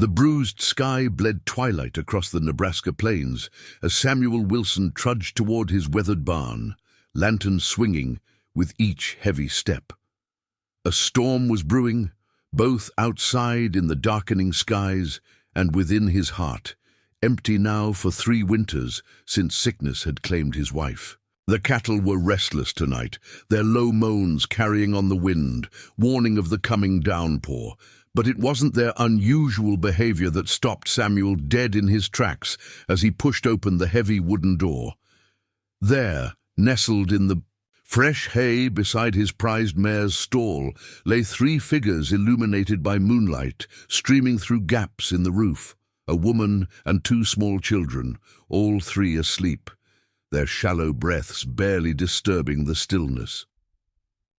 The bruised sky bled twilight across the Nebraska plains as Samuel Wilson trudged toward his weathered barn, lantern swinging with each heavy step. A storm was brewing, both outside in the darkening skies and within his heart, empty now for 3 winters since sickness had claimed his wife. The cattle were restless tonight, their low moans carrying on the wind, warning of the coming downpour. But it wasn't their unusual behavior that stopped Samuel dead in his tracks as he pushed open the heavy wooden door. There, nestled in the fresh hay beside his prized mare's stall, lay 3 figures illuminated by moonlight, streaming through gaps in the roof. A woman and 2 small children, all 3 asleep, their shallow breaths barely disturbing the stillness.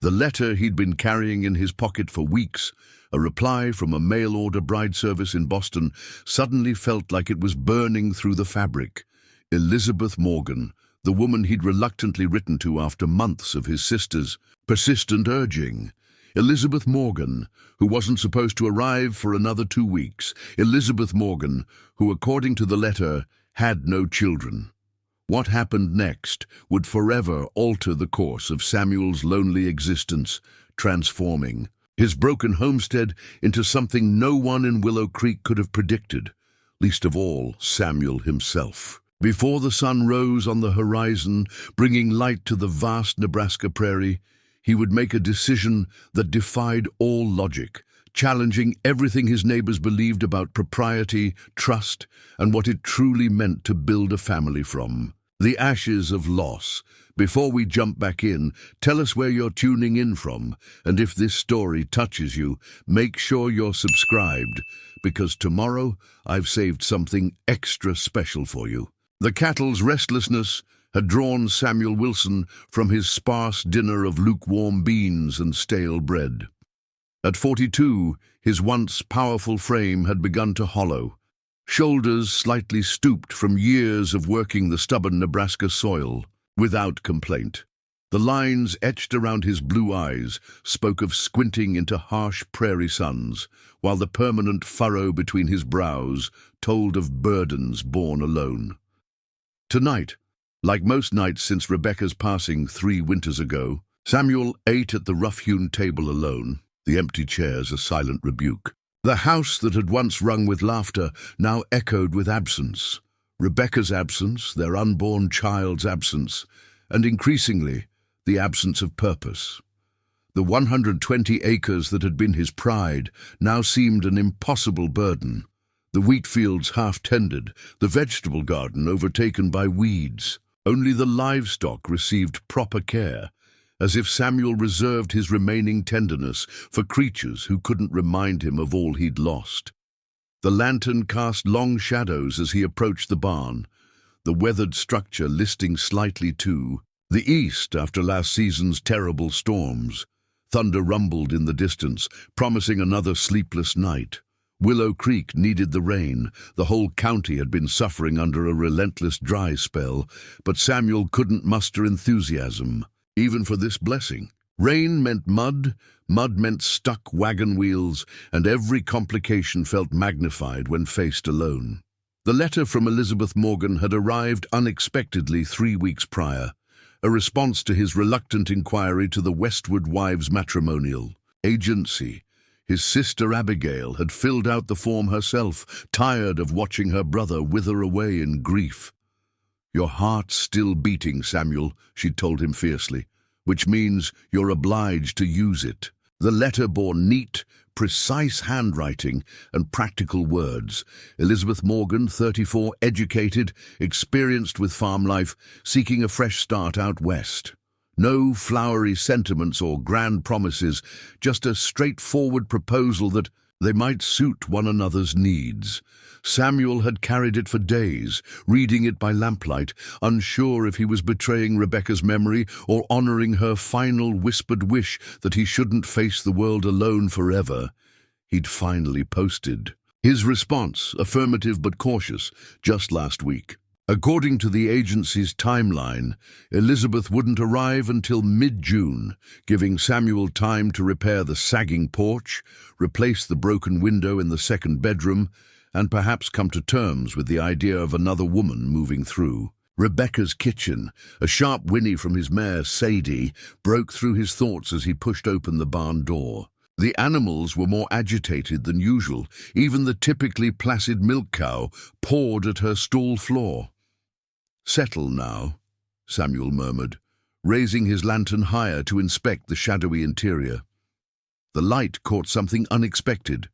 The letter he'd been carrying in his pocket for weeks, a reply from a mail-order bride service in Boston, suddenly felt like it was burning through the fabric. Elizabeth Morgan, the woman he'd reluctantly written to after months of his sister's persistent urging. Elizabeth Morgan, who wasn't supposed to arrive for another 2 weeks. Elizabeth Morgan, who, according to the letter, had no children. What happened next would forever alter the course of Samuel's lonely existence, transforming his broken homestead into something no one in Willow Creek could have predicted, least of all Samuel himself. Before the sun rose on the horizon, bringing light to the vast Nebraska prairie, he would make a decision that defied all logic, challenging everything his neighbors believed about propriety, trust, and what it truly meant to build a family from. The ashes of loss. Before we jump back in, tell us where you're tuning in from, and if this story touches you, make sure you're subscribed, because tomorrow I've saved something extra special for you. The cattle's restlessness had drawn Samuel Wilson from his sparse dinner of lukewarm beans and stale bread. At 42, his once powerful frame had begun to hollow, shoulders slightly stooped from years of working the stubborn Nebraska soil, without complaint. The lines etched around his blue eyes spoke of squinting into harsh prairie suns, while the permanent furrow between his brows told of burdens borne alone. Tonight, like most nights since Rebecca's passing 3 winters ago, Samuel ate at the rough-hewn table alone, the empty chairs a silent rebuke. The house that had once rung with laughter now echoed with absence. Rebecca's absence, their unborn child's absence, and increasingly, the absence of purpose. The 120 acres that had been his pride now seemed an impossible burden. The wheat fields half-tended, the vegetable garden overtaken by weeds. Only the livestock received proper care, as if Samuel reserved his remaining tenderness for creatures who couldn't remind him of all he'd lost. The lantern cast long shadows as he approached the barn, the weathered structure listing slightly to the east after last season's terrible storms. Thunder rumbled in the distance, promising another sleepless night. Willow Creek needed the rain. The whole county had been suffering under a relentless dry spell, but Samuel couldn't muster enthusiasm, even for this blessing. Rain meant mud, mud meant stuck wagon wheels, and every complication felt magnified when faced alone. The letter from Elizabeth Morgan had arrived unexpectedly 3 weeks prior, a response to his reluctant inquiry to the Westwood Wives Matrimonial Agency. His sister Abigail had filled out the form herself, tired of watching her brother wither away in grief. "Your heart's still beating, Samuel," she told him fiercely, "which means you're obliged to use it." The letter bore neat, precise handwriting and practical words. Elizabeth Morgan, 34, educated, experienced with farm life, seeking a fresh start out west. No flowery sentiments or grand promises, just a straightforward proposal that they might suit one another's needs. Samuel had carried it for days, reading it by lamplight, unsure if he was betraying Rebecca's memory or honoring her final whispered wish that he shouldn't face the world alone forever. He'd finally posted his response, affirmative but cautious, just last week. According to the agency's timeline, Elizabeth wouldn't arrive until mid-June, giving Samuel time to repair the sagging porch, replace the broken window in the second bedroom, and perhaps come to terms with the idea of another woman moving through. Rebecca's kitchen, a sharp whinny from his mare Sadie, broke through his thoughts as he pushed open the barn door. The animals were more agitated than usual. Even the typically placid milk cow pawed at her stall floor. "Settle now," Samuel murmured, raising his lantern higher to inspect the shadowy interior. The light caught something unexpected,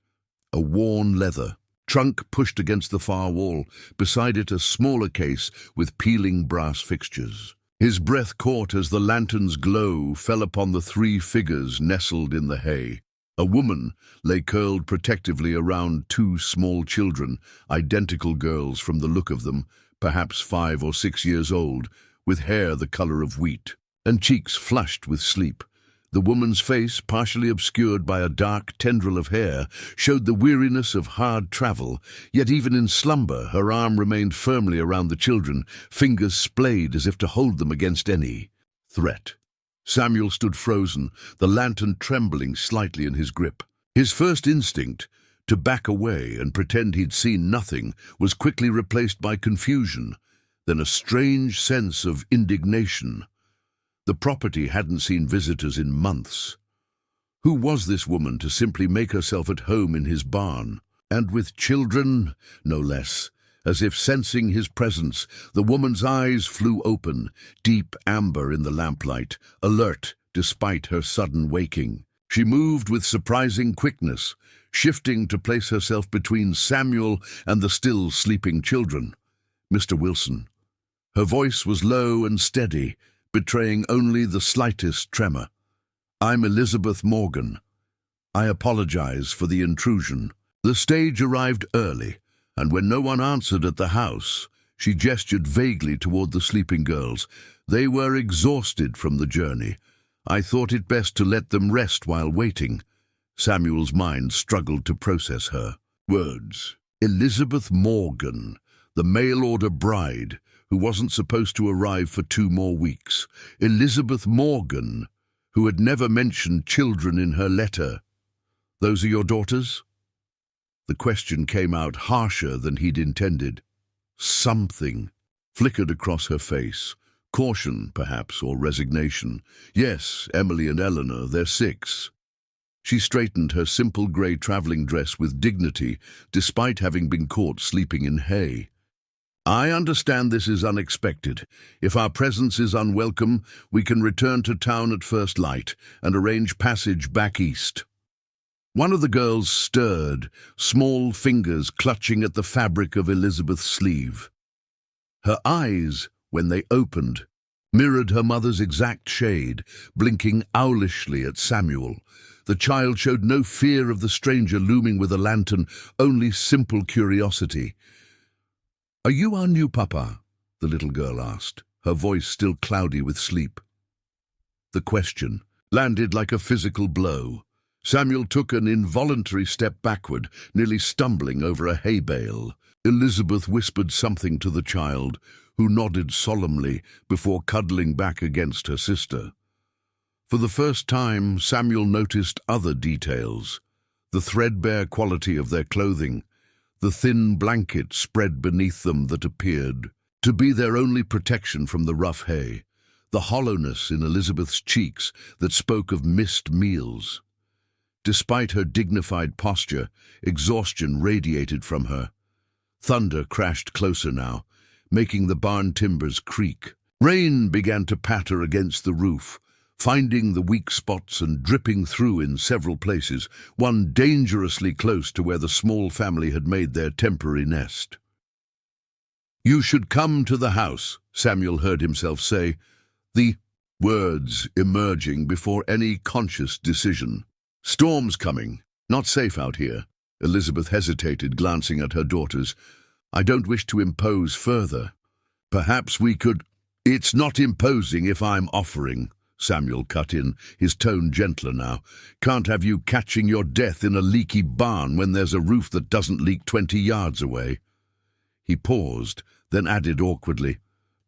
a worn leather trunk pushed against the far wall, beside it a smaller case with peeling brass fixtures. His breath caught as the lantern's glow fell upon the three figures nestled in the hay. A woman lay curled protectively around two small children, identical girls from the look of them, perhaps 5 or 6 years old, with hair the color of wheat, and cheeks flushed with sleep. The woman's face, partially obscured by a dark tendril of hair, showed the weariness of hard travel, yet even in slumber her arm remained firmly around the children, fingers splayed as if to hold them against any threat. Samuel stood frozen, the lantern trembling slightly in his grip. His first instinct, to back away and pretend he'd seen nothing, was quickly replaced by confusion, then a strange sense of indignation. The property hadn't seen visitors in months. Who was this woman to simply make herself at home in his barn? And with children, no less. As if sensing his presence, the woman's eyes flew open, deep amber in the lamplight, alert despite her sudden waking. She moved with surprising quickness, shifting to place herself between Samuel and the still sleeping children. "Mr. Wilson." Her voice was low and steady, betraying only the slightest tremor. "I'm Elizabeth Morgan. I apologize for the intrusion." The stage arrived early, and when no one answered at the house, she gestured vaguely toward the sleeping girls. They were exhausted from the journey. "I thought it best to let them rest while waiting." Samuel's mind struggled to process her words. Elizabeth Morgan, the mail-order bride, who wasn't supposed to arrive for 2 more weeks. Elizabeth Morgan, who had never mentioned children in her letter. "Those are your daughters?" The question came out harsher than he'd intended. Something flickered across her face. Caution, perhaps, or resignation. "Yes, Emily and Eleanor, they're 6. She straightened her simple grey travelling dress with dignity, despite having been caught sleeping in hay. "I understand this is unexpected. If our presence is unwelcome, we can return to town at first light and arrange passage back east." One of the girls stirred, small fingers clutching at the fabric of Elizabeth's sleeve. Her eyes, when they opened, mirrored her mother's exact shade, blinking owlishly at Samuel. The child showed no fear of the stranger looming with a lantern, only simple curiosity. "Are you our new papa?" the little girl asked, her voice still cloudy with sleep. The question landed like a physical blow. Samuel took an involuntary step backward, nearly stumbling over a hay bale. Elizabeth whispered something to the child, who nodded solemnly before cuddling back against her sister. For the first time, Samuel noticed other details: the threadbare quality of their clothing, the thin blanket spread beneath them that appeared to be their only protection from the rough hay, the hollowness in Elizabeth's cheeks that spoke of missed meals. Despite her dignified posture, exhaustion radiated from her. Thunder crashed closer now, making the barn timbers creak. Rain began to patter against the roof, finding the weak spots and dripping through in several places, one dangerously close to where the small family had made their temporary nest. "You should come to the house," Samuel heard himself say, the words emerging before any conscious decision. "Storm's coming. Not safe out here." Elizabeth hesitated, glancing at her daughters. "I don't wish to impose further. Perhaps we could—" "It's not imposing if I'm offering," Samuel cut in, his tone gentler now. "Can't have you catching your death in a leaky barn when there's a roof that doesn't leak 20 yards away." He paused, then added awkwardly,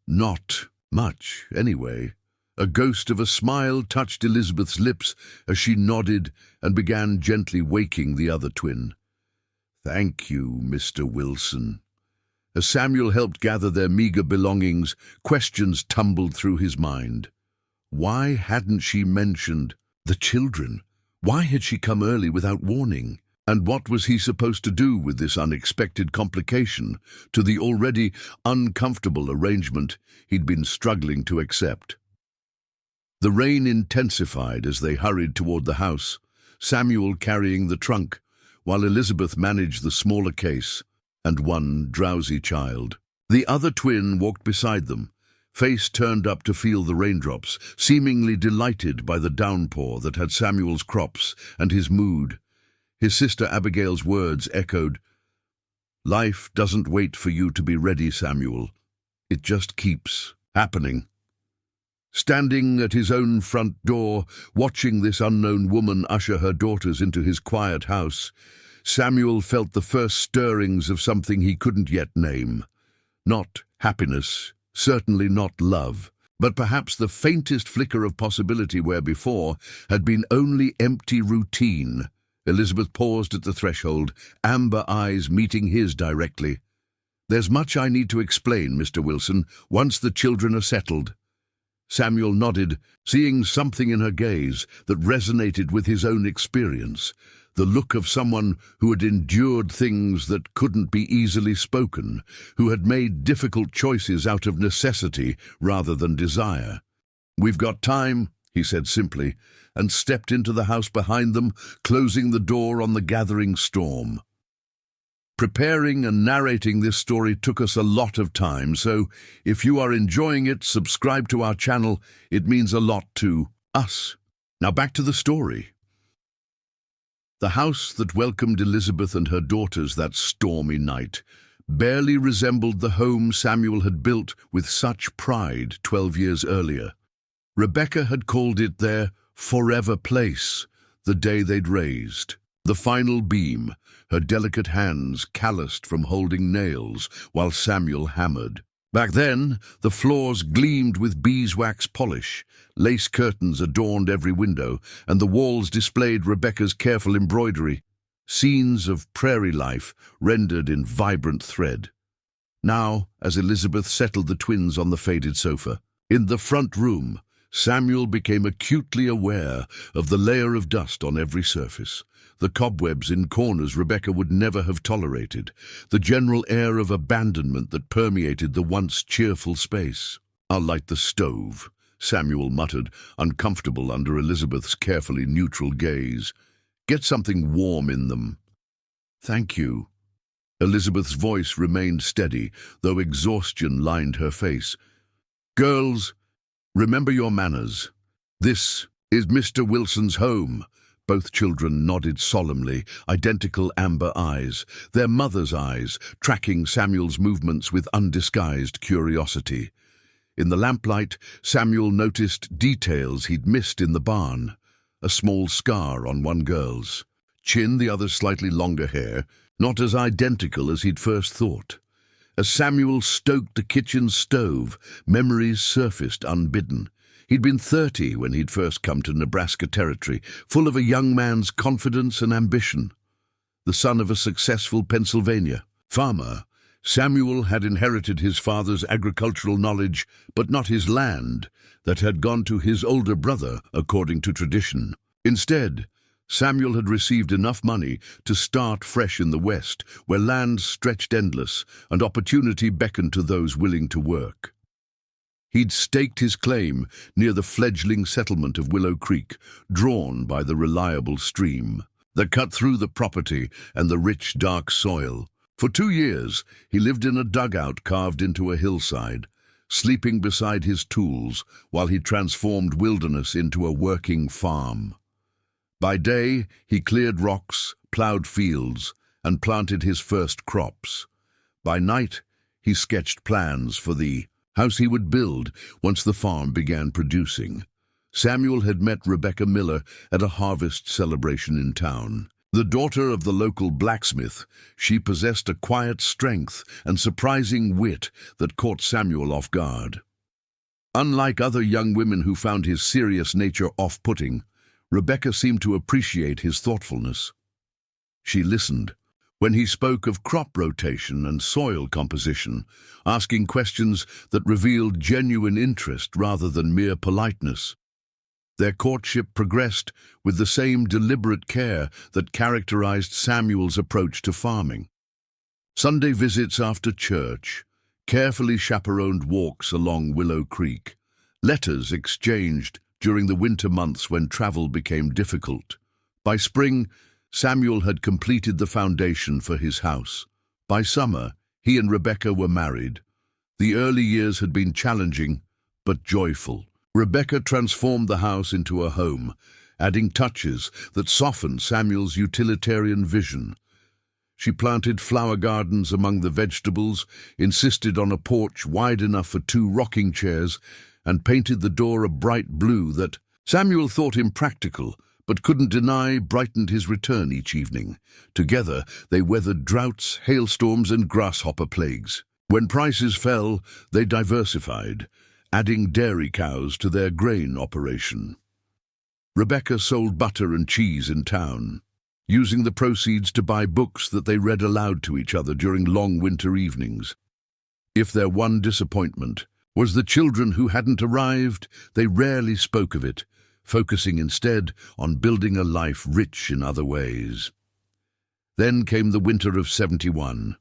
"Not much, anyway." A ghost of a smile touched Elizabeth's lips as she nodded and began gently waking the other twin. "Thank you, Mr. Wilson." As Samuel helped gather their meager belongings, questions tumbled through his mind. Why hadn't she mentioned the children? Why had she come early without warning? And what was he supposed to do with this unexpected complication to the already uncomfortable arrangement he'd been struggling to accept? The rain intensified as they hurried toward the house, Samuel carrying the trunk, while Elizabeth managed the smaller case and one drowsy child. The other twin walked beside them, face turned up to feel the raindrops, seemingly delighted by the downpour that had Samuel's crops and his mood. His sister Abigail's words echoed, "Life doesn't wait for you to be ready, Samuel. It just keeps happening." Standing at his own front door, watching this unknown woman usher her daughters into his quiet house, Samuel felt the first stirrings of something he couldn't yet name. Not happiness, certainly not love, but perhaps the faintest flicker of possibility where before had been only empty routine. Elizabeth paused at the threshold, amber eyes meeting his directly. "There's much I need to explain, Mr. Wilson, once the children are settled." Samuel nodded, seeing something in her gaze that resonated with his own experience, the look of someone who had endured things that couldn't be easily spoken, who had made difficult choices out of necessity rather than desire. "We've got time," he said simply, and stepped into the house behind them, closing the door on the gathering storm. Preparing and narrating this story took us a lot of time, so if you are enjoying it, subscribe to our channel. It means a lot to us. Now back to the story. The house that welcomed Elizabeth and her daughters that stormy night barely resembled the home Samuel had built with such pride 12 years earlier. Rebecca had called it their forever place the day they'd raised. The final beam, her delicate hands calloused from holding nails while Samuel hammered. Back then, the floors gleamed with beeswax polish, lace curtains adorned every window, and the walls displayed Rebecca's careful embroidery, scenes of prairie life rendered in vibrant thread. Now, as Elizabeth settled the twins on the faded sofa, in the front room, Samuel became acutely aware of the layer of dust on every surface, the cobwebs in corners Rebecca would never have tolerated, the general air of abandonment that permeated the once cheerful space. "I'll light the stove," Samuel muttered, uncomfortable under Elizabeth's carefully neutral gaze. "Get something warm in them." "Thank you." Elizabeth's voice remained steady, though exhaustion lined her face. "Girls, remember your manners. This is Mr. Wilson's home." Both children nodded solemnly, identical amber eyes, their mother's eyes, tracking Samuel's movements with undisguised curiosity. In the lamplight, Samuel noticed details he'd missed in the barn. A small scar on one girl's chin, the other's slightly longer hair, not as identical as he'd first thought. As Samuel stoked the kitchen stove, memories surfaced unbidden. He'd been 30 when he'd first come to Nebraska territory, full of a young man's confidence and ambition. The son of a successful Pennsylvania farmer, Samuel had inherited his father's agricultural knowledge, but not his land, that had gone to his older brother, according to tradition. Instead, Samuel had received enough money to start fresh in the West, where land stretched endless and opportunity beckoned to those willing to work. He'd staked his claim near the fledgling settlement of Willow Creek, drawn by the reliable stream that cut through the property and the rich, dark soil. For 2 years, he lived in a dugout carved into a hillside, sleeping beside his tools while he transformed wilderness into a working farm. By day, he cleared rocks, plowed fields, and planted his first crops. By night, he sketched plans for the house he would build once the farm began producing. Samuel had met Rebecca Miller at a harvest celebration in town. The daughter of the local blacksmith, she possessed a quiet strength and surprising wit that caught Samuel off guard. Unlike other young women who found his serious nature off-putting, Rebecca seemed to appreciate his thoughtfulness. She listened when he spoke of crop rotation and soil composition, asking questions that revealed genuine interest rather than mere politeness. Their courtship progressed with the same deliberate care that characterized Samuel's approach to farming. Sunday visits after church, carefully chaperoned walks along Willow Creek, letters exchanged during the winter months when travel became difficult. By spring, Samuel had completed the foundation for his house. By summer, he and Rebecca were married. The early years had been challenging, but joyful. Rebecca transformed the house into a home, adding touches that softened Samuel's utilitarian vision. She planted flower gardens among the vegetables, insisted on a porch wide enough for 2 rocking chairs, and painted the door a bright blue that Samuel thought impractical, but couldn't deny brightened his return each evening. Together, they weathered droughts, hailstorms, and grasshopper plagues. When prices fell, they diversified, adding dairy cows to their grain operation. Rebecca sold butter and cheese in town, using the proceeds to buy books that they read aloud to each other during long winter evenings. If their one disappointment was the children who hadn't arrived, they rarely spoke of it, focusing instead on building a life rich in other ways. Then came the winter of '71.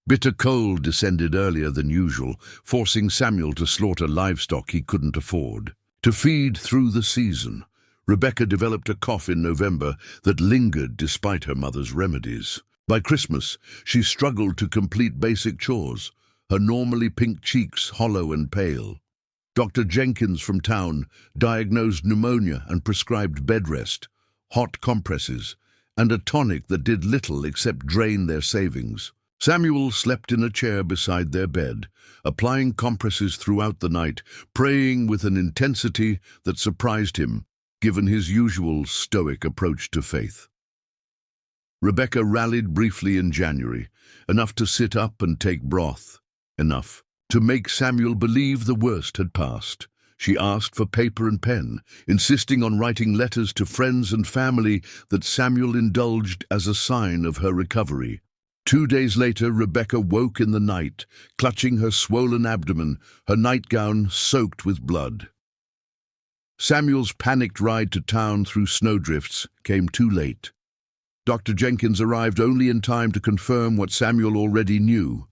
Bitter cold descended earlier than usual, forcing Samuel to slaughter livestock he couldn't afford. To feed through the season, Rebecca developed a cough in November that lingered despite her mother's remedies. By Christmas, she struggled to complete basic chores, her normally pink cheeks hollow and pale. Dr. Jenkins from town diagnosed pneumonia and prescribed bed rest, hot compresses, and a tonic that did little except drain their savings. Samuel slept in a chair beside their bed, applying compresses throughout the night, praying with an intensity that surprised him, given his usual stoic approach to faith. Rebecca rallied briefly in January, enough to sit up and take broth, enough to make Samuel believe the worst had passed. She asked for paper and pen, insisting on writing letters to friends and family that Samuel indulged as a sign of her recovery. 2 days later, Rebecca woke in the night, clutching her swollen abdomen, her nightgown soaked with blood. Samuel's panicked ride to town through snowdrifts came too late. Dr. Jenkins arrived only in time to confirm what Samuel already knew.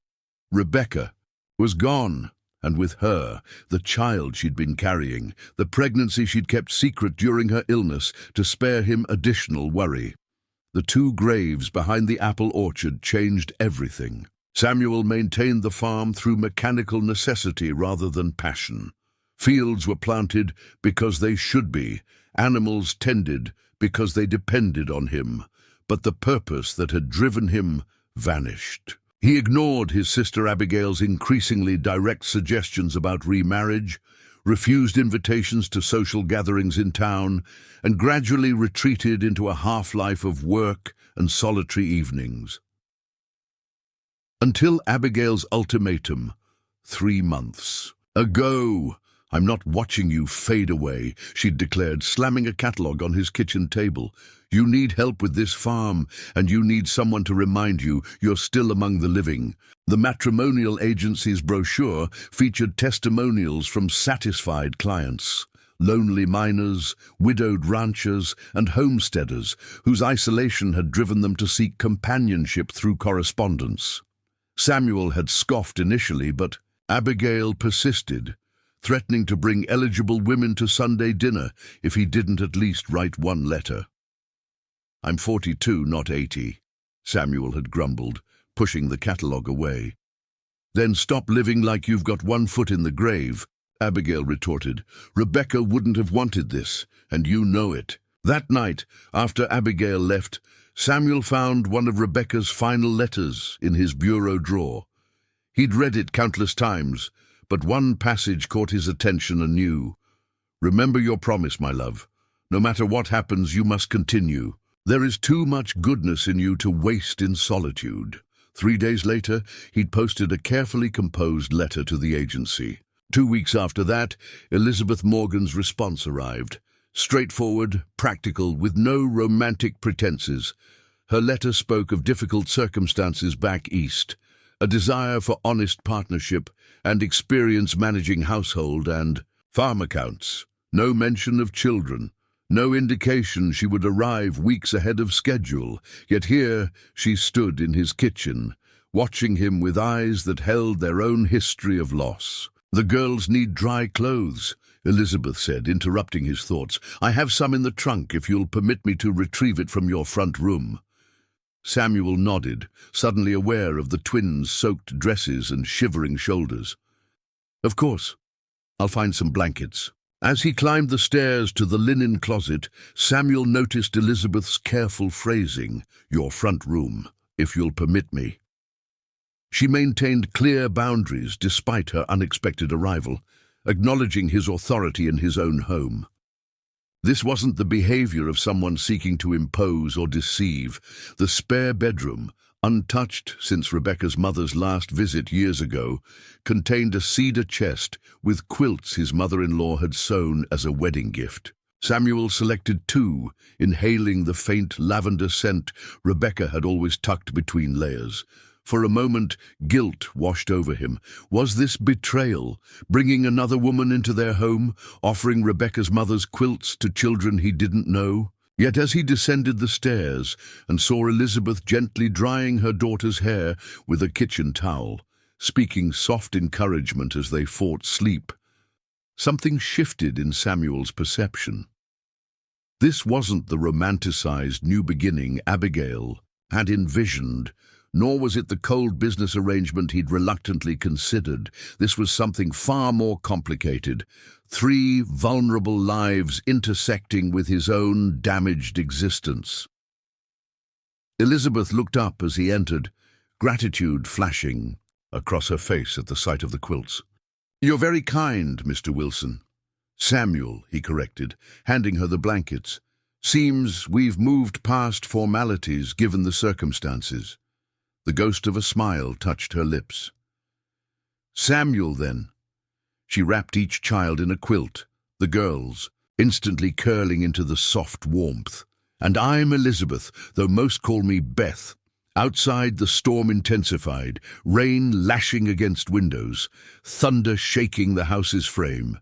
Rebecca was gone, and with her, the child she'd been carrying, the pregnancy she'd kept secret during her illness to spare him additional worry. The 2 graves behind the apple orchard changed everything. Samuel maintained the farm through mechanical necessity rather than passion. Fields were planted because they should be, animals tended because they depended on him, but the purpose that had driven him vanished. He ignored his sister Abigail's increasingly direct suggestions about remarriage, refused invitations to social gatherings in town, and gradually retreated into a half-life of work and solitary evenings. Until Abigail's ultimatum, 3 months ago. "I'm not watching you fade away," she'd declared, slamming a catalogue on his kitchen table. "You need help with this farm, and you need someone to remind you you're still among the living." The matrimonial agency's brochure featured testimonials from satisfied clients, lonely miners, widowed ranchers, and homesteaders whose isolation had driven them to seek companionship through correspondence. Samuel had scoffed initially, but Abigail persisted, threatening to bring eligible women to Sunday dinner if he didn't at least write 1 letter. "I'm 42, not 80, Samuel had grumbled, pushing the catalogue away. "Then stop living like you've got 1 foot in the grave," Abigail retorted. "Rebecca wouldn't have wanted this, and you know it." That night, after Abigail left, Samuel found one of Rebecca's final letters in his bureau drawer. He'd read it countless times, but one passage caught his attention anew. "Remember your promise, my love. No matter what happens, you must continue." There is too much goodness in you to waste in solitude. 3 days later, he'd posted a carefully composed letter to the agency. 2 weeks after that, Elizabeth Morgan's response arrived. Straightforward, practical, with no romantic pretenses. Her letter spoke of difficult circumstances back east, a desire for honest partnership, and experience managing household and farm accounts. No mention of children. No indication she would arrive weeks ahead of schedule, yet here she stood in his kitchen, watching him with eyes that held their own history of loss. "The girls need dry clothes," Elizabeth said, interrupting his thoughts. "I have some in the trunk if you'll permit me to retrieve it from your front room." Samuel nodded, suddenly aware of the twins' soaked dresses and shivering shoulders. "Of course. I'll find some blankets." As he climbed the stairs to the linen closet, Samuel noticed Elizabeth's careful phrasing, "your front room, if you'll permit me." She maintained clear boundaries despite her unexpected arrival, acknowledging his authority in his own home. This wasn't the behavior of someone seeking to impose or deceive. The spare bedroom, untouched since Rebecca's mother's last visit years ago, contained a cedar chest with quilts his mother-in-law had sewn as a wedding gift. Samuel selected two, inhaling the faint lavender scent Rebecca had always tucked between layers. For a moment, guilt washed over him. Was this betrayal, bringing another woman into their home, offering Rebecca's mother's quilts to children he didn't know? Yet as he descended the stairs and saw Elizabeth gently drying her daughter's hair with a kitchen towel, speaking soft encouragement as they fought sleep, something shifted in Samuel's perception. This wasn't the romanticized new beginning Abigail had envisioned, nor was it the cold business arrangement he'd reluctantly considered. This was something far more complicated. 3 vulnerable lives intersecting with his own damaged existence. Elizabeth looked up as he entered, gratitude flashing across her face at the sight of the quilts. "You're very kind, Mr. Wilson." "Samuel," he corrected, handing her the blankets. "Seems we've moved past formalities given the circumstances." The ghost of a smile touched her lips. "Samuel, then." She wrapped each child in a quilt, the girls, instantly curling into the soft warmth. "And I'm Elizabeth, though most call me Beth." Outside, the storm intensified, rain lashing against windows, thunder shaking the house's frame.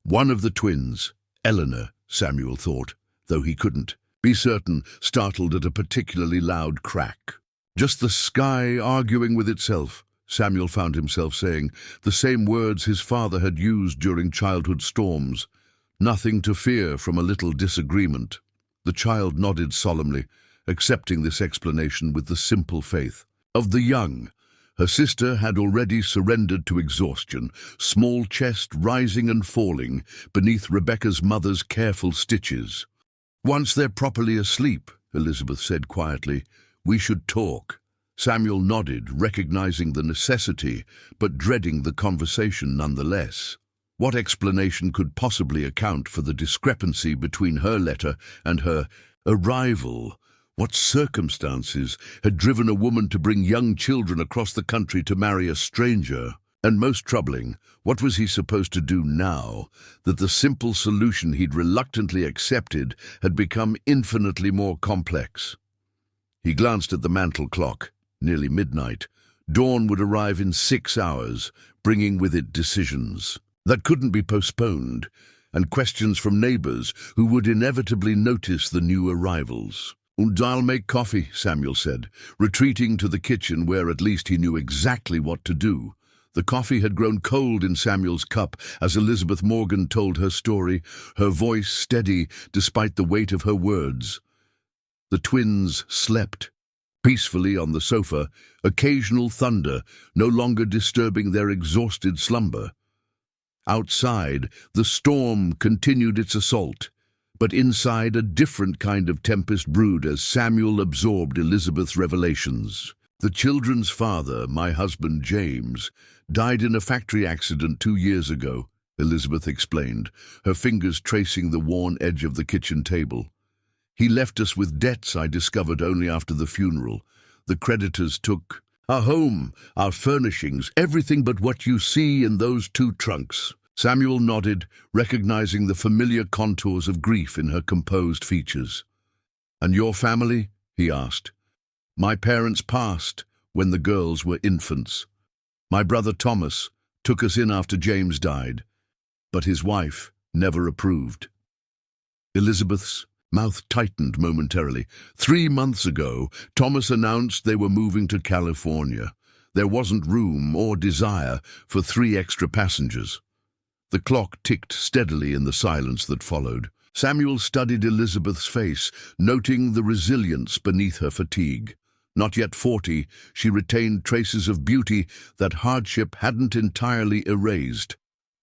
One of the twins, Eleanor, Samuel thought, though he couldn't be certain, startled at a particularly loud crack. "Just the sky arguing with itself," Samuel found himself saying, the same words his father had used during childhood storms. Nothing to fear from a little disagreement. The child nodded solemnly, accepting this explanation with the simple faith of the young. Her sister had already surrendered to exhaustion, small chest rising and falling beneath Rebecca's mother's careful stitches. "Once they're properly asleep," Elizabeth said quietly, "we should talk." Samuel nodded, recognizing the necessity, but dreading the conversation nonetheless. What explanation could possibly account for the discrepancy between her letter and her arrival? What circumstances had driven a woman to bring young children across the country to marry a stranger? And most troubling, what was he supposed to do now that the simple solution he'd reluctantly accepted had become infinitely more complex? He glanced at the mantel clock. Nearly midnight. Dawn would arrive in 6 hours, bringing with it decisions that couldn't be postponed, and questions from neighbors who would inevitably notice the new arrivals. "And I'll make coffee," Samuel said, retreating to the kitchen where at least he knew exactly what to do. The coffee had grown cold in Samuel's cup as Elizabeth Morgan told her story, her voice steady despite the weight of her words. The twins slept peacefully on the sofa, occasional thunder no longer disturbing their exhausted slumber. Outside, the storm continued its assault, but inside a different kind of tempest brewed as Samuel absorbed Elizabeth's revelations. "The children's father, my husband James, died in a factory accident 2 years ago," Elizabeth explained, her fingers tracing the worn edge of the kitchen table. He left us with debts I discovered only after the funeral. The creditors took our home, our furnishings, everything but what you see in those two trunks." Samuel nodded, recognizing the familiar contours of grief in her composed features. "And your family?" he asked. "My parents passed when the girls were infants. My brother Thomas took us in after James died, but his wife never approved." Elizabeth's mouth tightened momentarily. 3 months ago, Thomas announced they were moving to California. There wasn't room or desire for 3 extra passengers. The clock ticked steadily in the silence that followed. Samuel studied Elizabeth's face, noting the resilience beneath her fatigue. Not yet 40, she retained traces of beauty that hardship hadn't entirely erased.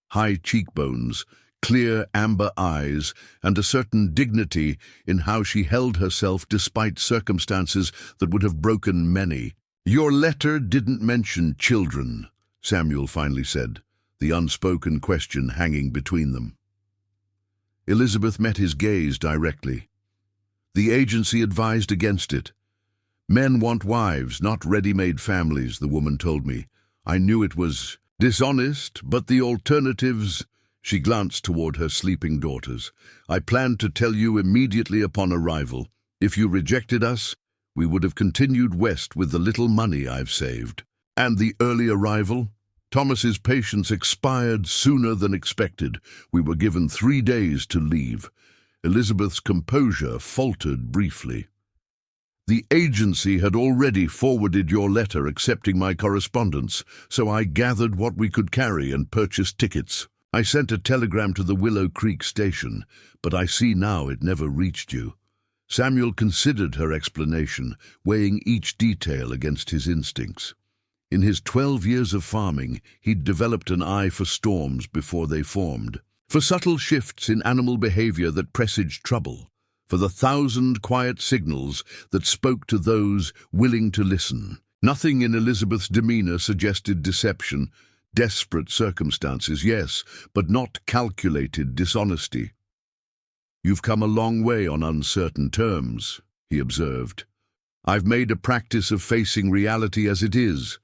High cheekbones, clear amber eyes, and a certain dignity in how she held herself despite circumstances that would have broken many. "Your letter didn't mention children," Samuel finally said, the unspoken question hanging between them. Elizabeth met his gaze directly. "The agency advised against it. Men want wives, not ready-made families," the woman told me. "I knew it was dishonest, but the alternatives—" She glanced toward her sleeping daughters. "I planned to tell you immediately upon arrival. If you rejected us, we would have continued west with the little money I've saved." "And the early arrival?" "Thomas's patience expired sooner than expected. We were given 3 days to leave." Elizabeth's composure faltered briefly. "The agency had already forwarded your letter accepting my correspondence, so I gathered what we could carry and purchased tickets. I sent a telegram to the Willow Creek station, but I see now it never reached you." Samuel considered her explanation, weighing each detail against his instincts. In his 12 years of farming, he'd developed an eye for storms before they formed, for subtle shifts in animal behavior that presaged trouble, for the 1,000 quiet signals that spoke to those willing to listen. Nothing in Elizabeth's demeanor suggested deception. Desperate circumstances, yes, but not calculated dishonesty. "You've come a long way on uncertain terms," he observed. "I've made a practice of facing reality as it is,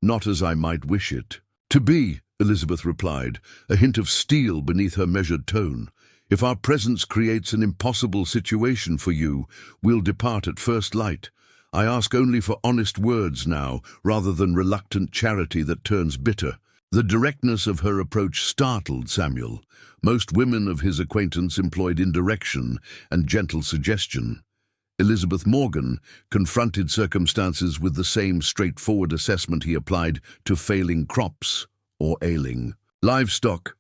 not as I might wish it to be," Elizabeth replied, a hint of steel beneath her measured tone. "If our presence creates an impossible situation for you, we'll depart at first light. I ask only for honest words now, rather than reluctant charity that turns bitter." The directness of her approach startled Samuel. Most women of his acquaintance employed indirection and gentle suggestion. Elizabeth Morgan confronted circumstances with the same straightforward assessment he applied to failing crops or ailing livestock.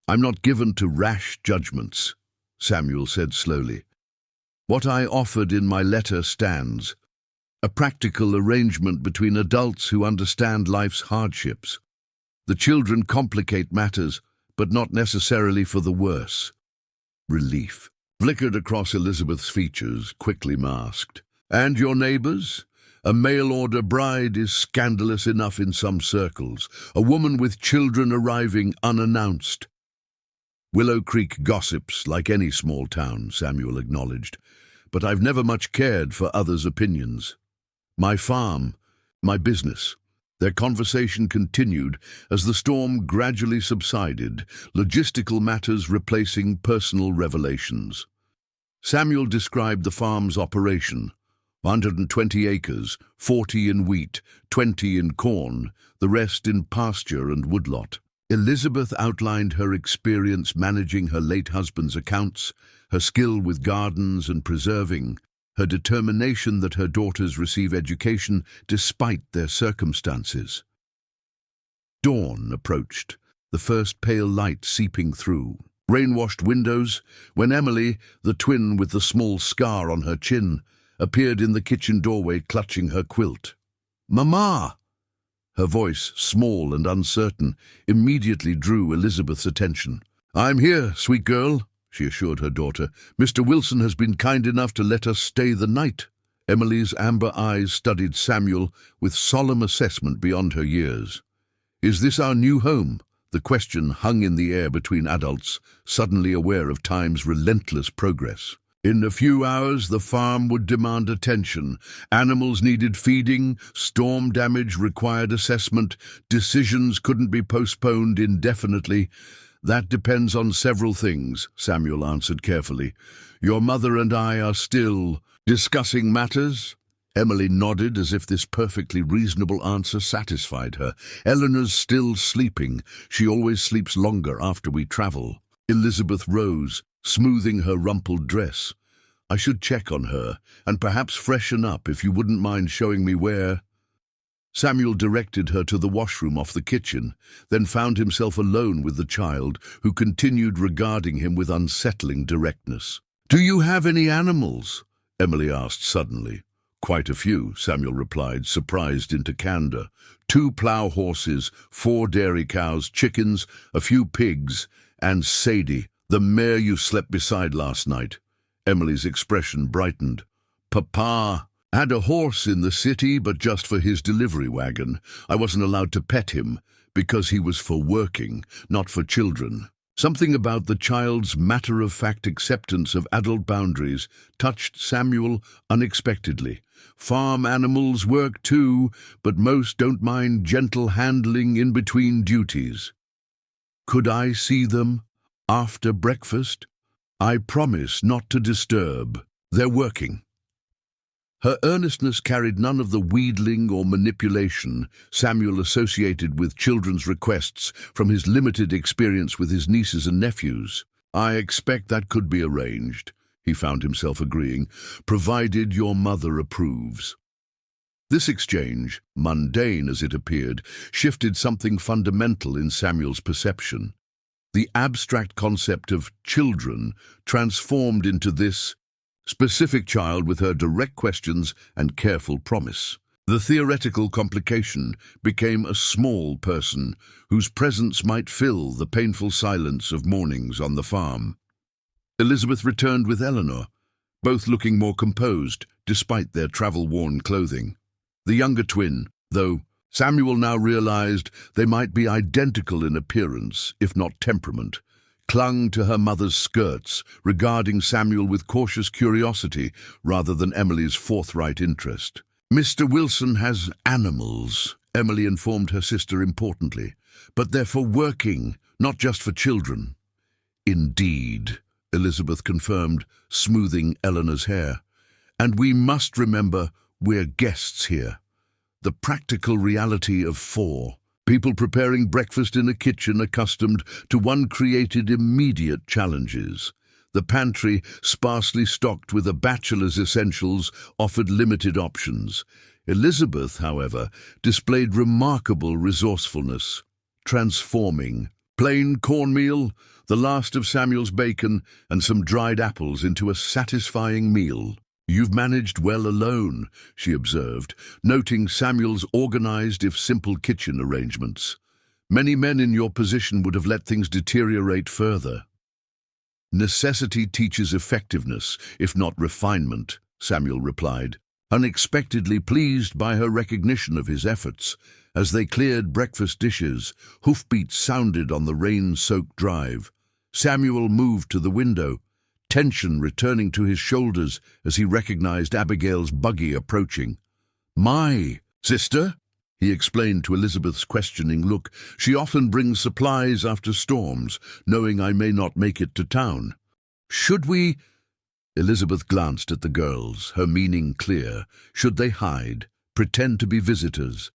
"I'm not given to rash judgments," Samuel said slowly. "What I offered in my letter stands. A practical arrangement between adults who understand life's hardships. The children complicate matters, but not necessarily for the worse." Relief flickered across Elizabeth's features, quickly masked. "And your neighbors? A mail-order bride is scandalous enough in some circles. A woman with children arriving unannounced." "Willow Creek gossips like any small town," Samuel acknowledged. "But I've never much cared for others' opinions. My farm, my business." Their conversation continued as the storm gradually subsided, logistical matters replacing personal revelations. Samuel described the farm's operation: 120 acres, 40 in wheat, 20 in corn, the rest in pasture and woodlot. Elizabeth outlined her experience managing her late husband's accounts, her skill with gardens and preserving, her determination that her daughters receive education despite their circumstances. Dawn approached, the first pale light seeping through rain-washed windows, when Emily, the twin with the small scar on her chin, appeared in the kitchen doorway clutching her quilt. "Mama!" Her voice, small and uncertain, immediately drew Elizabeth's attention. "I'm here, sweet girl," she assured her daughter. "Mr. Wilson has been kind enough to let us stay the night." Emily's amber eyes studied Samuel with solemn assessment beyond her years. "Is this our new home?" The question hung in the air between adults, suddenly aware of time's relentless progress. In a few hours, the farm would demand attention. Animals needed feeding, storm damage required assessment, decisions couldn't be postponed indefinitely. That depends on several things, Samuel answered carefully. Your mother and I are still discussing matters? Emily nodded as if this perfectly reasonable answer satisfied her. Eleanor's still sleeping. She always sleeps longer after we travel. Elizabeth rose, smoothing her rumpled dress. I should check on her, and perhaps freshen up if you wouldn't mind showing me where. Samuel directed her to the washroom off the kitchen, then found himself alone with the child, who continued regarding him with unsettling directness. Do you have any animals? Emily asked suddenly. Quite a few, Samuel replied, surprised into candor. 2 plough horses, 4 dairy cows, chickens, a few pigs, and Sadie, the mare you slept beside last night. Emily's expression brightened. Papa had a horse in the city, but just for his delivery wagon. I wasn't allowed to pet him, because he was for working, not for children. Something about the child's matter-of-fact acceptance of adult boundaries touched Samuel unexpectedly. Farm animals work too, but most don't mind gentle handling in between duties. Could I see them after breakfast? I promise not to disturb. They're working. Her earnestness carried none of the wheedling or manipulation Samuel associated with children's requests from his limited experience with his nieces and nephews. I expect that could be arranged, he found himself agreeing, provided your mother approves. This exchange, mundane as it appeared, shifted something fundamental in Samuel's perception. The abstract concept of children transformed into this specific child with her direct questions and careful promise. The theoretical complication became a small person whose presence might fill the painful silence of mornings on the farm. Elizabeth returned with Eleanor, both looking more composed despite their travel-worn clothing. The younger twin, though Samuel now realized they might be identical in appearance, if not temperament, clung to her mother's skirts, regarding Samuel with cautious curiosity rather than Emily's forthright interest. Mr. Wilson has animals, Emily informed her sister importantly, but they're for working, not just for children. Indeed, Elizabeth confirmed, smoothing Eleanor's hair. And we must remember we're guests here. The practical reality of 4. People preparing breakfast in a kitchen accustomed to one created immediate challenges. The pantry, sparsely stocked with a bachelor's essentials, offered limited options. Elizabeth, however, displayed remarkable resourcefulness, transforming plain cornmeal, the last of Samuel's bacon, and some dried apples into a satisfying meal. You've managed well alone, she observed, noting Samuel's organized if simple kitchen arrangements. Many men in your position would have let things deteriorate further. Necessity teaches effectiveness, if not refinement, Samuel replied, unexpectedly pleased by her recognition of his efforts. As they cleared breakfast dishes, hoofbeats sounded on the rain-soaked drive. Samuel moved to the window, tension returning to his shoulders as he recognized Abigail's buggy approaching. My sister? He explained to Elizabeth's questioning look. She often brings supplies after storms, knowing I may not make it to town. Should we? Elizabeth glanced at the girls, her meaning clear. Should they hide, pretend to be visitors?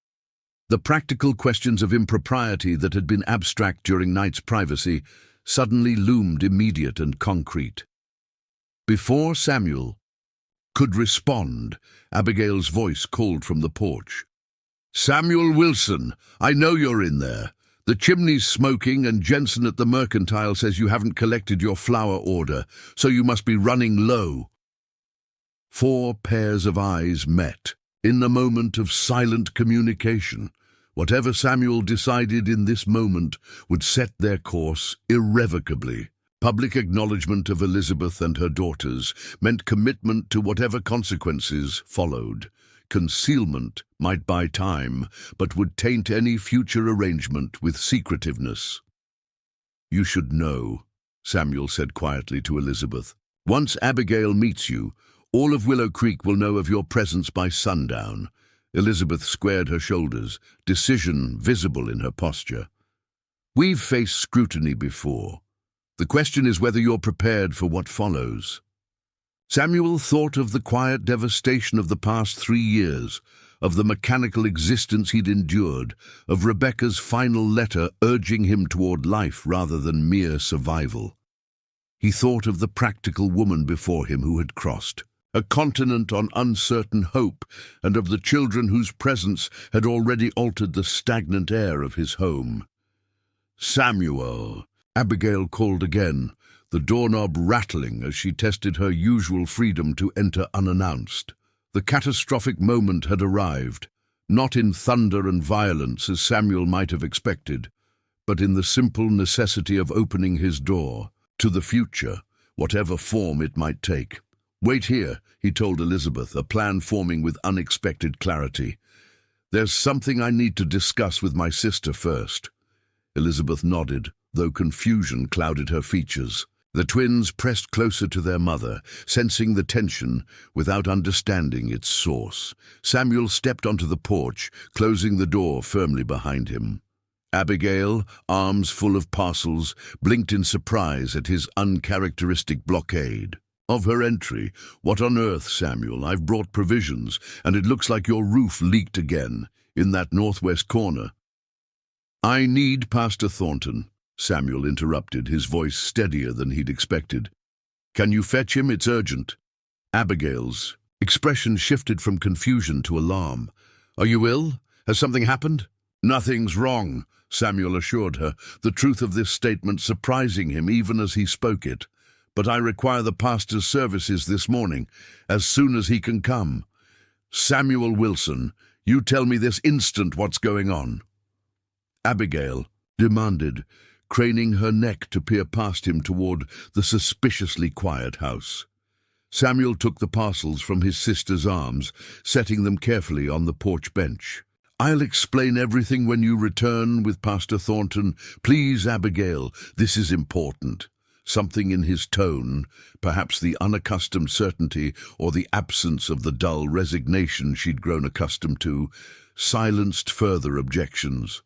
The practical questions of impropriety that had been abstract during night's privacy suddenly loomed immediate and concrete. Before Samuel could respond, Abigail's voice called from the porch. Samuel Wilson, I know you're in there. The chimney's smoking and Jensen at the mercantile says you haven't collected your flour order, so you must be running low. 4 pairs of eyes met in the moment of silent communication. Whatever Samuel decided in this moment would set their course irrevocably. Public acknowledgement of Elizabeth and her daughters meant commitment to whatever consequences followed. Concealment might buy time, but would taint any future arrangement with secretiveness. You should know, Samuel said quietly to Elizabeth. Once Abigail meets you, all of Willow Creek will know of your presence by sundown. Elizabeth squared her shoulders, decision visible in her posture. We've faced scrutiny before. The question is whether you're prepared for what follows. Samuel thought of the quiet devastation of the past 3 years, of the mechanical existence he'd endured, of Rebecca's final letter urging him toward life rather than mere survival. He thought of the practical woman before him who had crossed a continent on uncertain hope, and of the children whose presence had already altered the stagnant air of his home. "Samuel," Abigail called again, the doorknob rattling as she tested her usual freedom to enter unannounced. The catastrophic moment had arrived, not in thunder and violence as Samuel might have expected, but in the simple necessity of opening his door to the future, whatever form it might take. "Wait here," he told Elizabeth, a plan forming with unexpected clarity. "There's something I need to discuss with my sister first." Elizabeth nodded, though confusion clouded her features. The twins pressed closer to their mother, sensing the tension without understanding its source. Samuel stepped onto the porch, closing the door firmly behind him. Abigail, arms full of parcels, blinked in surprise at his uncharacteristic blockade. Of her entry, "What on earth, Samuel? I've brought provisions, and it looks like your roof leaked again, in that northwest corner." "I need Pastor Thornton," Samuel interrupted, his voice steadier than he'd expected. "Can you fetch him? It's urgent." Abigail's expression shifted from confusion to alarm. "Are you ill? Has something happened?" "Nothing's wrong," Samuel assured her, the truth of this statement surprising him even as he spoke it. "But I require the pastor's services this morning, as soon as he can come. Samuel Wilson, you tell me this instant what's going on." Abigail demanded, craning her neck to peer past him toward the suspiciously quiet house. Samuel took the parcels from his sister's arms, setting them carefully on the porch bench. "I'll explain everything when you return with Pastor Thornton. Please, Abigail, this is important." Something in his tone, perhaps the unaccustomed certainty or the absence of the dull resignation she'd grown accustomed to, silenced further objections.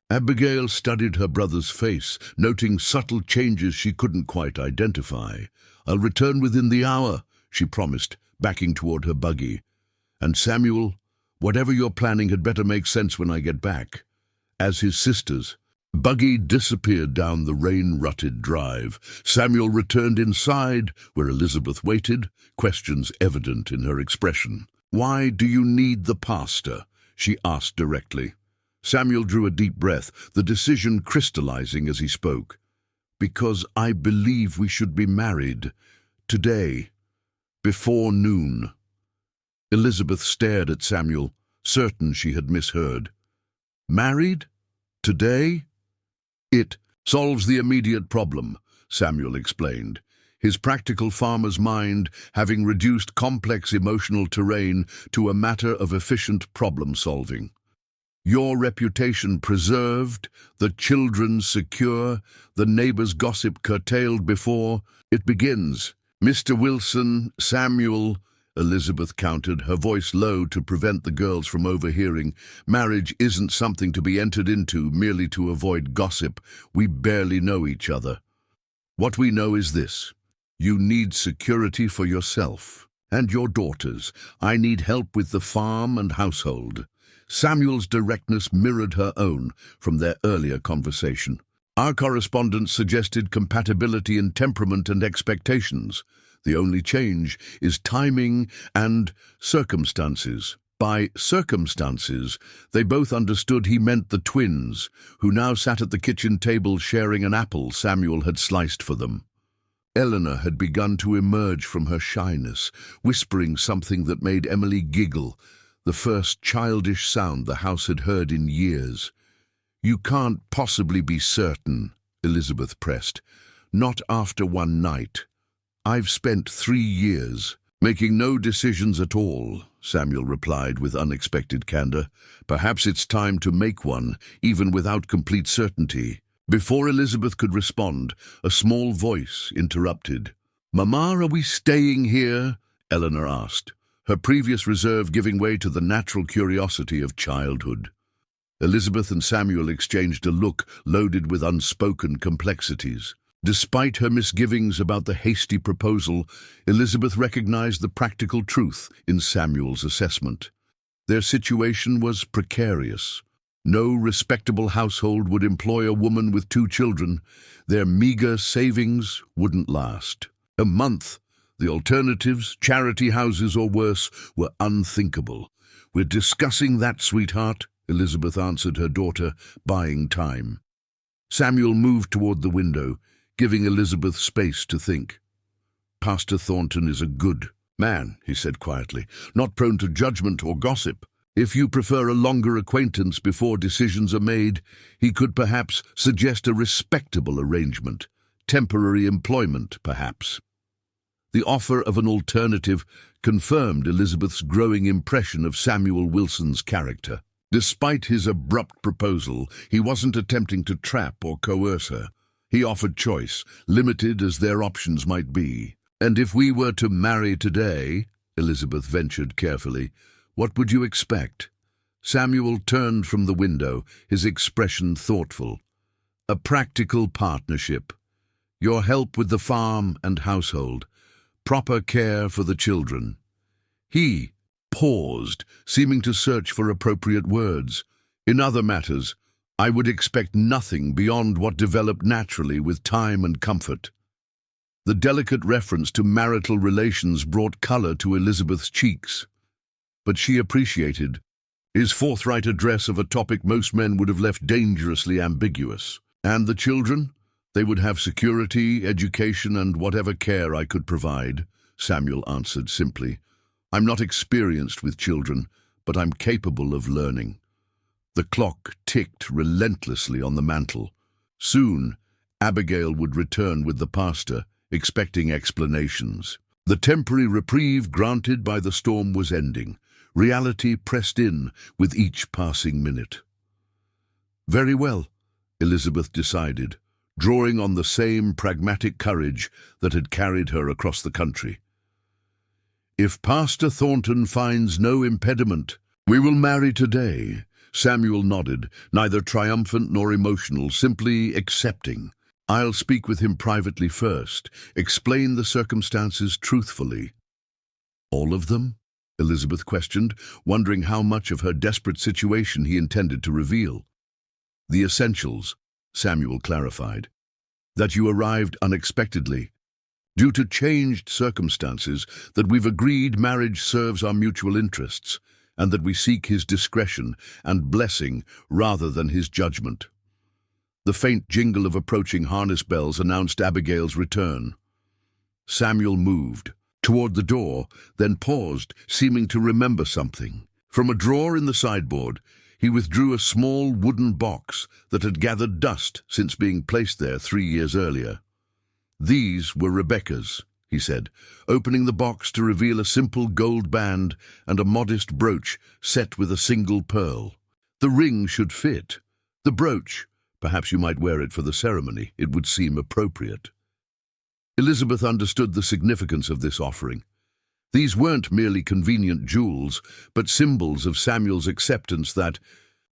Abigail studied her brother's face, noting subtle changes she couldn't quite identify. "I'll return within the hour," she promised, backing toward her buggy. "And Samuel, whatever you're planning had better make sense when I get back." As his sisters' buggy disappeared down the rain-rutted drive, Samuel returned inside, where Elizabeth waited, questions evident in her expression. "Why do you need the pastor?" she asked directly. Samuel drew a deep breath, the decision crystallizing as he spoke. "Because I believe we should be married. Today. Before noon." Elizabeth stared at Samuel, certain she had misheard. "Married? Today?" "It solves the immediate problem," Samuel explained, his practical farmer's mind having reduced complex emotional terrain to a matter of efficient problem-solving. "Your reputation preserved, the children secure, the neighbors' gossip curtailed before it begins. Mr. Wilson, Samuel," Elizabeth countered, her voice low to prevent the girls from overhearing. "Marriage isn't something to be entered into merely to avoid gossip. We barely know each other. What we know is this. You need security for yourself and your daughters. I need help with the farm and household." Samuel's directness mirrored her own from their earlier conversation. "Our correspondence suggested compatibility in temperament and expectations. The only change is timing and circumstances." By circumstances, they both understood he meant the twins, who now sat at the kitchen table sharing an apple Samuel had sliced for them. Eleanor had begun to emerge from her shyness, whispering something that made Emily giggle, the first childish sound the house had heard in years. "You can't possibly be certain," Elizabeth pressed. "Not after one night. I've spent 3 years making no decisions at all," Samuel replied with unexpected candor. "Perhaps it's time to make one, even without complete certainty." Before Elizabeth could respond, a small voice interrupted. "Mamma, are we staying here?" Eleanor asked, her previous reserve giving way to the natural curiosity of childhood. Elizabeth and Samuel exchanged a look loaded with unspoken complexities. Despite her misgivings about the hasty proposal, Elizabeth recognized the practical truth in Samuel's assessment. Their situation was precarious. No respectable household would employ a woman with 2 children. Their meager savings wouldn't last. A month. The alternatives, charity houses or worse, were unthinkable. "We're discussing that, sweetheart," Elizabeth answered her daughter, buying time. Samuel moved toward the window, giving Elizabeth space to think. "Pastor Thornton is a good man," he said quietly, "not prone to judgment or gossip. If you prefer a longer acquaintance before decisions are made, he could perhaps suggest a respectable arrangement. Temporary employment, perhaps." The offer of an alternative confirmed Elizabeth's growing impression of Samuel Wilson's character. Despite his abrupt proposal, he wasn't attempting to trap or coerce her. He offered choice, limited as their options might be. "And if we were to marry today," Elizabeth ventured carefully, "what would you expect?" Samuel turned from the window, his expression thoughtful. "A practical partnership. Your help with the farm and household. Proper care for the children." He paused, seeming to search for appropriate words. "In other matters, I would expect nothing beyond what developed naturally with time and comfort." The delicate reference to marital relations brought color to Elizabeth's cheeks. But she appreciated his forthright address of a topic most men would have left dangerously ambiguous. "And the children? They would have security, education, and whatever care I could provide," Samuel answered simply. "I'm not experienced with children, but I'm capable of learning." The clock ticked relentlessly on the mantel. Soon, Abigail would return with the pastor, expecting explanations. The temporary reprieve granted by the storm was ending. Reality pressed in with each passing minute. "Very well," Elizabeth decided, drawing on the same pragmatic courage that had carried her across the country. "If Pastor Thornton finds no impediment, we will marry today." Samuel nodded, neither triumphant nor emotional, simply accepting. "I'll speak with him privately first, explain the circumstances truthfully." "All of them?" Elizabeth questioned, wondering how much of her desperate situation he intended to reveal. "The essentials," Samuel clarified. "That you arrived unexpectedly. Due to changed circumstances, that we've agreed marriage serves our mutual interests, and that we seek his discretion and blessing rather than his judgment." The faint jingle of approaching harness bells announced Abigail's return. Samuel moved toward the door, then paused, seeming to remember something. From a drawer in the sideboard, he withdrew a small wooden box that had gathered dust since being placed there 3 years earlier. "These were Rebecca's," he said, opening the box to reveal a simple gold band and a modest brooch set with a single pearl. "The ring should fit. The brooch, perhaps you might wear it for the ceremony. It would seem appropriate." Elizabeth understood the significance of this offering. These weren't merely convenient jewels, but symbols of Samuel's acceptance that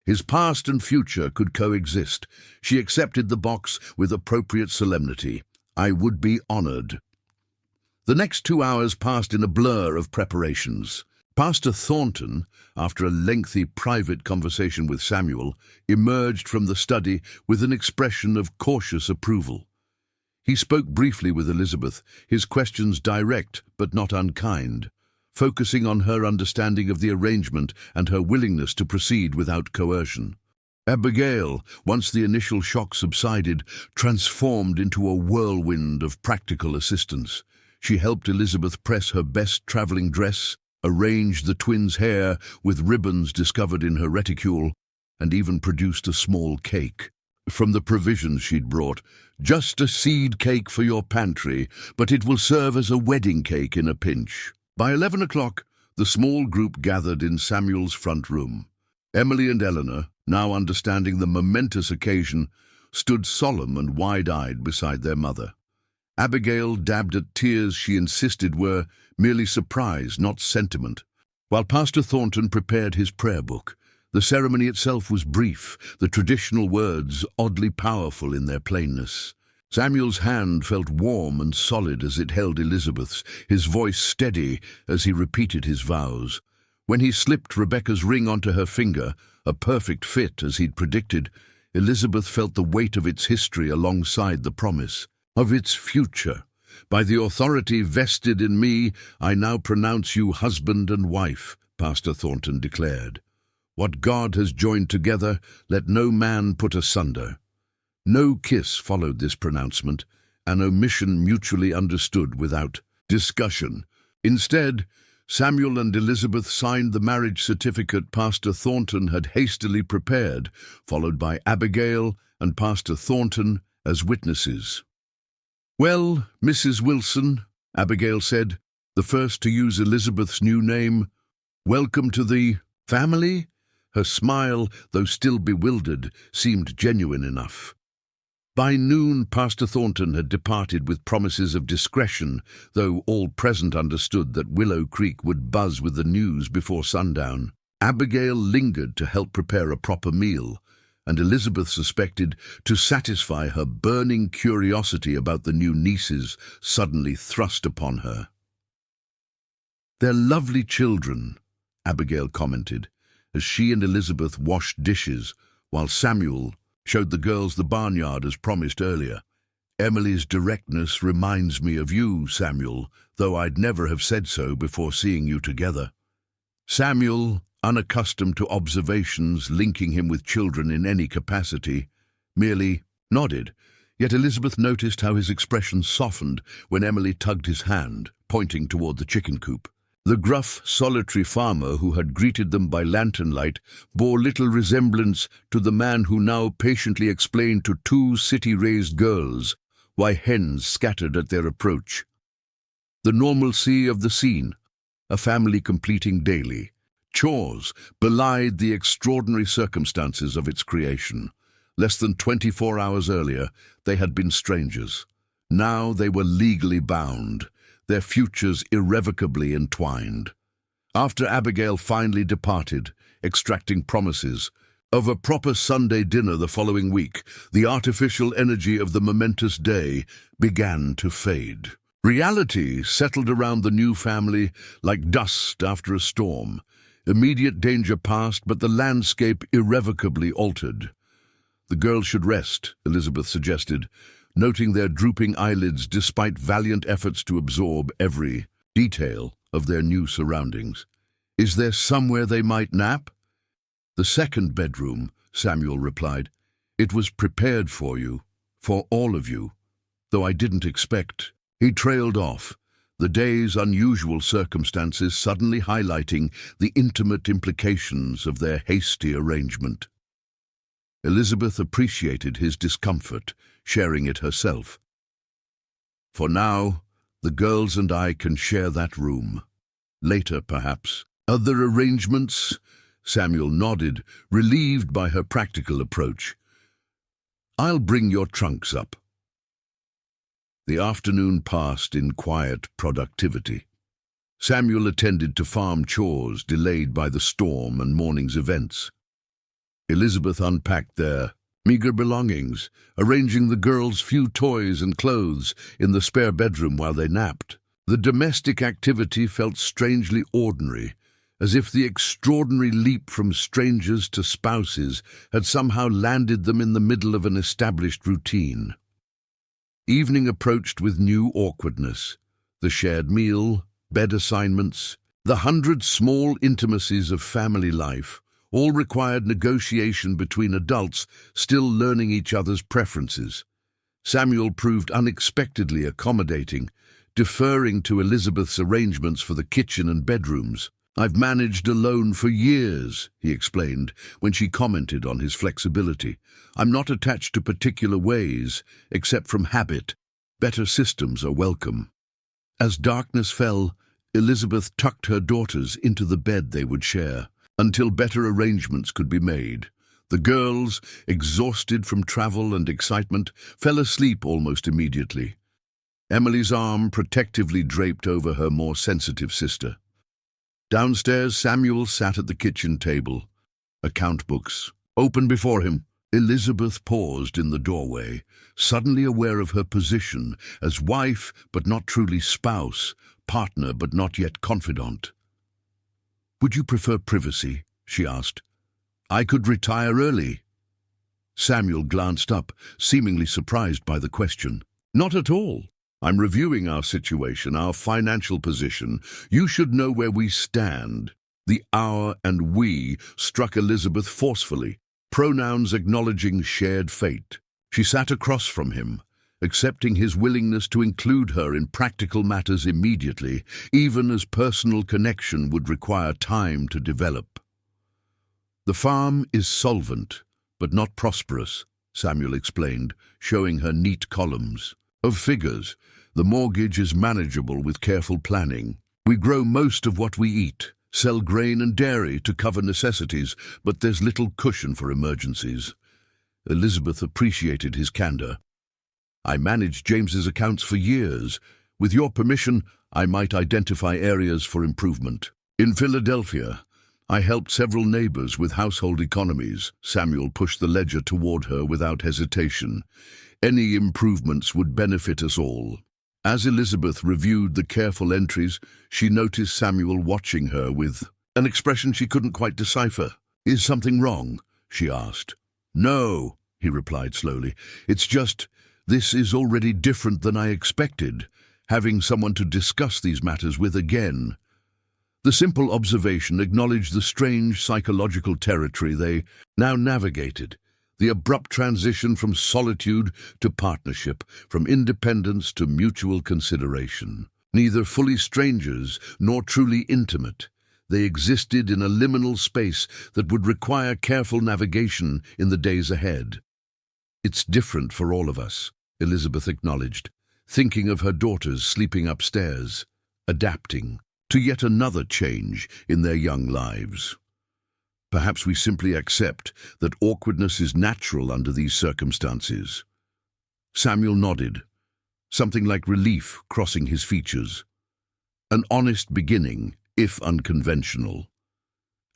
his past and future could coexist. She accepted the box with appropriate solemnity. "I would be honored." The next 2 hours passed in a blur of preparations. Pastor Thornton, after a lengthy private conversation with Samuel, emerged from the study with an expression of cautious approval. He spoke briefly with Elizabeth, his questions direct but not unkind, focusing on her understanding of the arrangement and her willingness to proceed without coercion. Abigail, once the initial shock subsided, transformed into a whirlwind of practical assistance. She helped Elizabeth press her best traveling dress, arranged the twins' hair with ribbons discovered in her reticule, and even produced a small cake from the provisions she'd brought. "Just a seed cake for your pantry, but it will serve as a wedding cake in a pinch." By 11 o'clock, the small group gathered in Samuel's front room. Emily and Eleanor, now understanding the momentous occasion, stood solemn and wide-eyed beside their mother. Abigail dabbed at tears she insisted were merely surprise, not sentiment. While Pastor Thornton prepared his prayer book, the ceremony itself was brief, the traditional words oddly powerful in their plainness. Samuel's hand felt warm and solid as it held Elizabeth's, his voice steady as he repeated his vows. When he slipped Rebecca's ring onto her finger, a perfect fit as he'd predicted, Elizabeth felt the weight of its history alongside the promise of its future. By the authority vested in me, I now pronounce you husband and wife, Pastor Thornton declared. What God has joined together, let no man put asunder. No kiss followed this pronouncement, an omission mutually understood without discussion. Instead, Samuel and Elizabeth signed the marriage certificate Pastor Thornton had hastily prepared, followed by Abigail and Pastor Thornton as witnesses. "Well, Mrs. Wilson," Abigail said, the first to use Elizabeth's new name, "welcome to the family?" Her smile, though still bewildered, seemed genuine enough. By noon, Pastor Thornton had departed with promises of discretion, though all present understood that Willow Creek would buzz with the news before sundown. Abigail lingered to help prepare a proper meal, and Elizabeth suspected to satisfy her burning curiosity about the new nieces suddenly thrust upon her. "They're lovely children," Abigail commented, as she and Elizabeth washed dishes, while Samuel showed the girls the barnyard as promised earlier. "Emily's directness reminds me of you, Samuel, though I'd never have said so before seeing you together." Samuel, unaccustomed to observations linking him with children in any capacity, merely nodded, yet Elizabeth noticed how his expression softened when Emily tugged his hand, pointing toward the chicken coop. The gruff, solitary farmer who had greeted them by lantern light bore little resemblance to the man who now patiently explained to two city-raised girls why hens scattered at their approach. The normalcy of the scene, a family completing daily chores, belied the extraordinary circumstances of its creation. Less than 24 hours earlier, they had been strangers. Now they were legally bound, their futures irrevocably entwined. After Abigail finally departed, extracting promises of a proper Sunday dinner the following week, the artificial energy of the momentous day began to fade. Reality settled around the new family like dust after a storm. Immediate danger passed, but the landscape irrevocably altered. "The girls should rest," Elizabeth suggested, noting their drooping eyelids despite valiant efforts to absorb every detail of their new surroundings. "Is there somewhere they might nap?" "The second bedroom," Samuel replied. "It was prepared for you, for all of you, though I didn't expect." He trailed off, the day's unusual circumstances suddenly highlighting the intimate implications of their hasty arrangement. Elizabeth appreciated his discomfort, sharing it herself. "For now, the girls and I can share that room. Later, perhaps. Other arrangements?" Samuel nodded, relieved by her practical approach. "I'll bring your trunks up." The afternoon passed in quiet productivity. Samuel attended to farm chores delayed by the storm and morning's events. Elizabeth unpacked their meager belongings, arranging the girls' few toys and clothes in the spare bedroom while they napped. The domestic activity felt strangely ordinary, as if the extraordinary leap from strangers to spouses had somehow landed them in the middle of an established routine. Evening approached with new awkwardness. The shared meal, bed assignments, the 100 small intimacies of family life all required negotiation between adults still learning each other's preferences. Samuel proved unexpectedly accommodating, deferring to Elizabeth's arrangements for the kitchen and bedrooms. "I've managed alone for years," he explained, when she commented on his flexibility. "I'm not attached to particular ways, except from habit. Better systems are welcome." As darkness fell, Elizabeth tucked her daughters into the bed they would share, until better arrangements could be made. The girls, exhausted from travel and excitement, fell asleep almost immediately. Emily's arm protectively draped over her more sensitive sister. Downstairs, Samuel sat at the kitchen table, account books open before him. Elizabeth paused in the doorway, suddenly aware of her position as wife but not truly spouse, partner but not yet confidant. "Would you prefer privacy?" she asked. "I could retire early." Samuel glanced up, seemingly surprised by the question. "Not at all. I'm reviewing our situation, our financial position. You should know where we stand." The "our" and "we" struck Elizabeth forcefully, pronouns acknowledging shared fate. She sat across from him, accepting his willingness to include her in practical matters immediately, even as personal connection would require time to develop. "The farm is solvent, but not prosperous," Samuel explained, showing her neat columns of figures. "The mortgage is manageable with careful planning. We grow most of what we eat, sell grain and dairy to cover necessities, but there's little cushion for emergencies." Elizabeth appreciated his candor. "I managed James's accounts for years. With your permission, I might identify areas for improvement. In Philadelphia, I helped several neighbors with household economies." Samuel pushed the ledger toward her without hesitation. "Any improvements would benefit us all." As Elizabeth reviewed the careful entries, she noticed Samuel watching her with an expression she couldn't quite decipher. "Is something wrong?" she asked. "No," he replied slowly. "It's just, this is already different than I expected, having someone to discuss these matters with again." The simple observation acknowledged the strange psychological territory they now navigated, the abrupt transition from solitude to partnership, from independence to mutual consideration. Neither fully strangers nor truly intimate, they existed in a liminal space that would require careful navigation in the days ahead. "It's different for all of us," Elizabeth acknowledged, thinking of her daughters sleeping upstairs, adapting to yet another change in their young lives. "Perhaps we simply accept that awkwardness is natural under these circumstances." Samuel nodded, something like relief crossing his features. An honest beginning, if unconventional.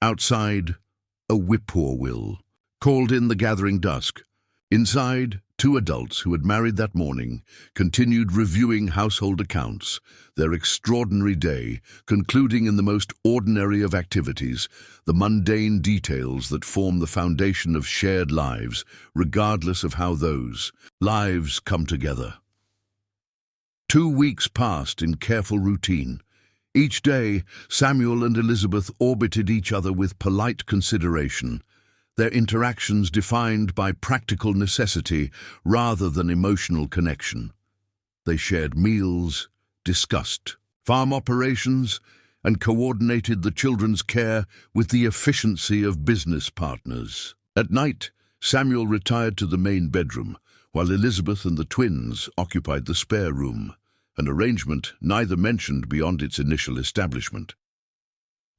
Outside, a whippoorwill called in the gathering dusk. Inside, two adults who had married that morning continued reviewing household accounts, their extraordinary day concluding in the most ordinary of activities, the mundane details that form the foundation of shared lives, regardless of how those lives come together. 2 weeks passed in careful routine. Each day, Samuel and Elizabeth orbited each other with polite consideration, their interactions defined by practical necessity rather than emotional connection. They shared meals, discussed farm operations, and coordinated the children's care with the efficiency of business partners. At night, Samuel retired to the main bedroom, while Elizabeth and the twins occupied the spare room, an arrangement neither mentioned beyond its initial establishment.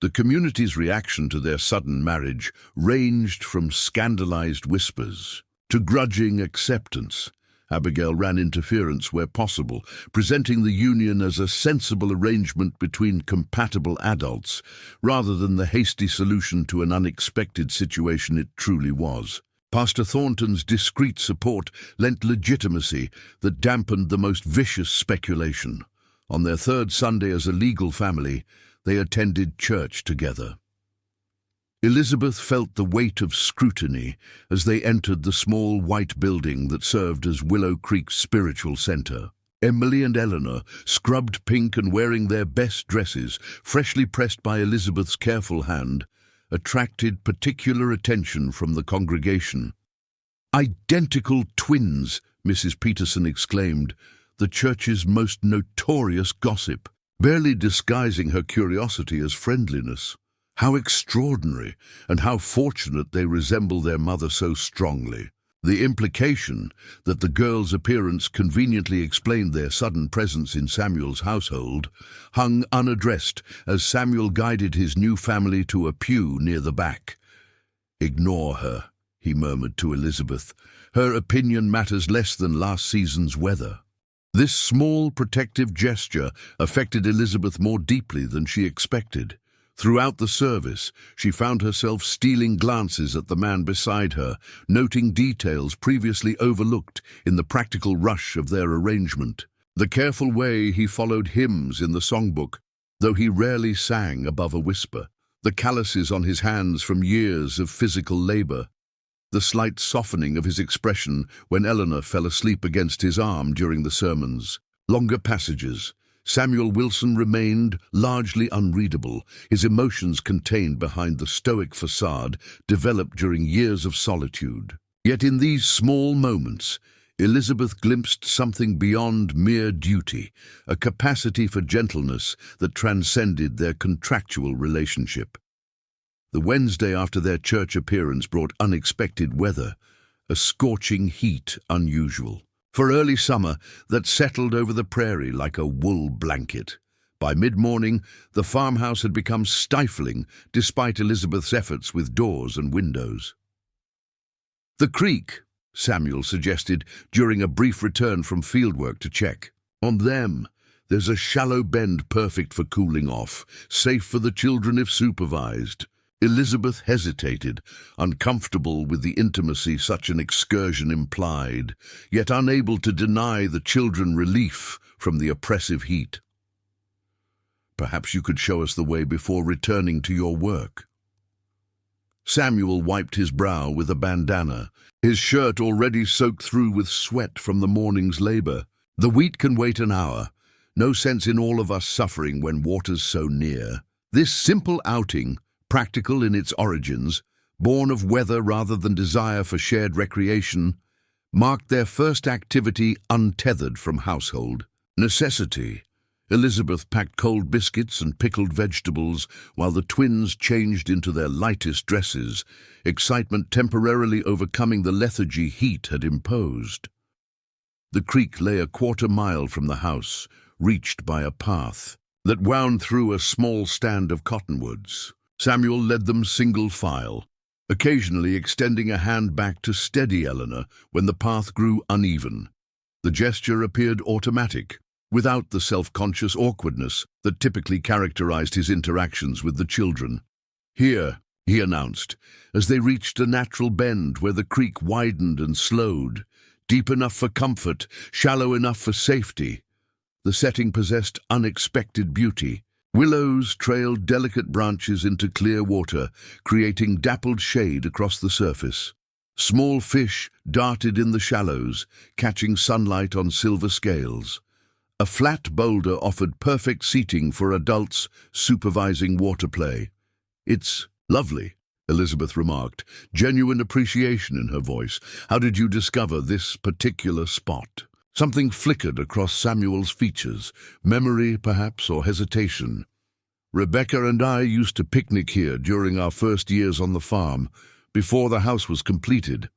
The community's reaction to their sudden marriage ranged from scandalized whispers to grudging acceptance. Abigail ran interference where possible, presenting the union as a sensible arrangement between compatible adults, rather than the hasty solution to an unexpected situation it truly was. Pastor Thornton's discreet support lent legitimacy that dampened the most vicious speculation. On their third Sunday as a legal family, they attended church together. Elizabeth felt the weight of scrutiny as they entered the small white building that served as Willow Creek's spiritual center. Emily and Eleanor, scrubbed pink and wearing their best dresses, freshly pressed by Elizabeth's careful hand, attracted particular attention from the congregation. "Identical twins," Mrs. Peterson exclaimed, the church's most notorious gossip, barely disguising her curiosity as friendliness. "How extraordinary, and how fortunate they resemble their mother so strongly." The implication that the girls' appearance conveniently explained their sudden presence in Samuel's household hung unaddressed as Samuel guided his new family to a pew near the back. "Ignore her," he murmured to Elizabeth. "Her opinion matters less than last season's weather." This small protective gesture affected Elizabeth more deeply than she expected. Throughout the service, she found herself stealing glances at the man beside her, noting details previously overlooked in the practical rush of their arrangement. The careful way he followed hymns in the songbook, though he rarely sang above a whisper. The calluses on his hands from years of physical labor. The slight softening of his expression when Eleanor fell asleep against his arm during the sermons. Longer passages. Samuel Wilson remained largely unreadable, his emotions contained behind the stoic facade developed during years of solitude. Yet in these small moments, Elizabeth glimpsed something beyond mere duty, a capacity for gentleness that transcended their contractual relationship. The Wednesday after their church appearance brought unexpected weather, a scorching heat unusual. For early summer that settled over the prairie like a wool blanket. By mid-morning, the farmhouse had become stifling despite Elizabeth's efforts with doors and windows. "The creek," Samuel suggested during a brief return from fieldwork to check. "On them, there's a shallow bend perfect for cooling off, safe for the children if supervised." Elizabeth hesitated, uncomfortable with the intimacy such an excursion implied, yet unable to deny the children relief from the oppressive heat. "Perhaps you could show us the way before returning to your work." Samuel wiped his brow with a bandana, his shirt already soaked through with sweat from the morning's labor. "The wheat can wait an hour. No sense in all of us suffering when water's so near." This simple outing, practical in its origins, born of weather rather than desire for shared recreation, marked their first activity untethered from household necessity. Elizabeth packed cold biscuits and pickled vegetables while the twins changed into their lightest dresses, excitement temporarily overcoming the lethargy heat had imposed. The creek lay a quarter-mile from the house, reached by a path that wound through a small stand of cottonwoods. Samuel led them single file, occasionally extending a hand back to steady Eleanor when the path grew uneven. The gesture appeared automatic, without the self-conscious awkwardness that typically characterized his interactions with the children. "Here," he announced, as they reached a natural bend where the creek widened and slowed, deep enough for comfort, shallow enough for safety. The setting possessed unexpected beauty. Willows trailed delicate branches into clear water, creating dappled shade across the surface. Small fish darted in the shallows, catching sunlight on silver scales. A flat boulder offered perfect seating for adults supervising water play. "It's lovely," Elizabeth remarked, genuine appreciation in her voice. "How did you discover this particular spot?" Something flickered across Samuel's features, memory perhaps, or hesitation. "Rebecca and I used to picnic here during our first years on the farm, before the house was completed."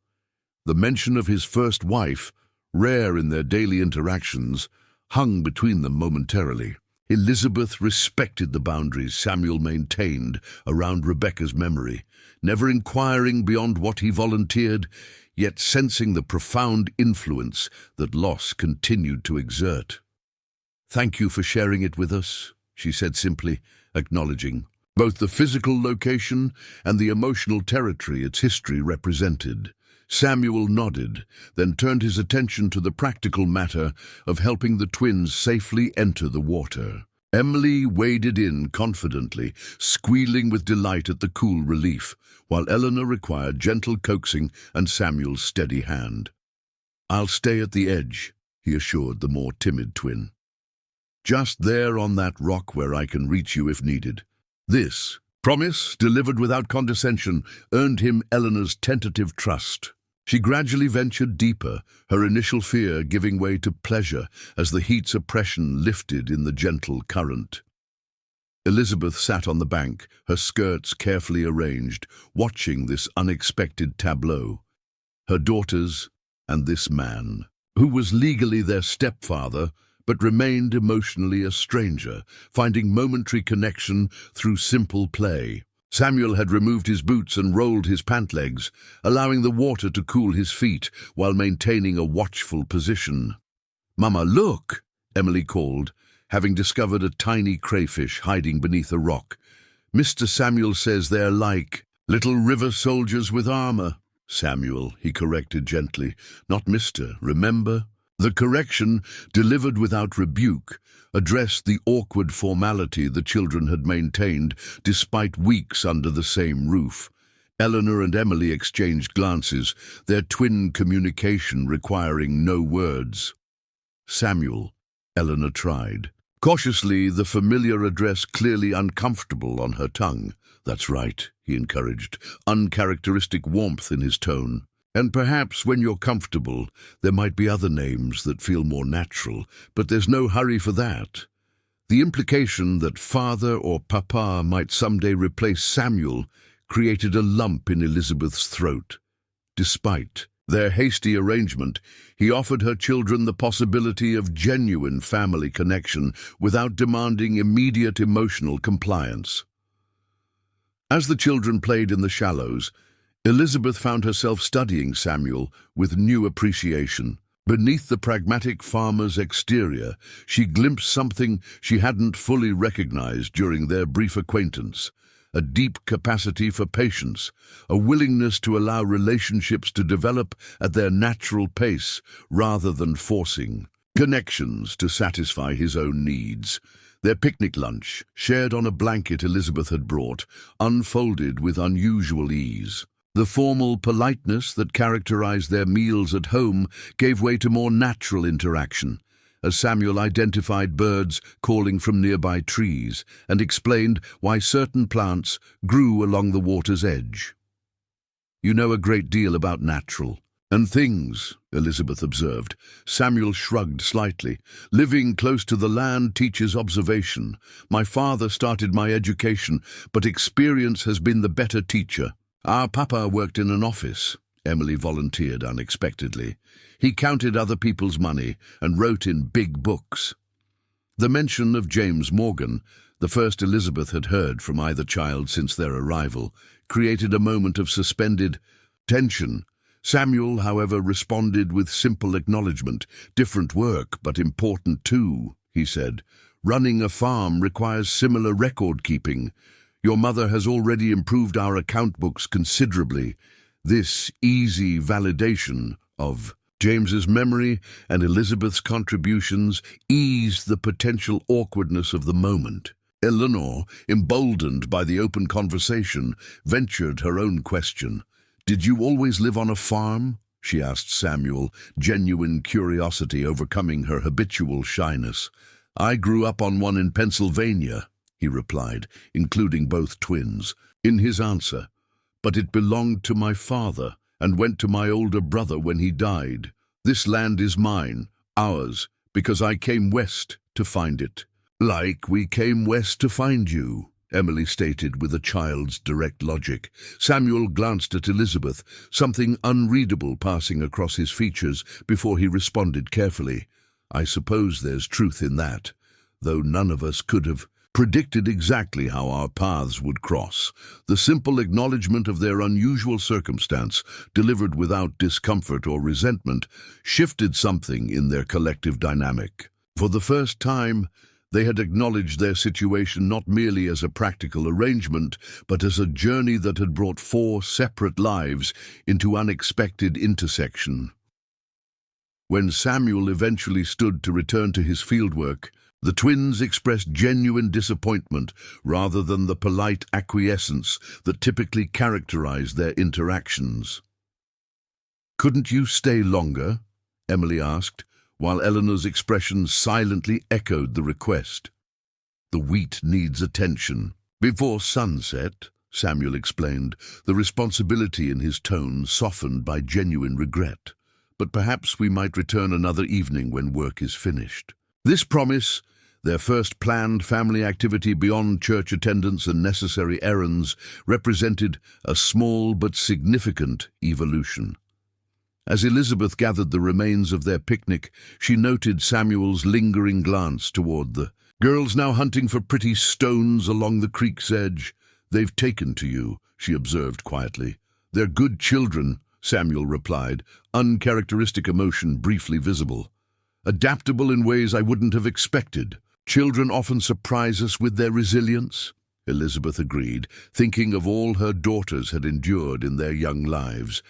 The mention of his first wife, rare in their daily interactions, hung between them momentarily. Elizabeth respected the boundaries Samuel maintained around Rebecca's memory, never inquiring beyond what he volunteered, yet sensing the profound influence that loss continued to exert. "Thank you for sharing it with us," she said simply, acknowledging both the physical location and the emotional territory its history represented. Samuel nodded, then turned his attention to the practical matter of helping the twins safely enter the water. Emily waded in confidently, squealing with delight at the cool relief, while Eleanor required gentle coaxing and Samuel's steady hand. "I'll stay at the edge," he assured the more timid twin. "Just there on that rock where I can reach you if needed." This promise, delivered without condescension, earned him Eleanor's tentative trust. She gradually ventured deeper, her initial fear giving way to pleasure as the heat's oppression lifted in the gentle current. Elizabeth sat on the bank, her skirts carefully arranged, watching this unexpected tableau. Her daughters and this man, who was legally their stepfather, but remained emotionally a stranger, finding momentary connection through simple play. Samuel had removed his boots and rolled his pant legs, allowing the water to cool his feet while maintaining a watchful position. "Mama, look!" Emily called, having discovered a tiny crayfish hiding beneath a rock. "Mr. Samuel says they're like little river soldiers with armor." "Samuel," he corrected gently, "not Mr., remember?" The correction, delivered without rebuke, addressed the awkward formality the children had maintained despite weeks under the same roof. Eleanor and Emily exchanged glances, their twin communication requiring no words. "Samuel," Eleanor tried. Cautiously, the familiar address clearly uncomfortable on her tongue. "That's right," he encouraged, uncharacteristic warmth in his tone. "And perhaps when you're comfortable, there might be other names that feel more natural, but there's no hurry for that." The implication that father or papa might someday replace Samuel created a lump in Elizabeth's throat. Despite their hasty arrangement, he offered her children the possibility of genuine family connection without demanding immediate emotional compliance. As the children played in the shallows, Elizabeth found herself studying Samuel with new appreciation. Beneath the pragmatic farmer's exterior, she glimpsed something she hadn't fully recognized during their brief acquaintance: a deep capacity for patience, a willingness to allow relationships to develop at their natural pace rather than forcing connections to satisfy his own needs. Their picnic lunch, shared on a blanket Elizabeth had brought, unfolded with unusual ease. The formal politeness that characterized their meals at home gave way to more natural interaction, as Samuel identified birds calling from nearby trees and explained why certain plants grew along the water's edge. "You know a great deal about natural and things," Elizabeth observed. Samuel shrugged slightly. "Living close to the land teaches observation. My father started my education, but experience has been the better teacher." "Our papa worked in an office," Emily volunteered unexpectedly. "He counted other people's money and wrote in big books." The mention of James Morgan, the first Elizabeth had heard from either child since their arrival, created a moment of suspended tension. Samuel, however, responded with simple acknowledgement. "Different work, but important too," he said. "Running a farm requires similar record-keeping. Your mother has already improved our account books considerably." This easy validation of James's memory and Elizabeth's contributions eased the potential awkwardness of the moment. Eleanor, emboldened by the open conversation, ventured her own question. "Did you always live on a farm?" she asked Samuel, genuine curiosity overcoming her habitual shyness. "I grew up on one in Pennsylvania," he replied, including both twins. In his answer, "But it belonged to my father and went to my older brother when he died. This land is mine, ours, because I came west to find it." "Like we came west to find you," Emily stated with a child's direct logic. Samuel glanced at Elizabeth, something unreadable passing across his features before he responded carefully. "I suppose there's truth in that, though none of us could have predicted exactly how our paths would cross." The simple acknowledgement of their unusual circumstance, delivered without discomfort or resentment, shifted something in their collective dynamic. For the first time, they had acknowledged their situation not merely as a practical arrangement, but as a journey that had brought 4 separate lives into unexpected intersection. When Samuel eventually stood to return to his fieldwork, the twins expressed genuine disappointment rather than the polite acquiescence that typically characterized their interactions. "Couldn't you stay longer?" Emily asked, while Eleanor's expression silently echoed the request. "The wheat needs attention." "Before sunset," Samuel explained, the responsibility in his tone softened by genuine regret. "But perhaps we might return another evening when work is finished." This promise, their first planned family activity beyond church attendance and necessary errands, represented a small but significant evolution. As Elizabeth gathered the remains of their picnic, she noted Samuel's lingering glance toward the girls now hunting for pretty stones along the creek's edge. "They've taken to you," she observed quietly. "They're good children," Samuel replied, uncharacteristic emotion briefly visible. adaptable in ways I wouldn't have expected. Children often surprise us with their resilience, Elizabeth agreed, thinking of all her daughters had endured in their young lives,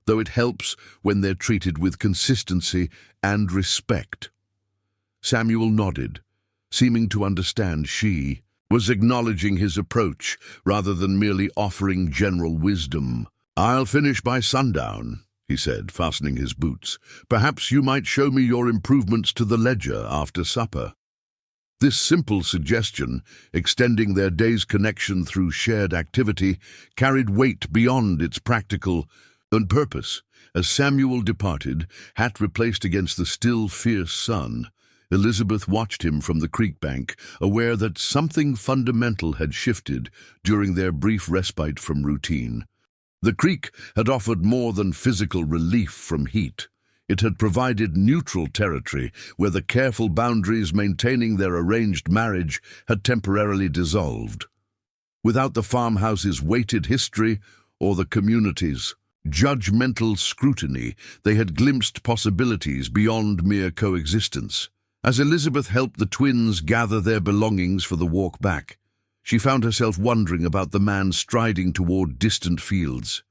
though it helps when they're treated with consistency and respect. Samuel nodded, seeming to understand she was acknowledging his approach rather than merely offering general wisdom. "I'll finish by sundown," he said, fastening his boots. "Perhaps you might show me your improvements to the ledger after supper." This simple suggestion, extending their day's connection through shared activity, carried weight beyond its practical purpose. As Samuel departed, hat replaced against the still fierce sun, Elizabeth watched him from the creek bank, aware that something fundamental had shifted during their brief respite from routine. The creek had offered more than physical relief from heat. It had provided neutral territory where the careful boundaries maintaining their arranged marriage had temporarily dissolved. Without the farmhouse's weighted history or the community's judgmental scrutiny, they had glimpsed possibilities beyond mere coexistence. As Elizabeth helped the twins gather their belongings for the walk back, she found herself wondering about the man striding toward distant fields.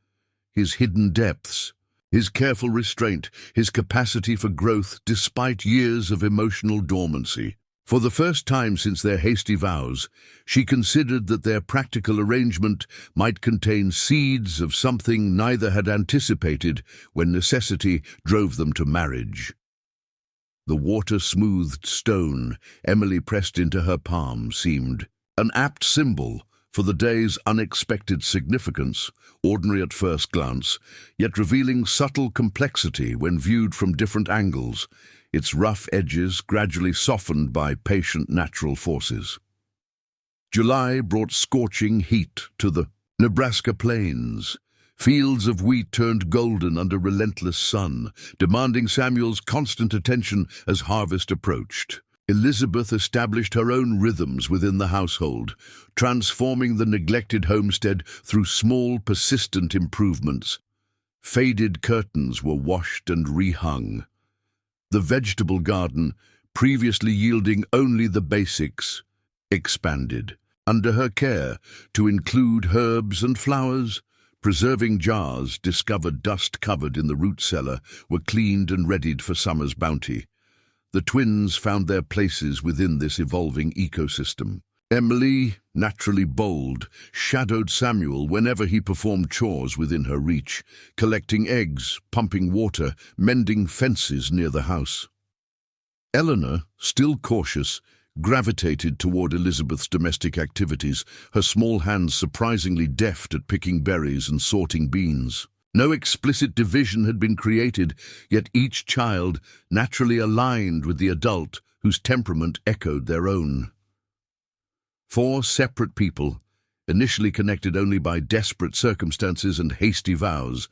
His hidden depths, his careful restraint, his capacity for growth despite years of emotional dormancy. For the first time since their hasty vows, she considered that their practical arrangement might contain seeds of something neither had anticipated when necessity drove them to marriage. The water-smoothed stone Emily pressed into her palm seemed an apt symbol for the day's unexpected significance, ordinary at first glance, yet revealing subtle complexity when viewed from different angles, its rough edges gradually softened by patient natural forces. July brought scorching heat to the Nebraska plains. Fields of wheat turned golden under relentless sun, demanding Samuel's constant attention as harvest approached. Elizabeth established her own rhythms within the household, transforming the neglected homestead through small, persistent improvements. Faded curtains were washed and rehung. The vegetable garden, previously yielding only the basics, expanded under her care to include herbs and flowers. Preserving jars discovered dust-covered in the root cellar were cleaned and readied for summer's bounty. The twins found their places within this evolving ecosystem. Emily, naturally bold, shadowed Samuel whenever he performed chores within her reach, collecting eggs, pumping water, mending fences near the house. Eleanor, still cautious, gravitated toward Elizabeth's domestic activities, her small hands surprisingly deft at picking berries and sorting beans. No explicit division had been created, yet each child naturally aligned with the adult whose temperament echoed their own. 4 separate people, initially connected only by desperate circumstances and hasty vows,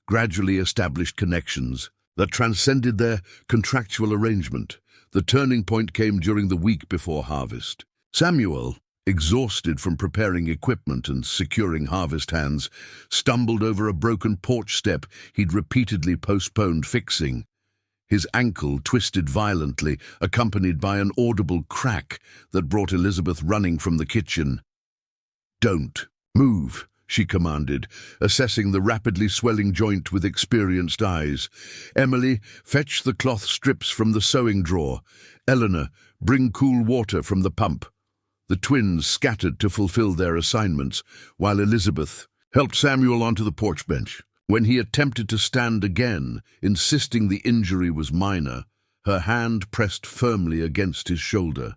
gradually established connections that transcended their contractual arrangement. The turning point came during the week before harvest. Samuel, exhausted from preparing equipment and securing harvest hands, stumbled over a broken porch step he'd repeatedly postponed fixing. His ankle twisted violently, accompanied by an audible crack that brought Elizabeth running from the kitchen. "Don't move," she commanded, assessing the rapidly swelling joint with experienced eyes. "Emily, fetch the cloth strips from the sewing drawer. Eleanor, bring cool water from the pump." The twins scattered to fulfill their assignments, while Elizabeth helped Samuel onto the porch bench. When he attempted to stand again, insisting the injury was minor, her hand pressed firmly against his shoulder.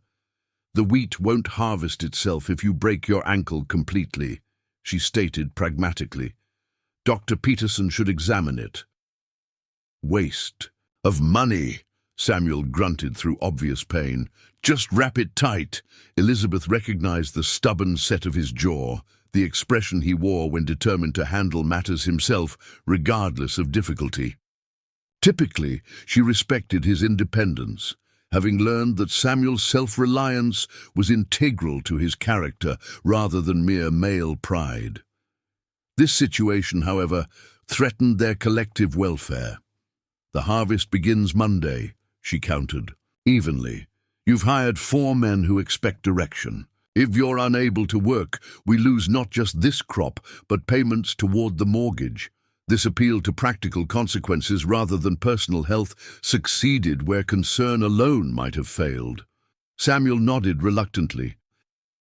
"The wheat won't harvest itself if you break your ankle completely," she stated pragmatically. "Dr. Peterson should examine it." "Waste of money," Samuel grunted through obvious pain. "Just wrap it tight." Elizabeth recognized the stubborn set of his jaw, the expression he wore when determined to handle matters himself, regardless of difficulty. Typically, she respected his independence, having learned that Samuel's self-reliance was integral to his character rather than mere male pride. This situation, however, threatened their collective welfare. "The harvest begins Monday," she countered. Evenly. You've hired 4 men who expect direction. If you're unable to work, we lose not just this crop, but payments toward the mortgage. This appeal to practical consequences rather than personal health succeeded where concern alone might have failed. Samuel nodded reluctantly.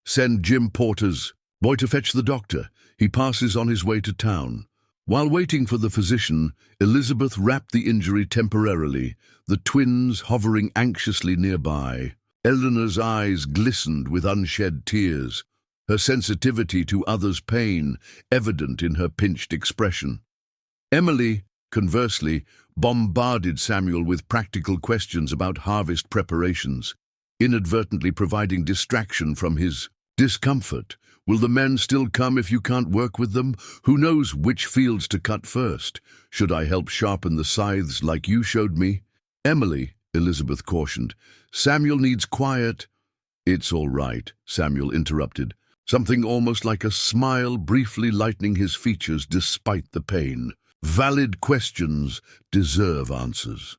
Send Jim Porter's boy to fetch the doctor. He passes on his way to town. While waiting for the physician, Elizabeth wrapped the injury temporarily, the twins hovering anxiously nearby. Eleanor's eyes glistened with unshed tears, her sensitivity to others' pain evident in her pinched expression. Emily, conversely, bombarded Samuel with practical questions about harvest preparations, inadvertently providing distraction from his discomfort. Will the men still come if you can't work with them? Who knows which fields to cut first? Should I help sharpen the scythes like you showed me? Emily, Elizabeth cautioned, Samuel needs quiet. It's all right, Samuel interrupted, something almost like a smile briefly lightening his features despite the pain. Valid questions deserve answers.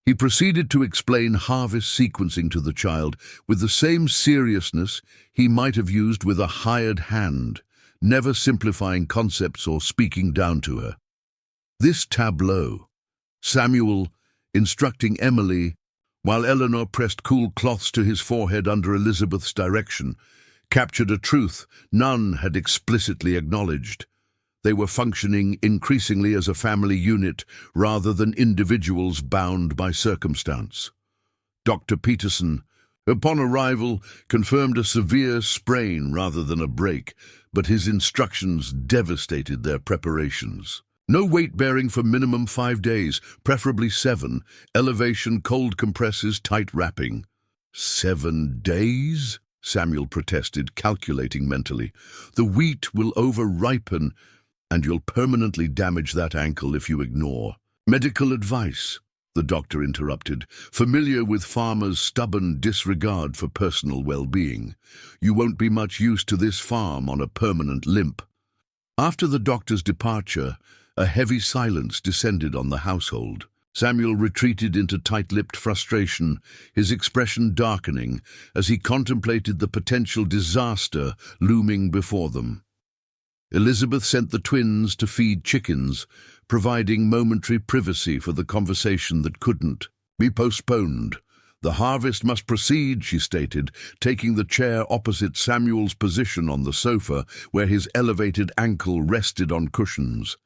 He proceeded to explain harvest sequencing to the child with the same seriousness he might have used with a hired hand, never simplifying concepts or speaking down to her. This tableau, Samuel instructing Emily, while Eleanor pressed cool cloths to his forehead under Elizabeth's direction, captured a truth none had explicitly acknowledged. They were functioning increasingly as a family unit rather than individuals bound by circumstance. Dr. Peterson, upon arrival, confirmed a severe sprain rather than a break, but his instructions devastated their preparations. No weight-bearing for minimum 5 days, preferably 7, elevation, cold compresses, tight wrapping. 7 days? Samuel protested, calculating mentally. The wheat will over-ripen, and you'll permanently damage that ankle if you ignore. Medical advice, the doctor interrupted, familiar with farmers' stubborn disregard for personal well-being. You won't be much use to this farm on a permanent limp. After the doctor's departure, a heavy silence descended on the household. Samuel retreated into tight-lipped frustration, his expression darkening as he contemplated the potential disaster looming before them. Elizabeth sent the twins to feed chickens, providing momentary privacy for the conversation that couldn't be postponed. The harvest must proceed, she stated, taking the chair opposite Samuel's position on the sofa, where his elevated ankle rested on cushions.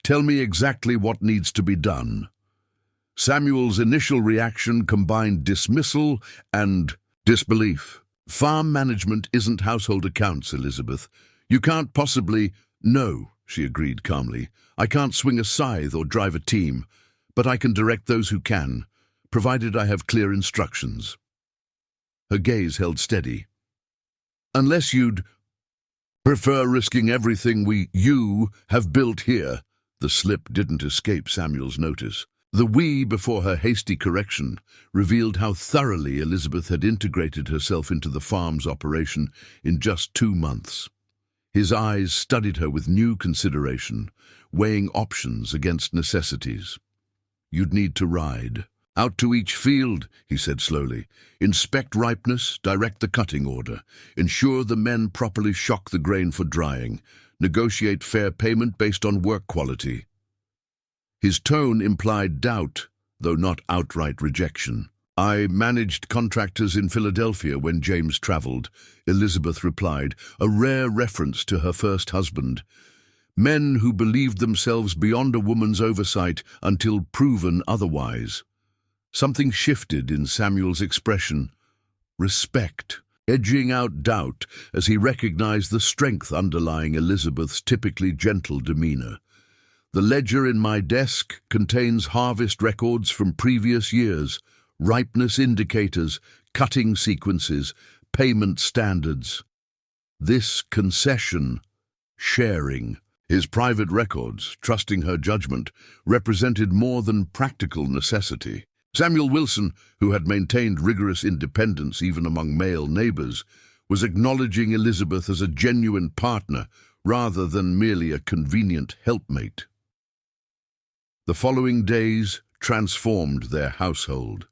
Tell me exactly what needs to be done. Samuel's initial reaction combined dismissal and disbelief. Farm management isn't household accounts, Elizabeth. You can't possibly— No, she agreed calmly. I can't swing a scythe or drive a team, but I can direct those who can, provided I have clear instructions. Her gaze held steady. Unless you'd prefer risking everything you have built here. The slip didn't escape Samuel's notice. The "we" before her hasty correction revealed how thoroughly Elizabeth had integrated herself into the farm's operation in just 2 months. His eyes studied her with new consideration, weighing options against necessities. You'd need to ride. Out to each field, he said slowly. Inspect ripeness, direct the cutting order. Ensure the men properly shock the grain for drying. Negotiate fair payment based on work quality. His tone implied doubt, though not outright rejection. I managed contractors in Philadelphia when James traveled, Elizabeth replied, a rare reference to her first husband. Men who believed themselves beyond a woman's oversight until proven otherwise. Something shifted in Samuel's expression. Respect, edging out doubt as he recognized the strength underlying Elizabeth's typically gentle demeanor. The ledger in my desk contains harvest records from previous years, ripeness indicators, cutting sequences, payment standards. This concession, sharing, his private records, trusting her judgment, represented more than practical necessity. Samuel Wilson, who had maintained rigorous independence even among male neighbors, was acknowledging Elizabeth as a genuine partner rather than merely a convenient helpmate. The following days transformed their household.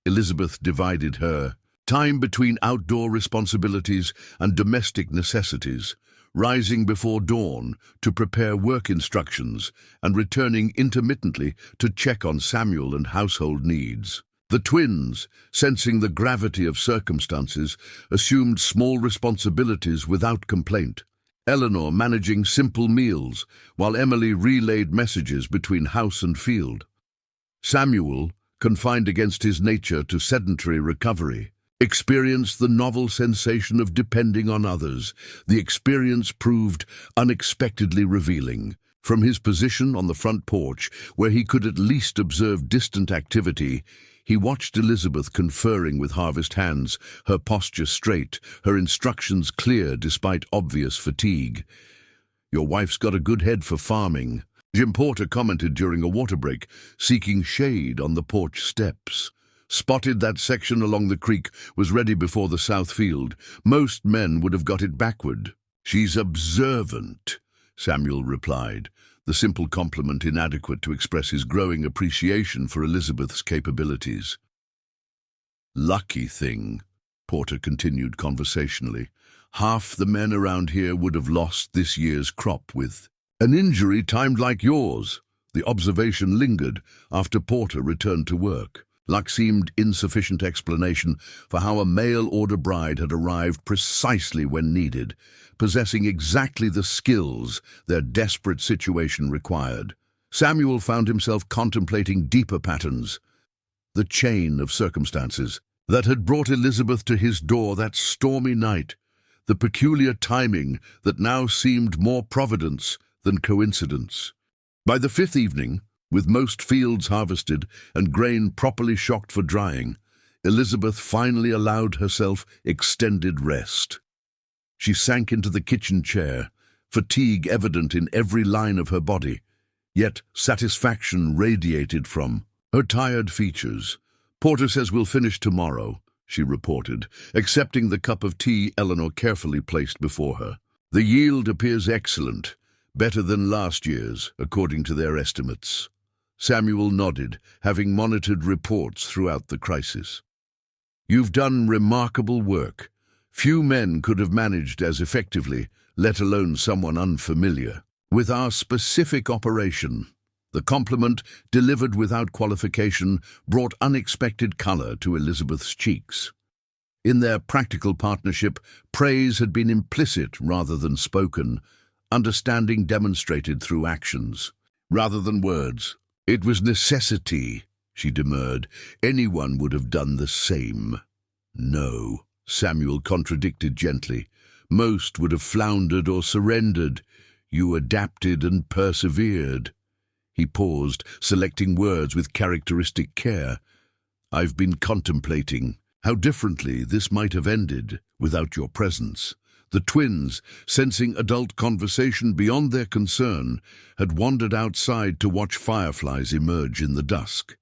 Elizabeth divided her time between outdoor responsibilities and domestic necessities, rising before dawn to prepare work instructions and returning intermittently to check on Samuel and household needs. The twins, sensing the gravity of circumstances, assumed small responsibilities without complaint. Eleanor managing simple meals, while Emily relayed messages between house and field. Samuel, confined against his nature to sedentary recovery, experienced the novel sensation of depending on others. The experience proved unexpectedly revealing. From his position on the front porch, where he could at least observe distant activity, he watched Elizabeth conferring with harvest hands, her posture straight, her instructions clear despite obvious fatigue. "Your wife's got a good head for farming," Jim Porter commented during a water break, seeking shade on the porch steps. "Spotted that section along the creek, was ready before the south field. Most men would have got it backward." "She's observant," Samuel replied, the simple compliment inadequate to express his growing appreciation for Elizabeth's capabilities. "Lucky thing," Porter continued conversationally. "Half the men around here would have lost this year's crop with an injury timed like yours." The observation lingered after Porter returned to work. Luck seemed insufficient explanation for how a mail-order bride had arrived precisely when needed, possessing exactly the skills their desperate situation required. Samuel found himself contemplating deeper patterns, the chain of circumstances that had brought Elizabeth to his door that stormy night, the peculiar timing that now seemed more providence than coincidence. By the fifth evening, with most fields harvested and grain properly shocked for drying, Elizabeth finally allowed herself extended rest. She sank into the kitchen chair, fatigue evident in every line of her body, yet satisfaction radiated from her tired features. "Porter says we'll finish tomorrow," she reported, accepting the cup of tea Eleanor carefully placed before her. "The yield appears excellent, better than last year's, according to their estimates." Samuel nodded, having monitored reports throughout the crisis. "You've done remarkable work. Few men could have managed as effectively, let alone someone unfamiliar, with our specific operation." The compliment, delivered without qualification, brought unexpected color to Elizabeth's cheeks. In their practical partnership, praise had been implicit rather than spoken, understanding demonstrated through actions, rather than words. "It was necessity," she demurred. "Anyone would have done the same." "No," Samuel contradicted gently. "Most would have floundered or surrendered. You adapted and persevered." He paused, selecting words with characteristic care. "I've been contemplating how differently this might have ended without your presence." The twins, sensing adult conversation beyond their concern, had wandered outside to watch fireflies emerge in the dusk.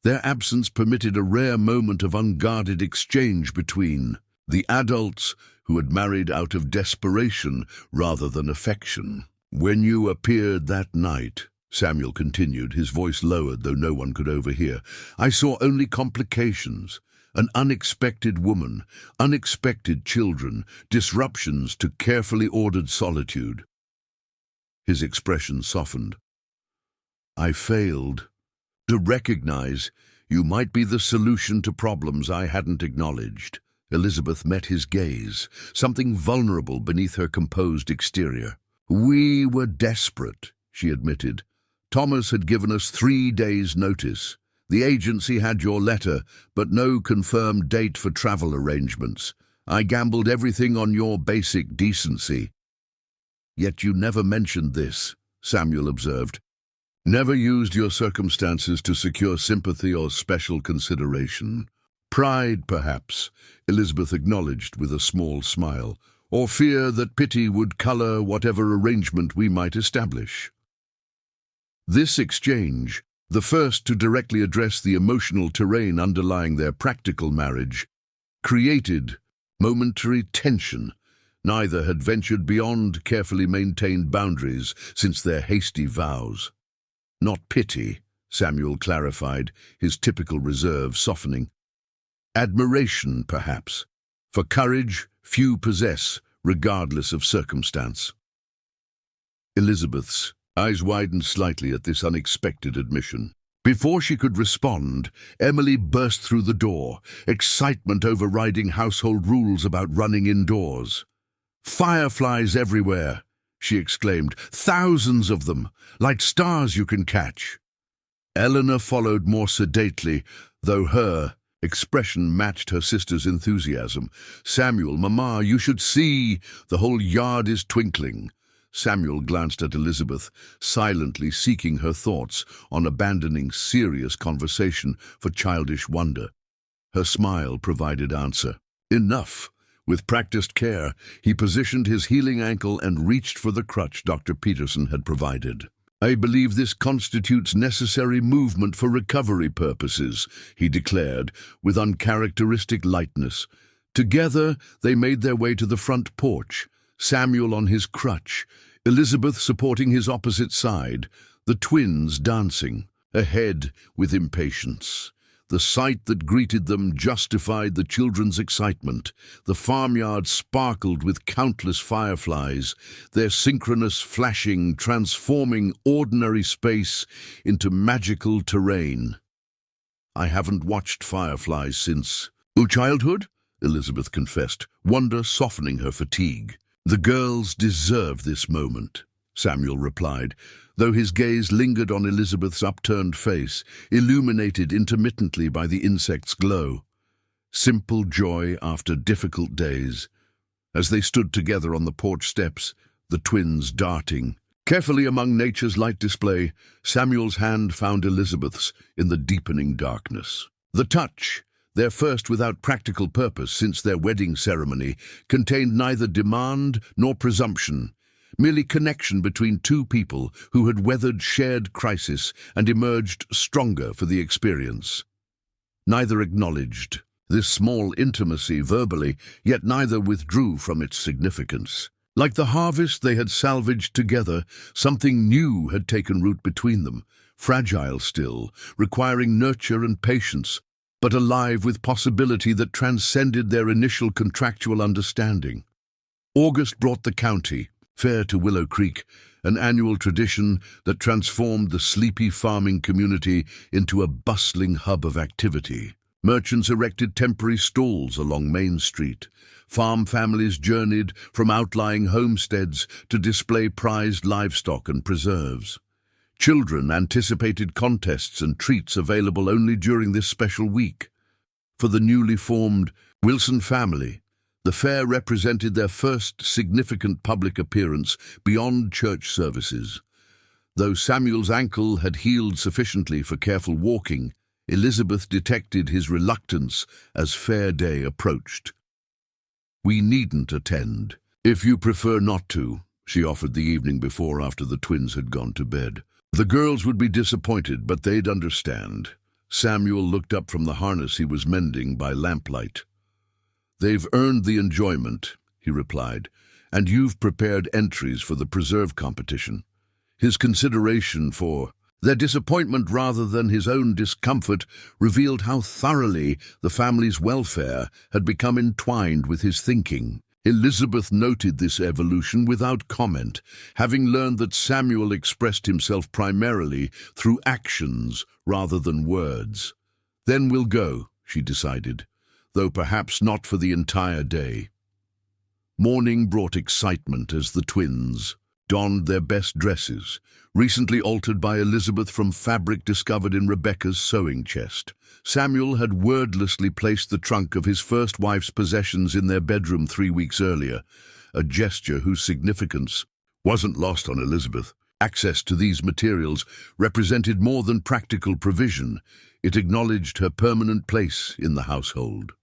Their absence permitted a rare moment of unguarded exchange between the adults, who had married out of desperation rather than affection. "When you appeared that night," Samuel continued, his voice lowered though no one could overhear, "I saw only complications. An unexpected woman, unexpected children, disruptions to carefully ordered solitude." His expression softened. "I failed to recognize you might be the solution to problems I hadn't acknowledged." Elizabeth met his gaze, something vulnerable beneath her composed exterior. "We were desperate," she admitted. "Thomas had given us 3 days' notice. The agency had your letter, but no confirmed date for travel arrangements. I gambled everything on your basic decency." "Yet you never mentioned this," Samuel observed. "Never used your circumstances to secure sympathy or special consideration." "Pride, perhaps," Elizabeth acknowledged with a small smile, "or fear that pity would color whatever arrangement we might establish." This exchange, the first to directly address the emotional terrain underlying their practical marriage, created momentary tension. Neither had ventured beyond carefully maintained boundaries since their hasty vows. "Not pity," Samuel clarified, his typical reserve softening. Admiration, perhaps, for courage few possess, regardless of circumstance. Elizabeth's eyes widened slightly at this unexpected admission. Before she could respond, Emily burst through the door, excitement overriding household rules about running indoors. "Fireflies everywhere," she exclaimed. "Thousands of them, like stars you can catch." Eleanor followed more sedately, though her expression matched her sister's enthusiasm. "Samuel, Mama, you should see. The whole yard is twinkling." Samuel glanced at Elizabeth, silently seeking her thoughts on abandoning serious conversation for childish wonder. Her smile provided answer. "Enough." With practiced care, he positioned his healing ankle and reached for the crutch Dr. Peterson had provided. "I believe this constitutes necessary movement for recovery purposes," he declared, with uncharacteristic lightness. Together, they made their way to the front porch, Samuel on his crutch, Elizabeth supporting his opposite side, the twins dancing, ahead with impatience. The sight that greeted them justified the children's excitement. The farmyard sparkled with countless fireflies, their synchronous flashing transforming ordinary space into magical terrain. "I haven't watched fireflies since childhood," Elizabeth confessed, wonder softening her fatigue. "The girls deserve this moment," Samuel replied, though his gaze lingered on Elizabeth's upturned face, illuminated intermittently by the insect's glow. Simple joy after difficult days. As they stood together on the porch steps, the twins darting carefully among nature's light display, Samuel's hand found Elizabeth's in the deepening darkness. The touch, their first without practical purpose since their wedding ceremony, contained neither demand nor presumption, merely connection between two people who had weathered shared crisis and emerged stronger for the experience. Neither acknowledged this small intimacy verbally, yet neither withdrew from its significance. Like the harvest they had salvaged together, something new had taken root between them, fragile still, requiring nurture and patience, but alive with possibility that transcended their initial contractual understanding. August brought the county fair to Willow Creek, an annual tradition that transformed the sleepy farming community into a bustling hub of activity. Merchants erected temporary stalls along Main Street. Farm families journeyed from outlying homesteads to display prized livestock and preserves. Children anticipated contests and treats available only during this special week. For the newly formed Wilson family, the fair represented their first significant public appearance beyond church services. Though Samuel's ankle had healed sufficiently for careful walking, Elizabeth detected his reluctance as fair day approached. "We needn't attend, if you prefer not to," she offered the evening before after the twins had gone to bed. "The girls would be disappointed, but they'd understand." Samuel looked up from the harness he was mending by lamplight. "They've earned the enjoyment," he replied, "and you've prepared entries for the preserve competition." His consideration for their disappointment rather than his own discomfort revealed how thoroughly the family's welfare had become entwined with his thinking. Elizabeth noted this evolution without comment, having learned that Samuel expressed himself primarily through actions rather than words. "Then we'll go," she decided, though perhaps not for the entire day. Morning brought excitement as the twins donned their best dresses, recently altered by Elizabeth from fabric discovered in Rebecca's sewing chest. Samuel had wordlessly placed the trunk of his first wife's possessions in their bedroom 3 weeks earlier, a gesture whose significance wasn't lost on Elizabeth. Access to these materials represented more than practical provision. It acknowledged her permanent place in the household.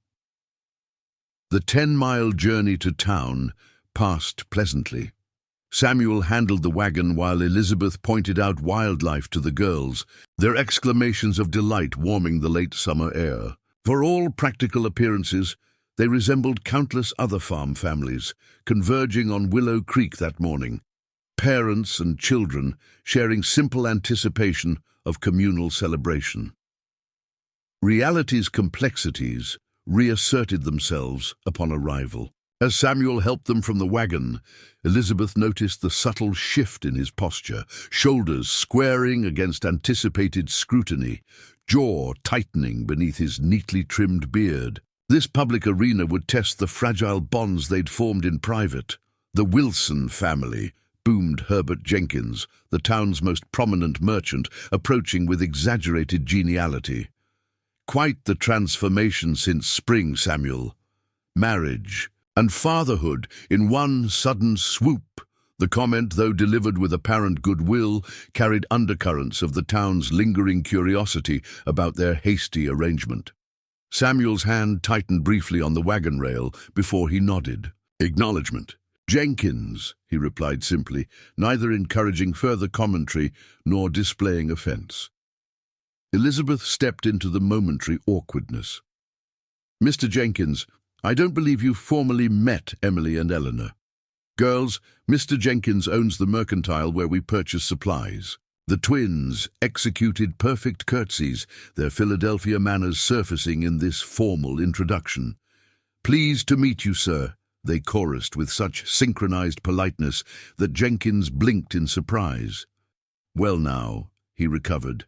The 10-mile journey to town passed pleasantly. Samuel handled the wagon while Elizabeth pointed out wildlife to the girls, their exclamations of delight warming the late summer air. For all practical appearances, they resembled countless other farm families, converging on Willow Creek that morning, parents and children sharing simple anticipation of communal celebration. Reality's complexities reasserted themselves upon arrival. As Samuel helped them from the wagon, Elizabeth noticed the subtle shift in his posture, shoulders squaring against anticipated scrutiny, jaw tightening beneath his neatly trimmed beard. This public arena would test the fragile bonds they'd formed in private. The Wilson family, boomed Herbert Jenkins, the town's most prominent merchant, approaching with exaggerated geniality. Quite the transformation since spring, Samuel. Marriage and fatherhood in one sudden swoop. The comment, though delivered with apparent goodwill, carried undercurrents of the town's lingering curiosity about their hasty arrangement. Samuel's hand tightened briefly on the wagon rail before he nodded. Acknowledgement. "Jenkins," he replied simply, neither encouraging further commentary nor displaying offense. Elizabeth stepped into the momentary awkwardness. "Mr. Jenkins, I don't believe you formally met Emily and Eleanor. Girls, Mr. Jenkins owns the mercantile where we purchase supplies." The twins executed perfect curtsies, their Philadelphia manners surfacing in this formal introduction. "Pleased to meet you, sir," they chorused with such synchronized politeness that Jenkins blinked in surprise. "Well now," he recovered.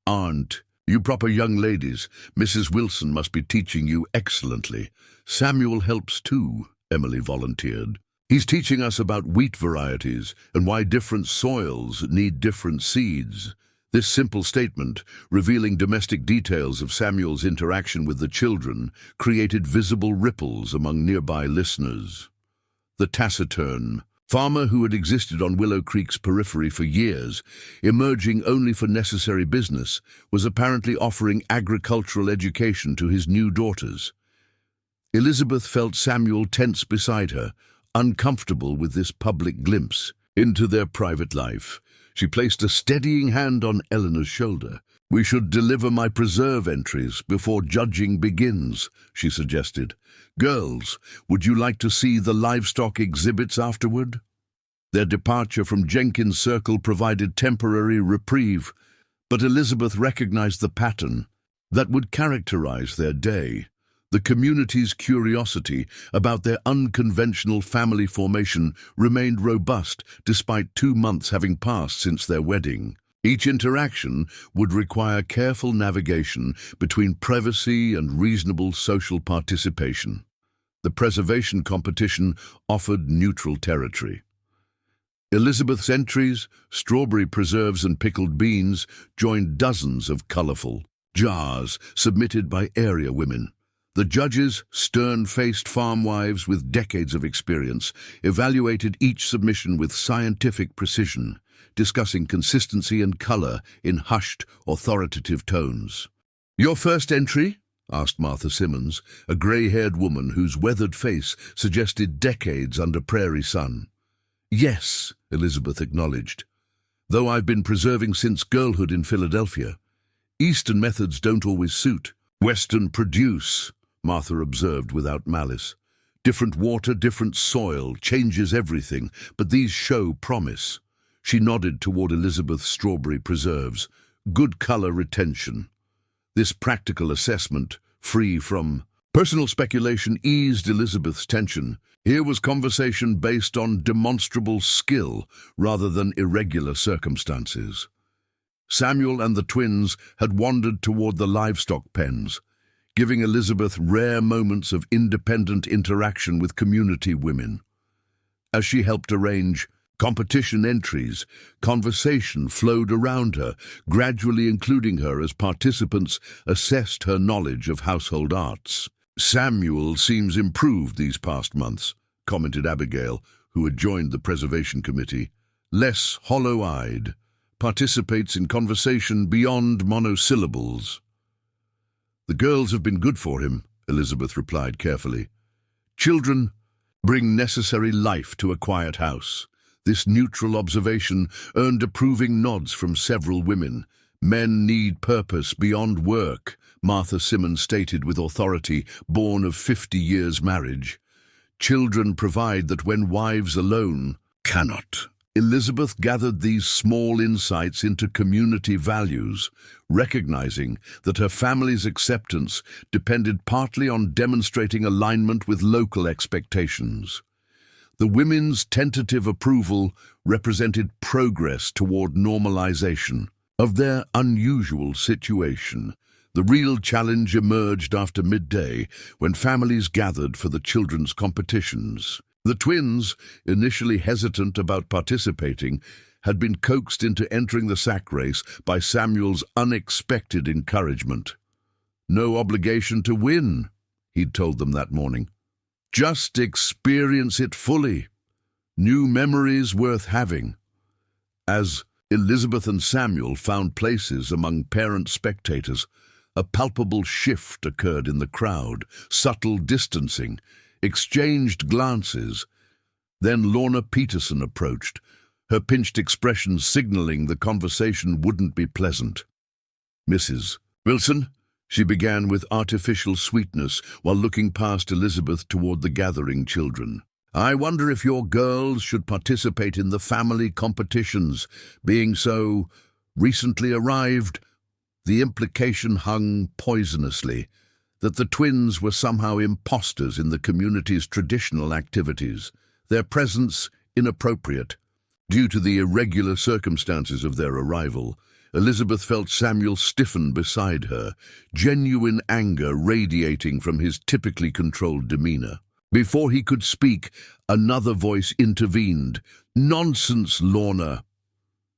"Aren't you proper young ladies? Mrs. Wilson must be teaching you excellently." "Samuel helps too," Emily volunteered. "He's teaching us about wheat varieties and why different soils need different seeds." This simple statement, revealing domestic details of Samuel's interaction with the children, created visible ripples among nearby listeners. The taciturn farmer who had existed on Willow Creek's periphery for years, emerging only for necessary business, was apparently offering agricultural education to his new daughters. Elizabeth felt Samuel tense beside her, uncomfortable with this public glimpse into their private life. She placed a steadying hand on Eleanor's shoulder. "We should deliver my preserve entries before judging begins," she suggested. "Girls, would you like to see the livestock exhibits afterward?" Their departure from Jenkins' circle provided temporary reprieve, but Elizabeth recognized the pattern that would characterize their day. The community's curiosity about their unconventional family formation remained robust despite 2 months having passed since their wedding. Each interaction would require careful navigation between privacy and reasonable social participation. The preservation competition offered neutral territory. Elizabeth's entries, strawberry preserves and pickled beans, joined dozens of colorful jars submitted by area women. The judges, stern-faced farm wives with decades of experience, evaluated each submission with scientific precision, discussing consistency and color in hushed, authoritative tones. "Your first entry?" asked Martha Simmons, a gray-haired woman whose weathered face suggested decades under prairie sun. "Yes," Elizabeth acknowledged, "though I've been preserving since girlhood in Philadelphia. Eastern methods don't always suit. Western produce," Martha observed without malice. "Different water, different soil, changes everything, but these show promise." She nodded toward Elizabeth's strawberry preserves. "Good color retention." This practical assessment, free from personal speculation, eased Elizabeth's tension. Here was conversation based on demonstrable skill rather than irregular circumstances. Samuel and the twins had wandered toward the livestock pens, giving Elizabeth rare moments of independent interaction with community women. As she helped arrange competition entries, conversation flowed around her, gradually including her as participants assessed her knowledge of household arts. "Samuel seems improved these past months," commented Abigail, who had joined the preservation committee. "Less hollow-eyed, participates in conversation beyond monosyllables." "The girls have been good for him," Elizabeth replied carefully. "Children bring necessary life to a quiet house." This neutral observation earned approving nods from several women. "Men need purpose beyond work," Martha Simmons stated with authority, born of 50 years' marriage. "Children provide that when wives alone cannot." Elizabeth gathered these small insights into community values, recognizing that her family's acceptance depended partly on demonstrating alignment with local expectations. The women's tentative approval represented progress toward normalization of their unusual situation. The real challenge emerged after midday when families gathered for the children's competitions. The twins, initially hesitant about participating, had been coaxed into entering the sack race by Samuel's unexpected encouragement. "No obligation to win," he'd told them that morning. "Just experience it fully. New memories worth having." As Elizabeth and Samuel found places among parent spectators, a palpable shift occurred in the crowd, subtle distancing, exchanged glances. Then Lorna Peterson approached, her pinched expression signaling the conversation wouldn't be pleasant. "Mrs. Wilson," she began with artificial sweetness while looking past Elizabeth toward the gathering children. "I wonder if your girls should participate in the family competitions, being so recently arrived." The implication hung poisonously that the twins were somehow imposters in the community's traditional activities, their presence inappropriate. Due to the irregular circumstances of their arrival, Elizabeth felt Samuel stiffen beside her, genuine anger radiating from his typically controlled demeanor. Before he could speak, another voice intervened. "Nonsense, Lorna."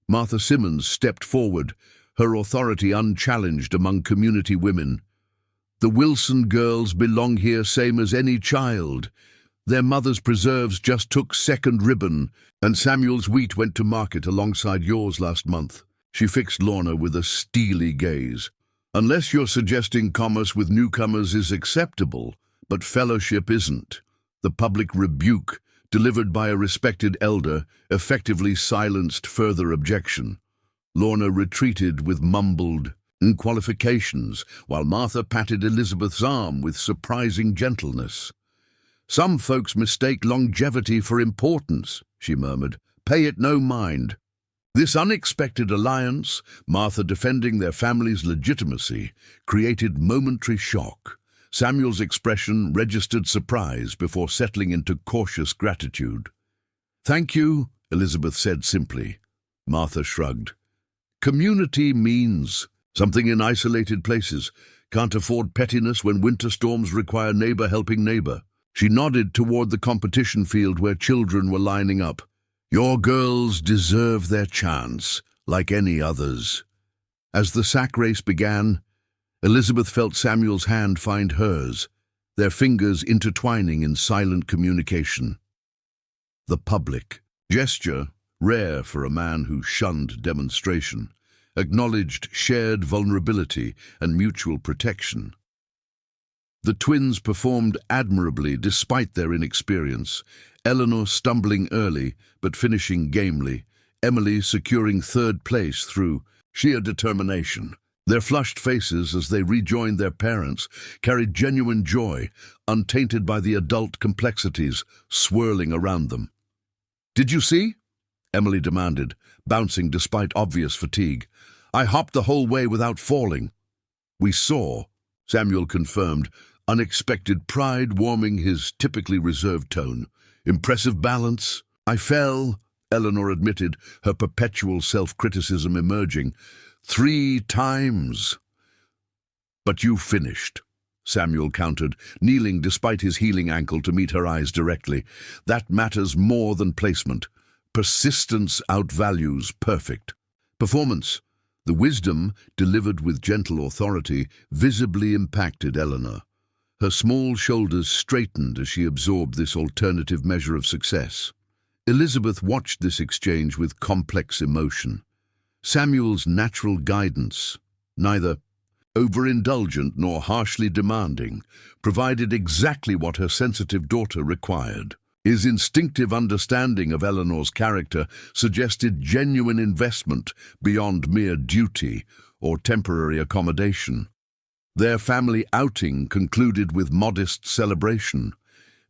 Martha Simmons stepped forward, her authority unchallenged among community women. "The Wilson girls belong here same as any child. Their mother's preserves just took second ribbon, and Samuel's wheat went to market alongside yours last month." She fixed Lorna with a steely gaze. "Unless you're suggesting commerce with newcomers is acceptable, but fellowship isn't." The public rebuke, delivered by a respected elder, effectively silenced further objection. Lorna retreated with mumbled qualifications, while Martha patted Elizabeth's arm with surprising gentleness. "Some folks mistake longevity for importance," she murmured. "Pay it no mind." This unexpected alliance, Martha defending their family's legitimacy, created momentary shock. Samuel's expression registered surprise before settling into cautious gratitude. "Thank you," Elizabeth said simply. Martha shrugged. "Community means something in isolated places. Can't afford pettiness when winter storms require neighbor helping neighbor." She nodded toward the competition field where children were lining up. "Your girls deserve their chance, like any others." As the sack race began, Elizabeth felt Samuel's hand find hers, their fingers intertwining in silent communication. The public gesture, rare for a man who shunned demonstration, acknowledged shared vulnerability and mutual protection. The twins performed admirably despite their inexperience, Eleanor stumbling early but finishing gamely, Emily securing third place through sheer determination. Their flushed faces as they rejoined their parents carried genuine joy, untainted by the adult complexities swirling around them. "Did you see?" Emily demanded, bouncing despite obvious fatigue. "I hopped the whole way without falling." "We saw," Samuel confirmed, unexpected pride warming his typically reserved tone. "Impressive balance." "I fell," Eleanor admitted, her perpetual self-criticism emerging. 3 times." "But you finished," Samuel countered, kneeling despite his healing ankle to meet her eyes directly. "That matters more than placement. Persistence outvalues perfect performance." The wisdom, delivered with gentle authority, visibly impacted Eleanor. Her small shoulders straightened as she absorbed this alternative measure of success. Elizabeth watched this exchange with complex emotion. Samuel's natural guidance, neither overindulgent nor harshly demanding, provided exactly what her sensitive daughter required. His instinctive understanding of Eleanor's character suggested genuine investment beyond mere duty or temporary accommodation. Their family outing concluded with modest celebration,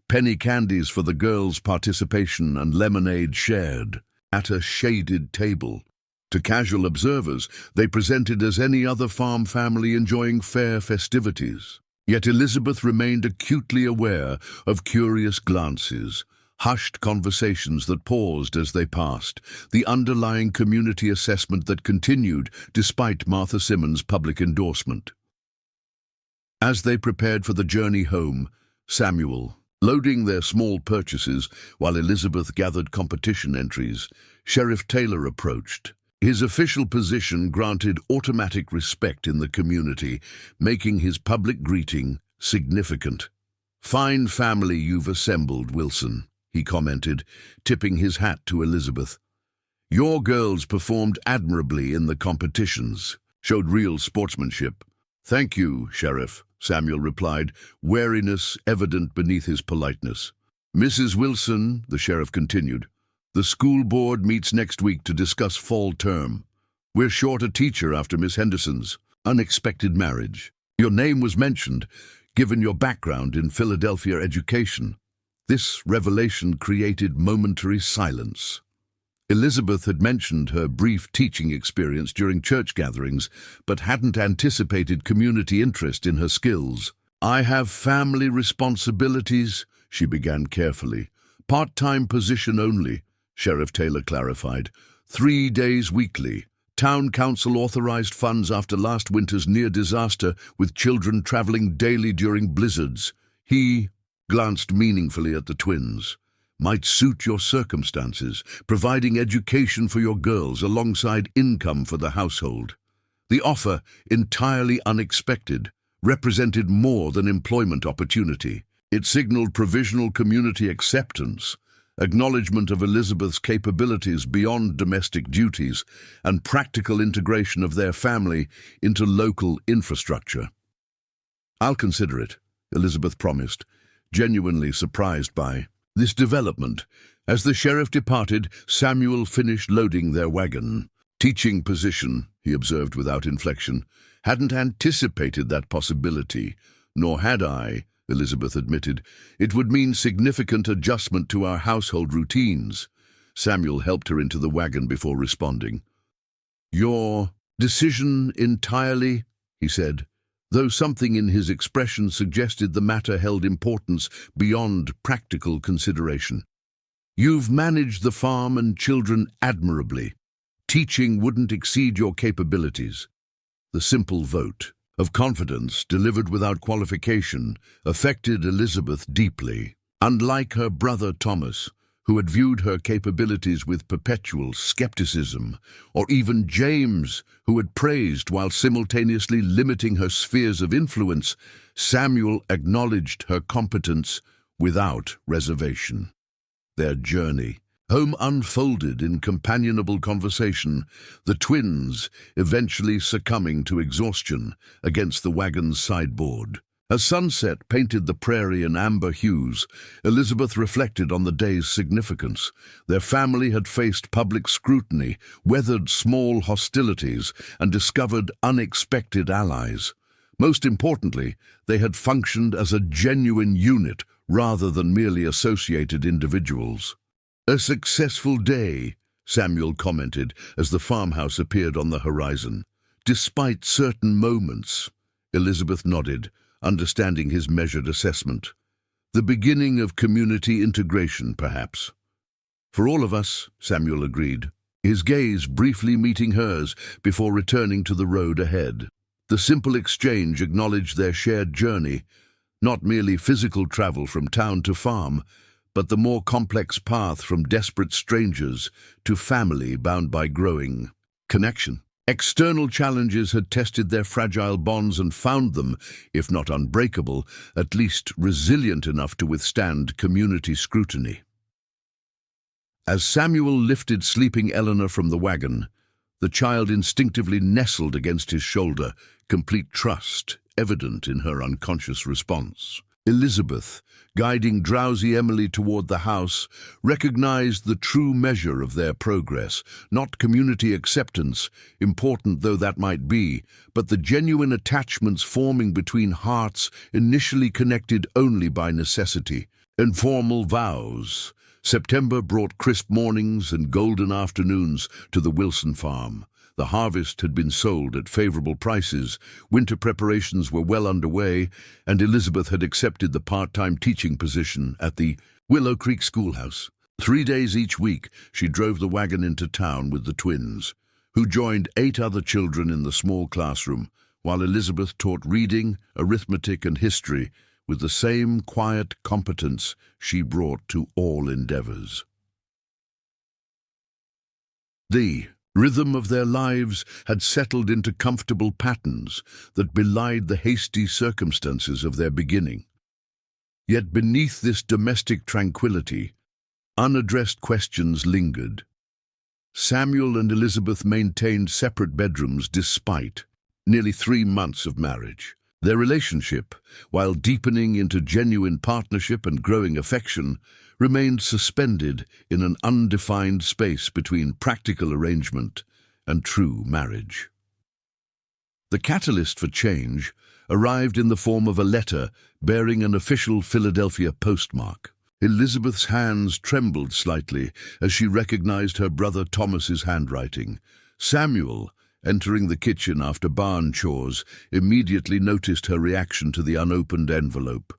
penny candies for the girls' participation and lemonade shared. at a shaded table. To casual observers, they presented as any other farm family enjoying fair festivities. Yet Elizabeth remained acutely aware of curious glances, hushed conversations that paused as they passed, the underlying community assessment that continued despite Martha Simmons' public endorsement. As they prepared for the journey home, Samuel, loading their small purchases while Elizabeth gathered competition entries, Sheriff Taylor approached. His official position granted automatic respect in the community, making his public greeting significant. "Fine family you've assembled, Wilson," he commented, tipping his hat to Elizabeth. "Your girls performed admirably in the competitions, showed real sportsmanship." "Thank you, Sheriff," Samuel replied, wariness evident beneath his politeness. "Mrs. Wilson," the sheriff continued, "the school board meets next week to discuss fall term. We're short a teacher after Miss Henderson's unexpected marriage. Your name was mentioned, given your background in Philadelphia education." This revelation created momentary silence. Elizabeth had mentioned her brief teaching experience during church gatherings, but hadn't anticipated community interest in her skills. "I have family responsibilities," she began carefully. "Part-time position only," Sheriff Taylor clarified. 3 days weekly. Town council authorized funds after last winter's near disaster, with children traveling daily during blizzards. He glanced meaningfully at the twins. "Might suit your circumstances, providing education for your girls alongside income for the household." The offer, entirely unexpected, represented more than employment opportunity. It signaled provisional community acceptance, acknowledgement of Elizabeth's capabilities beyond domestic duties, and practical integration of their family into local infrastructure. "I'll consider it," Elizabeth promised, genuinely surprised by this development. As the sheriff departed, Samuel finished loading their wagon. "Teaching position," he observed without inflection. "Hadn't anticipated that possibility." "Nor had I," Elizabeth admitted. "It would mean significant adjustment to our household routines." Samuel helped her into the wagon before responding. "Your decision entirely," he said, though something in his expression suggested the matter held importance beyond practical consideration. "You've managed the farm and children admirably. Teaching wouldn't exceed your capabilities." The simple vote of confidence, delivered without qualification, affected Elizabeth deeply. Unlike her brother Thomas, who had viewed her capabilities with perpetual skepticism, or even James, who had praised while simultaneously limiting her spheres of influence, Samuel acknowledged her competence without reservation. Their journey home unfolded in companionable conversation, the twins eventually succumbing to exhaustion against the wagon's sideboard. As sunset painted the prairie in amber hues, Elizabeth reflected on the day's significance. Their family had faced public scrutiny, weathered small hostilities, and discovered unexpected allies. Most importantly, they had functioned as a genuine unit rather than merely associated individuals. "A successful day," Samuel commented as the farmhouse appeared on the horizon. "Despite certain moments," Elizabeth nodded, understanding his measured assessment. "The beginning of community integration, perhaps." "For all of us," Samuel agreed, his gaze briefly meeting hers before returning to the road ahead. The simple exchange acknowledged their shared journey, not merely physical travel from town to farm, but the more complex path from desperate strangers to family bound by growing connection. External challenges had tested their fragile bonds and found them, if not unbreakable, at least resilient enough to withstand community scrutiny. As Samuel lifted sleeping Eleanor from the wagon, the child instinctively nestled against his shoulder, complete trust evident in her unconscious response. Elizabeth, guiding drowsy Emily toward the house, recognized the true measure of their progress, not community acceptance, important though that might be, but the genuine attachments forming between hearts initially connected only by necessity. Informal vows, September brought crisp mornings and golden afternoons to the Wilson farm. The harvest had been sold at favorable prices, winter preparations were well underway, and Elizabeth had accepted the part-time teaching position at the Willow Creek schoolhouse. 3 days each week, she drove the wagon into town with the twins, who joined 8 other children in the small classroom, while Elizabeth taught reading, arithmetic, and history with the same quiet competence she brought to all endeavors. The rhythm of their lives had settled into comfortable patterns that belied the hasty circumstances of their beginning. Yet beneath this domestic tranquility, unaddressed questions lingered. Samuel and Elizabeth maintained separate bedrooms despite nearly 3 months of marriage. Their relationship, while deepening into genuine partnership and growing affection, remained suspended in an undefined space between practical arrangement and true marriage. The catalyst for change arrived in the form of a letter bearing an official Philadelphia postmark. Elizabeth's hands trembled slightly as she recognized her brother Thomas's handwriting. Samuel, entering the kitchen after barn chores, immediately noticed her reaction to the unopened envelope.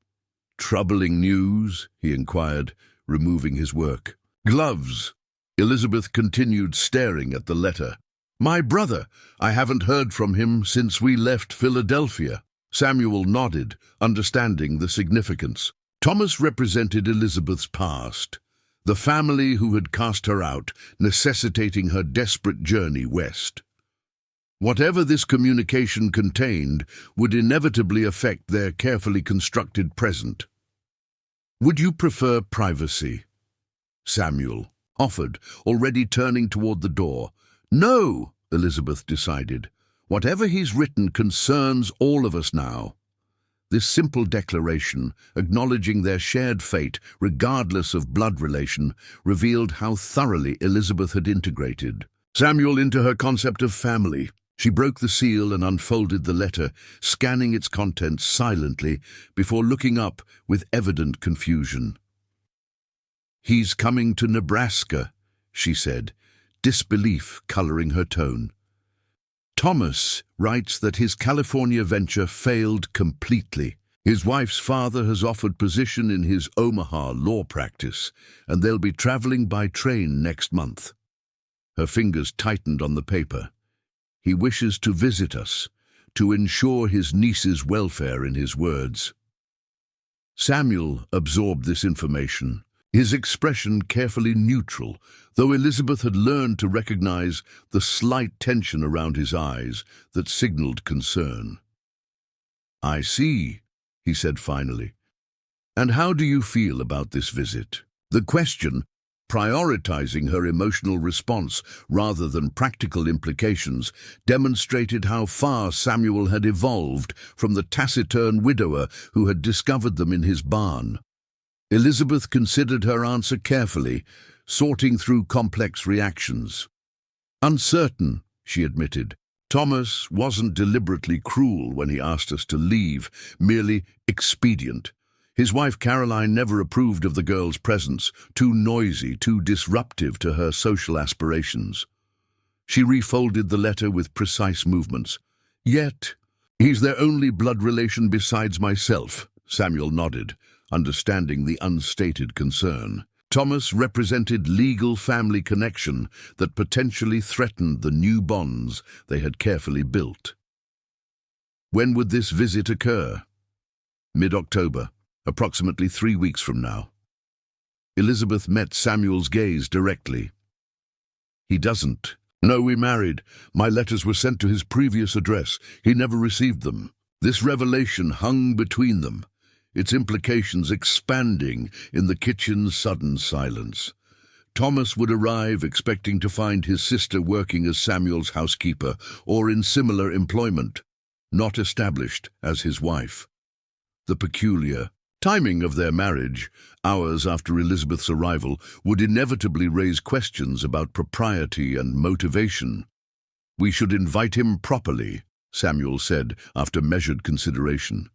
"Troubling news?" he inquired, removing his work. "Gloves." Elizabeth continued staring at the letter. "My brother. I haven't heard from him since we left Philadelphia." Samuel nodded, understanding the significance. Thomas represented Elizabeth's past, the family who had cast her out, necessitating her desperate journey west. Whatever this communication contained would inevitably affect their carefully constructed present. "Would you prefer privacy?" Samuel offered, already turning toward the door. "No," Elizabeth decided. "Whatever he's written concerns all of us now." This simple declaration, acknowledging their shared fate regardless of blood relation, revealed how thoroughly Elizabeth had integrated Samuel into her concept of family. She broke the seal and unfolded the letter, scanning its contents silently before looking up with evident confusion. "He's coming to Nebraska," she said, disbelief coloring her tone. "Thomas writes that his California venture failed completely. His wife's father has offered position in his Omaha law practice, and they'll be traveling by train next month." Her fingers tightened on the paper. "He wishes to visit us, to ensure his niece's welfare," in his words. Samuel absorbed this information, his expression carefully neutral, though Elizabeth had learned to recognize the slight tension around his eyes that signaled concern. "I see," he said finally. "And how do you feel about this visit?" The question, prioritizing her emotional response rather than practical implications, demonstrated how far Samuel had evolved from the taciturn widower who had discovered them in his barn. Elizabeth considered her answer carefully, sorting through complex reactions. "Uncertain," she admitted. "Thomas wasn't deliberately cruel when he asked us to leave, merely expedient. His wife Caroline never approved of the girl's presence, too noisy, too disruptive to her social aspirations." She refolded the letter with precise movements. "Yet, he's their only blood relation besides myself," Samuel nodded, understanding the unstated concern. Thomas represented legal family connection that potentially threatened the new bonds they had carefully built. When would this visit occur? Mid-October, approximately 3 weeks from now. Elizabeth met Samuel's gaze directly. "He doesn't. No, we married. My letters were sent to his previous address. He never received them." This revelation hung between them, its implications expanding in the kitchen's sudden silence. Thomas would arrive expecting to find his sister working as Samuel's housekeeper or in similar employment, not established as his wife. The peculiar timing of their marriage, hours after Elizabeth's arrival, would inevitably raise questions about propriety and motivation. "We should invite him properly," Samuel said after measured consideration.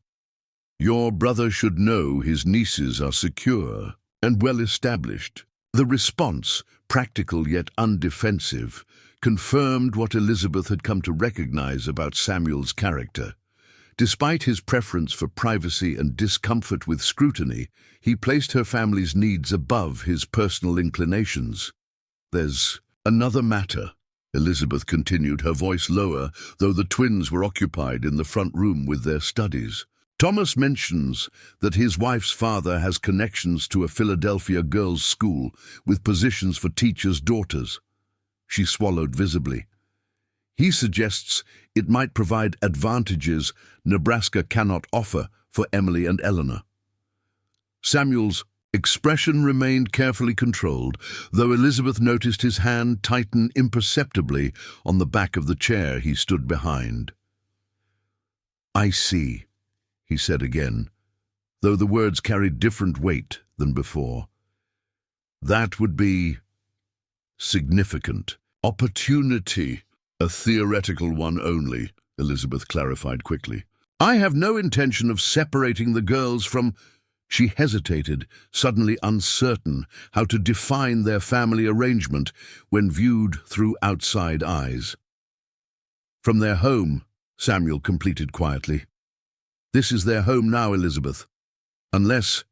"Your brother should know his nieces are secure and well established. The response, practical yet undefensive, confirmed what Elizabeth had come to recognize about Samuel's character. Despite his preference for privacy and discomfort with scrutiny, he placed her family's needs above his personal inclinations. "There's another matter," Elizabeth continued, her voice lower, though the twins were occupied in the front room with their studies. "Thomas mentions that his wife's father has connections to a Philadelphia girls' school with positions for teachers' daughters." She swallowed visibly. "He suggests it might provide advantages Nebraska cannot offer for Emily and Eleanor." Samuel's expression remained carefully controlled, though Elizabeth noticed his hand tighten imperceptibly on the back of the chair he stood behind. "I see," he said again, though the words carried different weight than before. "That would be significant. Opportunity, a theoretical one only," Elizabeth clarified quickly. "I have no intention of separating the girls from—" She hesitated, suddenly uncertain how to define their family arrangement when viewed through outside eyes. "From their home," Samuel completed quietly. "This is their home now, Elizabeth. Unless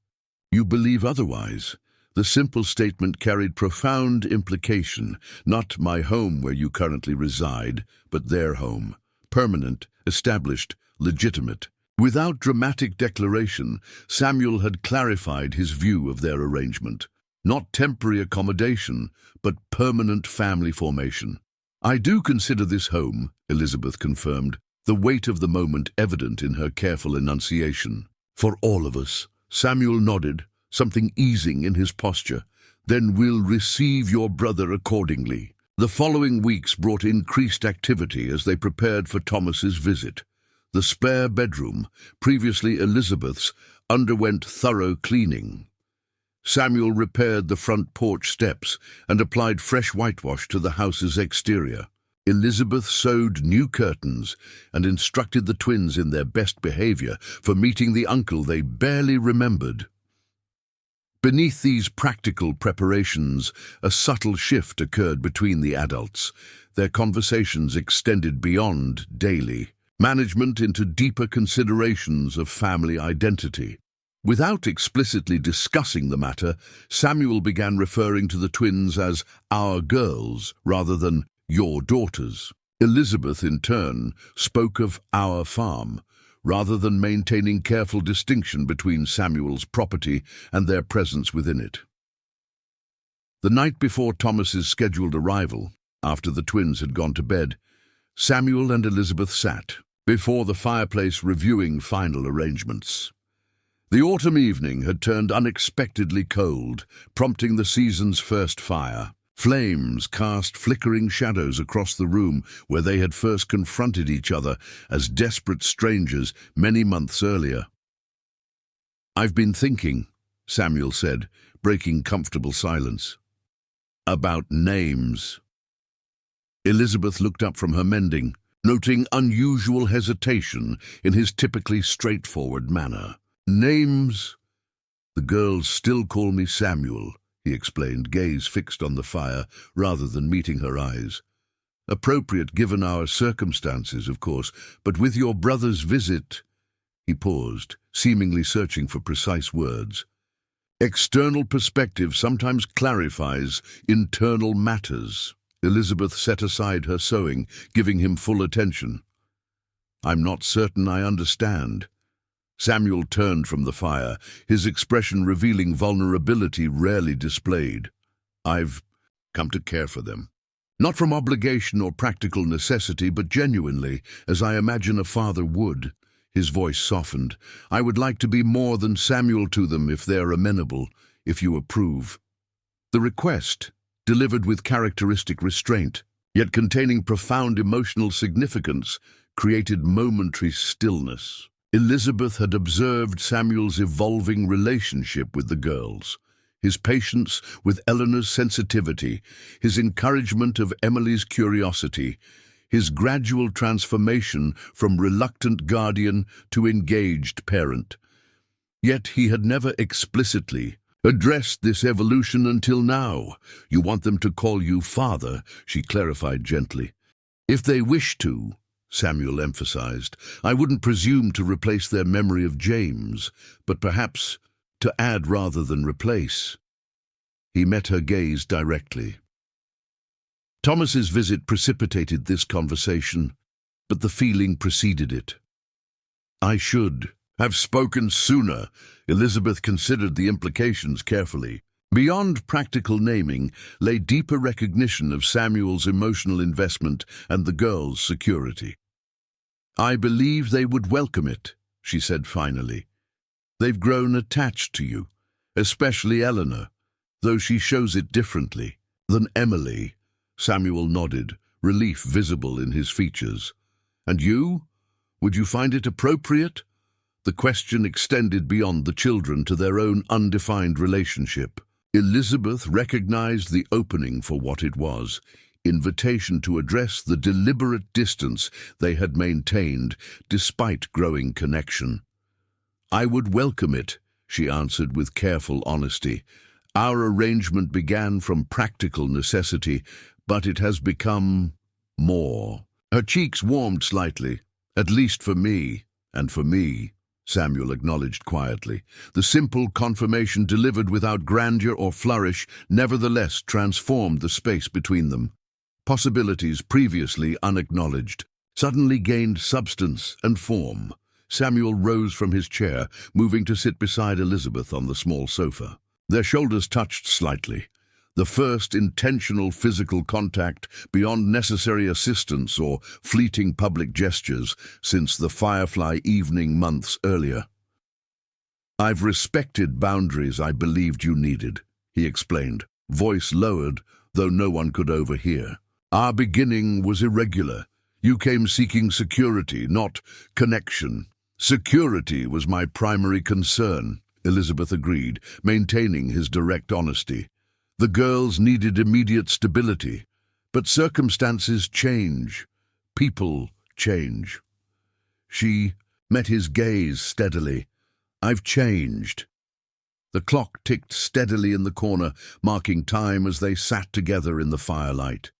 you believe otherwise." The simple statement carried profound implication. Not my home where you currently reside, but their home. Permanent, established, legitimate. Without dramatic declaration, Samuel had clarified his view of their arrangement. Not temporary accommodation, but permanent family formation. "I do consider this home," Elizabeth confirmed, the weight of the moment evident in her careful enunciation. "For all of us." Samuel nodded, something easing in his posture. "Then we'll receive your brother accordingly." The following weeks brought increased activity as they prepared for Thomas's visit. The spare bedroom, previously Elizabeth's, underwent thorough cleaning. Samuel repaired the front porch steps and applied fresh whitewash to the house's exterior. Elizabeth sewed new curtains and instructed the twins in their best behavior for meeting the uncle they barely remembered. Beneath these practical preparations, a subtle shift occurred between the adults. Their conversations extended beyond daily management into deeper considerations of family identity. Without explicitly discussing the matter, Samuel began referring to the twins as "our girls" rather than "your daughters." Elizabeth, in turn, spoke of "our farm," rather than maintaining careful distinction between Samuel's property and their presence within it. The night before Thomas's scheduled arrival, after the twins had gone to bed, Samuel and Elizabeth sat before the fireplace reviewing final arrangements. The autumn evening had turned unexpectedly cold, prompting the season's first fire. Flames cast flickering shadows across the room where they had first confronted each other as desperate strangers many months earlier. "I've been thinking," Samuel said, breaking comfortable silence, "about names." Elizabeth looked up from her mending, noting unusual hesitation in his typically straightforward manner. "Names? The girls still call me Samuel," he explained, gaze fixed on the fire rather than meeting her eyes. "Appropriate given our circumstances, of course, but with your brother's visit—" He paused, seemingly searching for precise words. "External perspective sometimes clarifies internal matters." Elizabeth set aside her sewing, giving him full attention. "I'm not certain I understand." Samuel turned from the fire, his expression revealing vulnerability rarely displayed. "I've come to care for them. Not from obligation or practical necessity, but genuinely, as I imagine a father would." His voice softened. "I would like to be more than Samuel to them if they're amenable, if you approve." The request, delivered with characteristic restraint, yet containing profound emotional significance, created momentary stillness. Elizabeth had observed Samuel's evolving relationship with the girls, his patience with Eleanor's sensitivity, his encouragement of Emily's curiosity, his gradual transformation from reluctant guardian to engaged parent. Yet he had never explicitly addressed this evolution until now. You want them to call you father, she clarified gently. If they wish to, Samuel emphasized, I wouldn't presume to replace their memory of James, but perhaps to add rather than replace. He met her gaze directly. Thomas's visit precipitated this conversation, but the feeling preceded it. I should have spoken sooner. Elizabeth considered the implications carefully. Beyond practical naming lay deeper recognition of Samuel's emotional investment and the girl's security. I believe they would welcome it, she said finally. They've grown attached to you, especially Eleanor, though she shows it differently than Emily. Samuel nodded, relief visible in his features. And you? Would you find it appropriate? The question extended beyond the children to their own undefined relationship. Elizabeth recognized the opening for what it was, invitation to address the deliberate distance they had maintained despite growing connection. I would welcome it, she answered with careful honesty. Our arrangement began from practical necessity, but it has become more. Her cheeks warmed slightly, at least for me, and for me, Samuel acknowledged quietly. The simple confirmation delivered without grandeur or flourish nevertheless transformed the space between them. Possibilities previously unacknowledged suddenly gained substance and form. Samuel rose from his chair, moving to sit beside Elizabeth on the small sofa. Their shoulders touched slightly, the first intentional physical contact beyond necessary assistance or fleeting public gestures since the Firefly evening months earlier. I've respected boundaries I believed you needed, he explained, voice lowered, though no one could overhear. Our beginning was irregular. You came seeking security, not connection. Security was my primary concern, Elizabeth agreed, maintaining his direct honesty. The girls needed immediate stability, but circumstances change. People change. She met his gaze steadily. I've changed. The clock ticked steadily in the corner, marking time as they sat together in the firelight.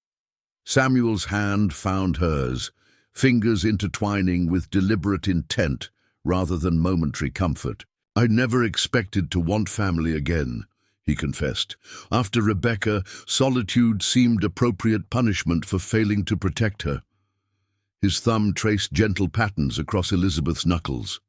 Samuel's hand found hers, fingers intertwining with deliberate intent rather than momentary comfort. I never expected to want family again, he confessed. After Rebecca, solitude seemed appropriate punishment for failing to protect her. His thumb traced gentle patterns across Elizabeth's knuckles.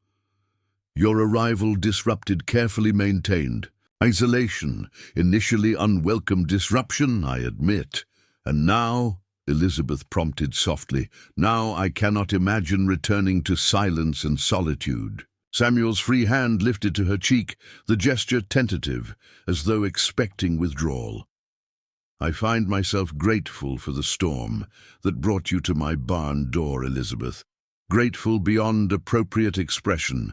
Your arrival disrupted carefully maintained. Isolation, initially unwelcome disruption, I admit. And now, Elizabeth prompted softly, now I cannot imagine returning to silence and solitude. Samuel's free hand lifted to her cheek, the gesture tentative, as though expecting withdrawal. I find myself grateful for the storm that brought you to my barn door, Elizabeth. Grateful beyond appropriate expression.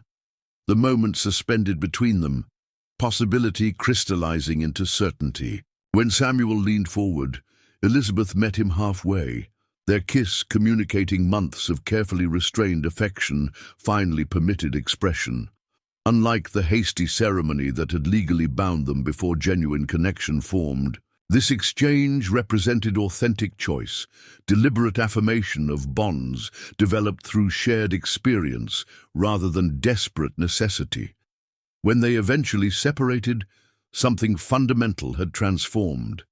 The moment suspended between them, possibility crystallizing into certainty. When Samuel leaned forward, Elizabeth met him halfway. Their kiss, communicating months of carefully restrained affection, finally permitted expression. Unlike the hasty ceremony that had legally bound them before genuine connection formed, this exchange represented authentic choice, deliberate affirmation of bonds developed through shared experience rather than desperate necessity. When they eventually separated, something fundamental had transformed.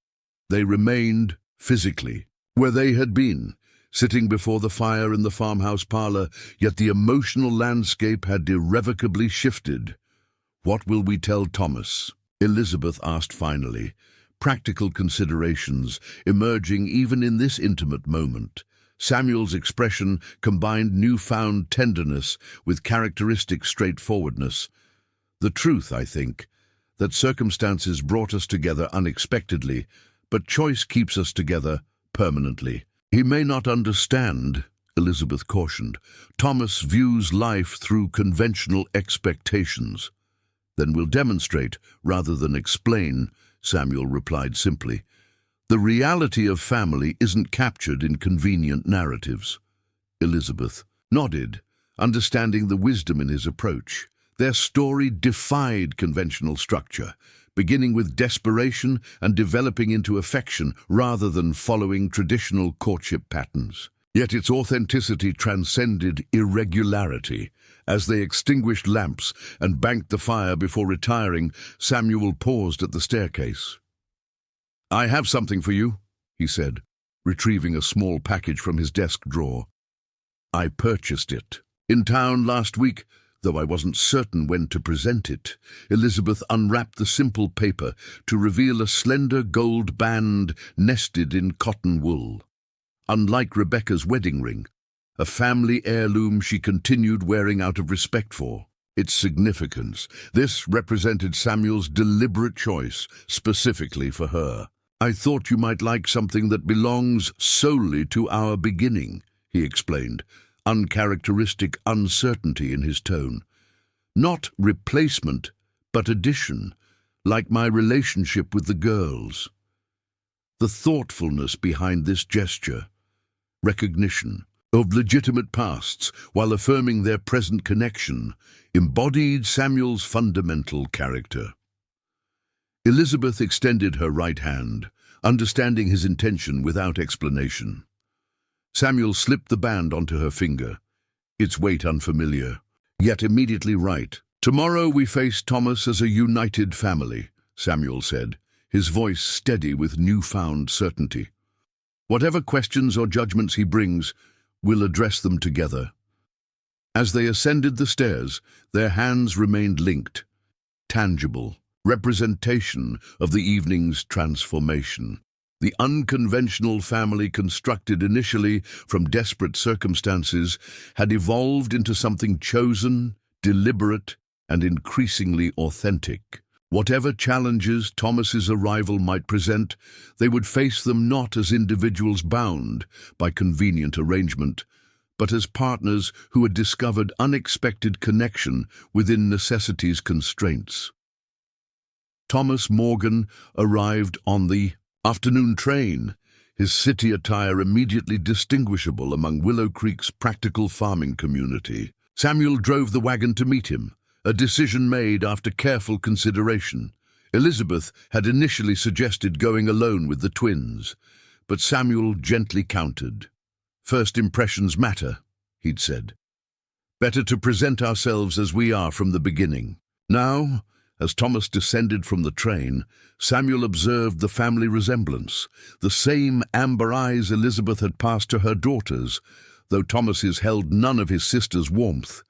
They remained, physically, where they had been, sitting before the fire in the farmhouse parlor, yet the emotional landscape had irrevocably shifted. What will we tell Thomas? Elizabeth asked finally, practical considerations emerging even in this intimate moment. Samuel's expression combined newfound tenderness with characteristic straightforwardness. The truth, I think, that circumstances brought us together unexpectedly, but choice keeps us together permanently. He may not understand, Elizabeth cautioned. Thomas views life through conventional expectations. Then we'll demonstrate rather than explain, Samuel replied simply. The reality of family isn't captured in convenient narratives. Elizabeth nodded, understanding the wisdom in his approach. Their story defied conventional structure, beginning with desperation and developing into affection rather than following traditional courtship patterns. Yet its authenticity transcended irregularity. As they extinguished lamps and banked the fire before retiring, Samuel paused at the staircase. "I have something for you," he said, retrieving a small package from his desk drawer. "I purchased it in town last week, though I wasn't certain when to present it." Elizabeth unwrapped the simple paper to reveal a slender gold band nested in cotton wool. Unlike Rebecca's wedding ring, a family heirloom she continued wearing out of respect for its significance. This represented Samuel's deliberate choice, specifically for her. "I thought you might like something that belongs solely to our beginning," he explained, uncharacteristic uncertainty in his tone. "Not replacement, but addition, like my relationship with the girls." The thoughtfulness behind this gesture, recognition of legitimate pasts while affirming their present connection, embodied Samuel's fundamental character. Elizabeth extended her right hand, understanding his intention without explanation. Samuel slipped the band onto her finger, its weight unfamiliar, yet immediately right. "Tomorrow we face Thomas as a united family," Samuel said, his voice steady with newfound certainty. "Whatever questions or judgments he brings, we'll address them together." As they ascended the stairs, their hands remained linked, tangible representation of the evening's transformation. The unconventional family constructed initially from desperate circumstances had evolved into something chosen, deliberate, and increasingly authentic. Whatever challenges Thomas's arrival might present, they would face them not as individuals bound by convenient arrangement, but as partners who had discovered unexpected connection within necessity's constraints. Thomas Morgan arrived on the afternoon train, his city attire immediately distinguishable among Willow Creek's practical farming community. Samuel drove the wagon to meet him, a decision made after careful consideration. Elizabeth had initially suggested going alone with the twins, but Samuel gently countered. "First impressions matter," he'd said. "Better to present ourselves as we are from the beginning." Now, as Thomas descended from the train, Samuel observed the family resemblance, the same amber eyes Elizabeth had passed to her daughters, though Thomas's held none of his sister's warmth.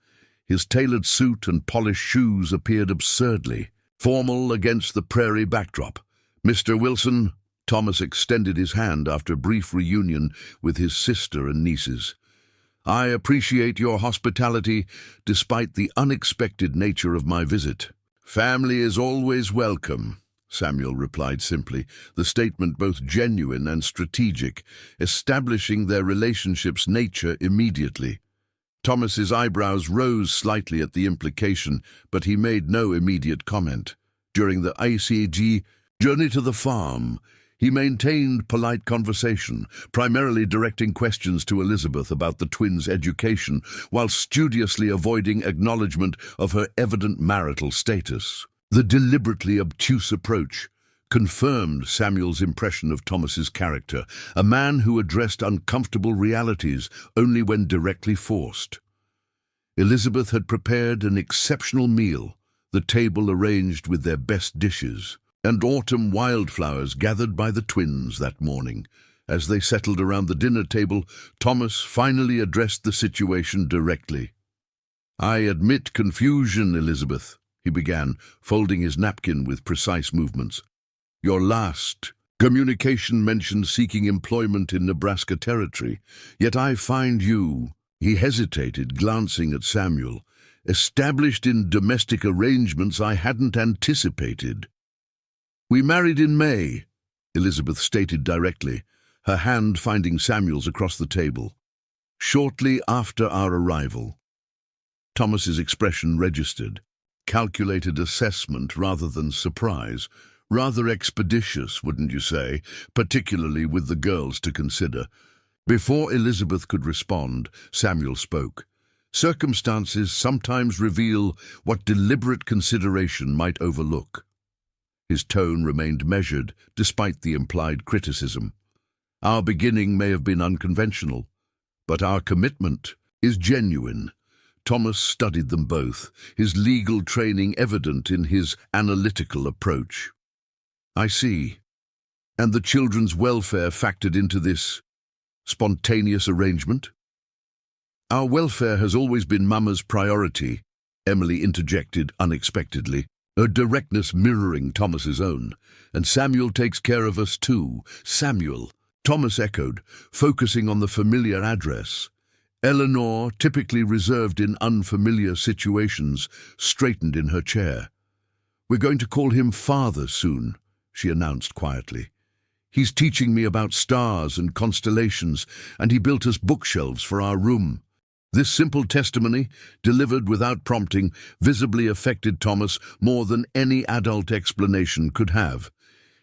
His tailored suit and polished shoes appeared absurdly formal against the prairie backdrop. "Mr. Wilson," Thomas extended his hand after a brief reunion with his sister and nieces. "I appreciate your hospitality despite the unexpected nature of my visit." "Family is always welcome," Samuel replied simply, the statement both genuine and strategic, establishing their relationship's nature immediately. Thomas's eyebrows rose slightly at the implication, but he made no immediate comment. During the ICG journey to the farm, he maintained polite conversation, primarily directing questions to Elizabeth about the twins' education, while studiously avoiding acknowledgement of her evident marital status. The deliberately obtuse approach confirmed Samuel's impression of Thomas's character, a man who addressed uncomfortable realities only when directly forced. Elizabeth had prepared an exceptional meal, the table arranged with their best dishes, and autumn wildflowers gathered by the twins that morning. As they settled around the dinner table, Thomas finally addressed the situation directly. "I admit confusion, Elizabeth," he began, folding his napkin with precise movements. "Your last communication mentioned seeking employment in Nebraska territory, yet I find you," he hesitated, glancing at Samuel, "established in domestic arrangements I hadn't anticipated." "We married in May," Elizabeth stated directly, her hand finding Samuel's across the table. "Shortly after our arrival." Thomas's expression registered, calculated assessment rather than surprise. Rather expeditious, wouldn't you say, particularly with the girls to consider. Before Elizabeth could respond, Samuel spoke. "Circumstances sometimes reveal what deliberate consideration might overlook." His tone remained measured, despite the implied criticism. Our beginning may have been unconventional, but our commitment is genuine. Thomas studied them both, his legal training evident in his analytical approach. I see. And the children's welfare factored into this spontaneous arrangement? Our welfare has always been Mama's priority, Emily interjected unexpectedly, her directness mirroring Thomas's own. And Samuel takes care of us too. Samuel, Thomas echoed, focusing on the familiar address. Eleanor, typically reserved in unfamiliar situations, straightened in her chair. We're going to call him Father soon, she announced quietly. He's teaching me about stars and constellations, and he built us bookshelves for our room. This simple testimony, delivered without prompting, visibly affected Thomas more than any adult explanation could have.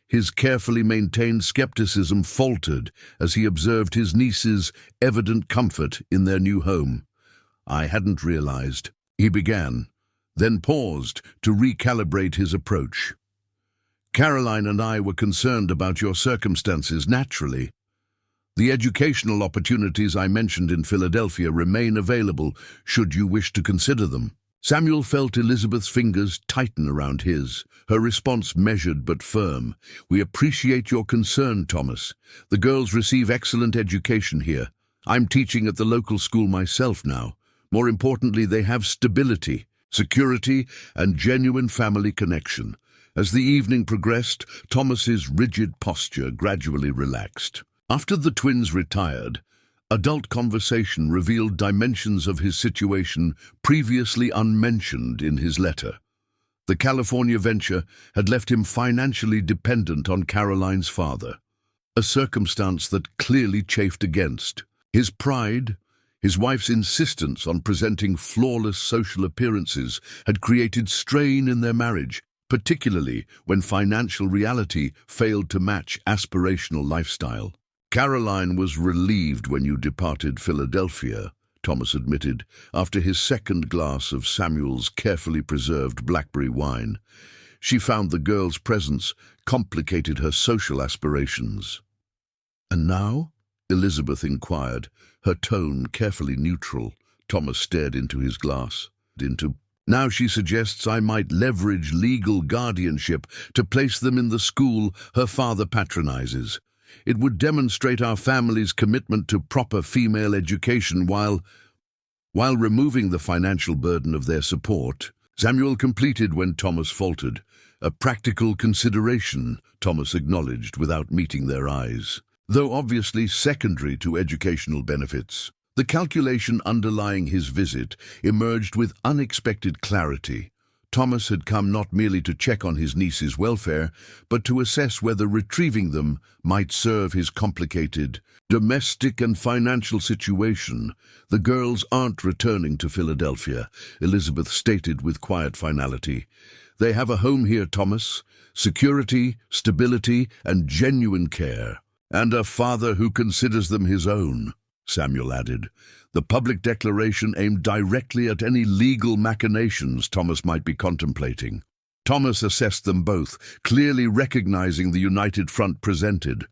His carefully maintained skepticism faltered as he observed his niece's evident comfort in their new home. I hadn't realized, he began, then paused to recalibrate his approach. Caroline and I were concerned about your circumstances naturally. The educational opportunities I mentioned in Philadelphia remain available should you wish to consider them. Samuel felt Elizabeth's fingers tighten around his, her response measured but firm. We appreciate your concern, Thomas. The girls receive excellent education here. I'm teaching at the local school myself now. More importantly, they have stability, security, and genuine family connection. As the evening progressed, Thomas's rigid posture gradually relaxed. After the twins retired, adult conversation revealed dimensions of his situation previously unmentioned in his letter. The California venture had left him financially dependent on Caroline's father, a circumstance that clearly chafed against. His pride, his wife's insistence on presenting flawless social appearances had created strain in their marriage, particularly when financial reality failed to match aspirational lifestyle. Caroline was relieved when you departed Philadelphia, Thomas admitted, after his second glass of Samuel's carefully preserved blackberry wine. She found the girl's presence complicated her social aspirations. And now? Elizabeth inquired, her tone carefully neutral. Thomas stared into his glass. Now she suggests I might leverage legal guardianship to place them in the school her father patronizes. It would demonstrate our family's commitment to proper female education while removing the financial burden of their support. Samuel completed when Thomas faltered. A practical consideration, Thomas acknowledged without meeting their eyes, though obviously secondary to educational benefits. The calculation underlying his visit emerged with unexpected clarity. Thomas had come not merely to check on his niece's welfare, but to assess whether retrieving them might serve his complicated domestic and financial situation. The girls aren't returning to Philadelphia, Elizabeth stated with quiet finality. They have a home here, Thomas. Security, stability, and genuine care. And a father who considers them his own, Samuel added. The public declaration aimed directly at any legal machinations Thomas might be contemplating. Thomas assessed them both, clearly recognizing the united front presented.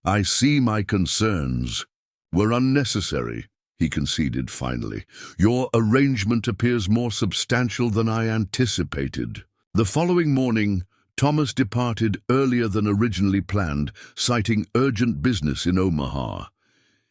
I see my concerns were unnecessary, he conceded finally. Your arrangement appears more substantial than I anticipated. The following morning, Thomas departed earlier than originally planned, citing urgent business in Omaha.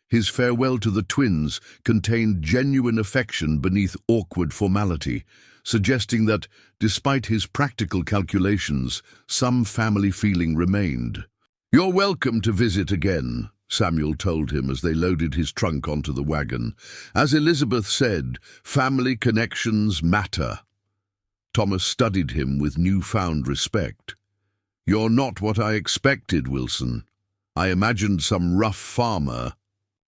His farewell to the twins contained genuine affection beneath awkward formality, suggesting that, despite his practical calculations, some family feeling remained. You're welcome to visit again, Samuel told him as they loaded his trunk onto the wagon. As Elizabeth said, family connections matter. Thomas studied him with newfound respect. You're not what I expected, Wilson. I imagined some rough farmer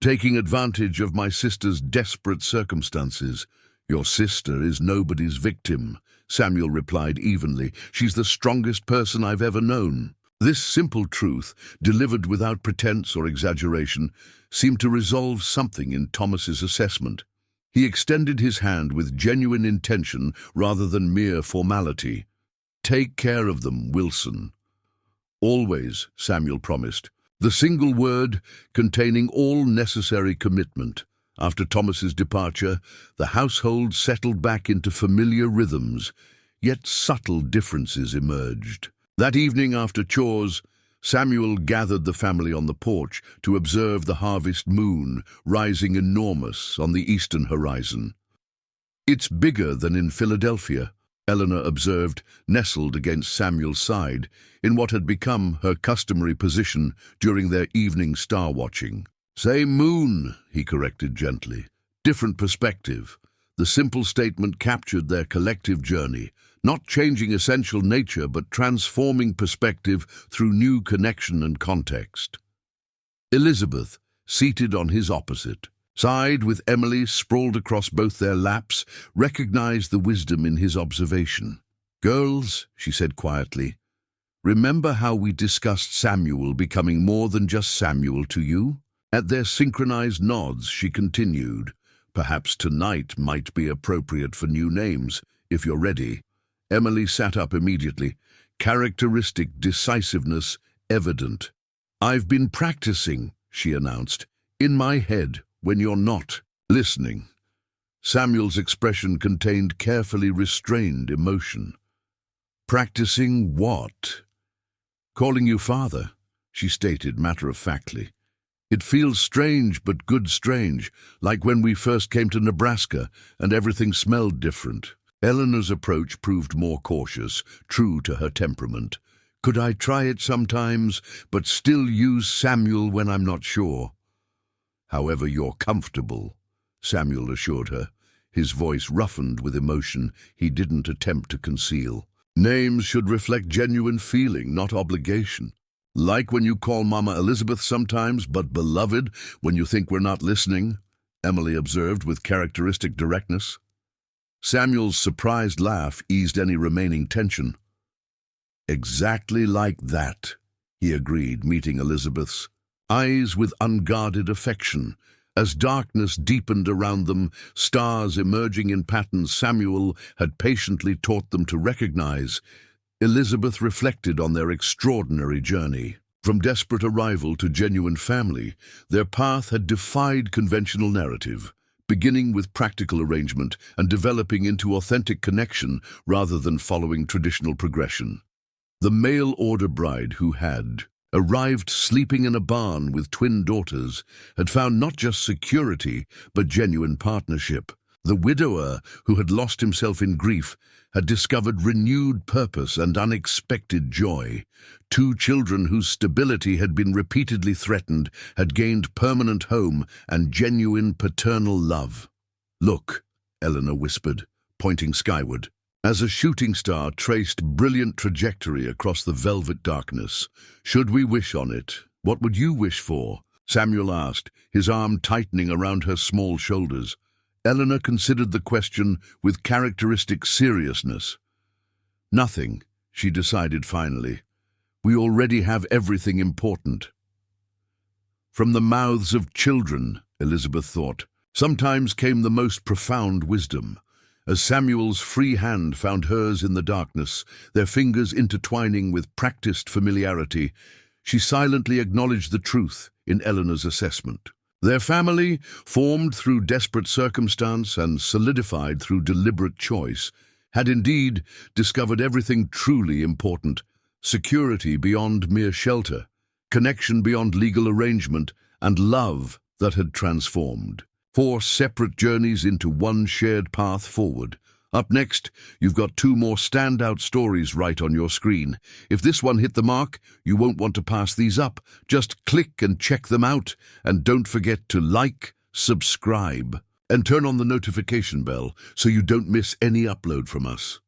taking advantage of my sister's desperate circumstances. Your sister is nobody's victim, Samuel replied evenly. She's the strongest person I've ever known. This simple truth, delivered without pretense or exaggeration, seemed to resolve something in Thomas's assessment. He extended his hand with genuine intention rather than mere formality. Take care of them, Wilson. Always, Samuel promised. The single word containing all necessary commitment. After Thomas's departure, the household settled back into familiar rhythms, yet subtle differences emerged. That evening after chores, Samuel gathered the family on the porch to observe the harvest moon rising enormous on the eastern horizon. "It's bigger than in Philadelphia," Eleanor observed, nestled against Samuel's side, in what had become her customary position during their evening star-watching. "Same moon," he corrected gently. "Different perspective." The simple statement captured their collective journey, not changing essential nature but transforming perspective through new connection and context. Elizabeth, seated on his opposite, side with Emily sprawled across both their laps, recognized the wisdom in his observation. "Girls," she said quietly, "remember how we discussed Samuel becoming more than just Samuel to you?" At their synchronized nods, she continued, "Perhaps tonight might be appropriate for new names, if you're ready." Emily sat up immediately, characteristic decisiveness evident. "I've been practicing," she announced, "in my head when you're not listening." Samuel's expression contained carefully restrained emotion. "Practicing what?" "Calling you father," she stated matter-of-factly. "It feels strange but good strange, like when we first came to Nebraska and everything smelled different." Eleanor's approach proved more cautious, true to her temperament. "Could I try it sometimes, but still use Samuel when I'm not sure?" "However you're comfortable," Samuel assured her, his voice roughened with emotion he didn't attempt to conceal. "Names should reflect genuine feeling, not obligation. Like when you call Mama Elizabeth sometimes, but beloved when you think we're not listening," Emily observed with characteristic directness. Samuel's surprised laugh eased any remaining tension. "Exactly like that," he agreed, meeting Elizabeth's eyes with unguarded affection. As darkness deepened around them, stars emerging in patterns Samuel had patiently taught them to recognize, Elizabeth reflected on their extraordinary journey. From desperate arrival to genuine family, their path had defied conventional narrative, beginning with practical arrangement and developing into authentic connection rather than following traditional progression. The mail-order bride who had arrived sleeping in a barn with twin daughters had found not just security but genuine partnership. The widower who had lost himself in grief had discovered renewed purpose and unexpected joy. Two children whose stability had been repeatedly threatened had gained permanent home and genuine paternal love. "Look," Eleanor whispered, pointing skyward. As a shooting star traced brilliant trajectory across the velvet darkness, "Should we wish on it? What would you wish for?" Samuel asked, his arm tightening around her small shoulders. Eleanor considered the question with characteristic seriousness. "Nothing," she decided finally. "We already have everything important." From the mouths of children, Elizabeth thought, sometimes came the most profound wisdom. As Samuel's free hand found hers in the darkness, their fingers intertwining with practiced familiarity, she silently acknowledged the truth in Eleanor's assessment. Their family, formed through desperate circumstance and solidified through deliberate choice, had indeed discovered everything truly important: security beyond mere shelter, connection beyond legal arrangement, and love that had transformed. 4 separate journeys into one shared path forward. Up next, you've got 2 more standout stories right on your screen. If this one hit the mark, you won't want to pass these up. Just click and check them out. And don't forget to like, subscribe, and turn on the notification bell so you don't miss any upload from us.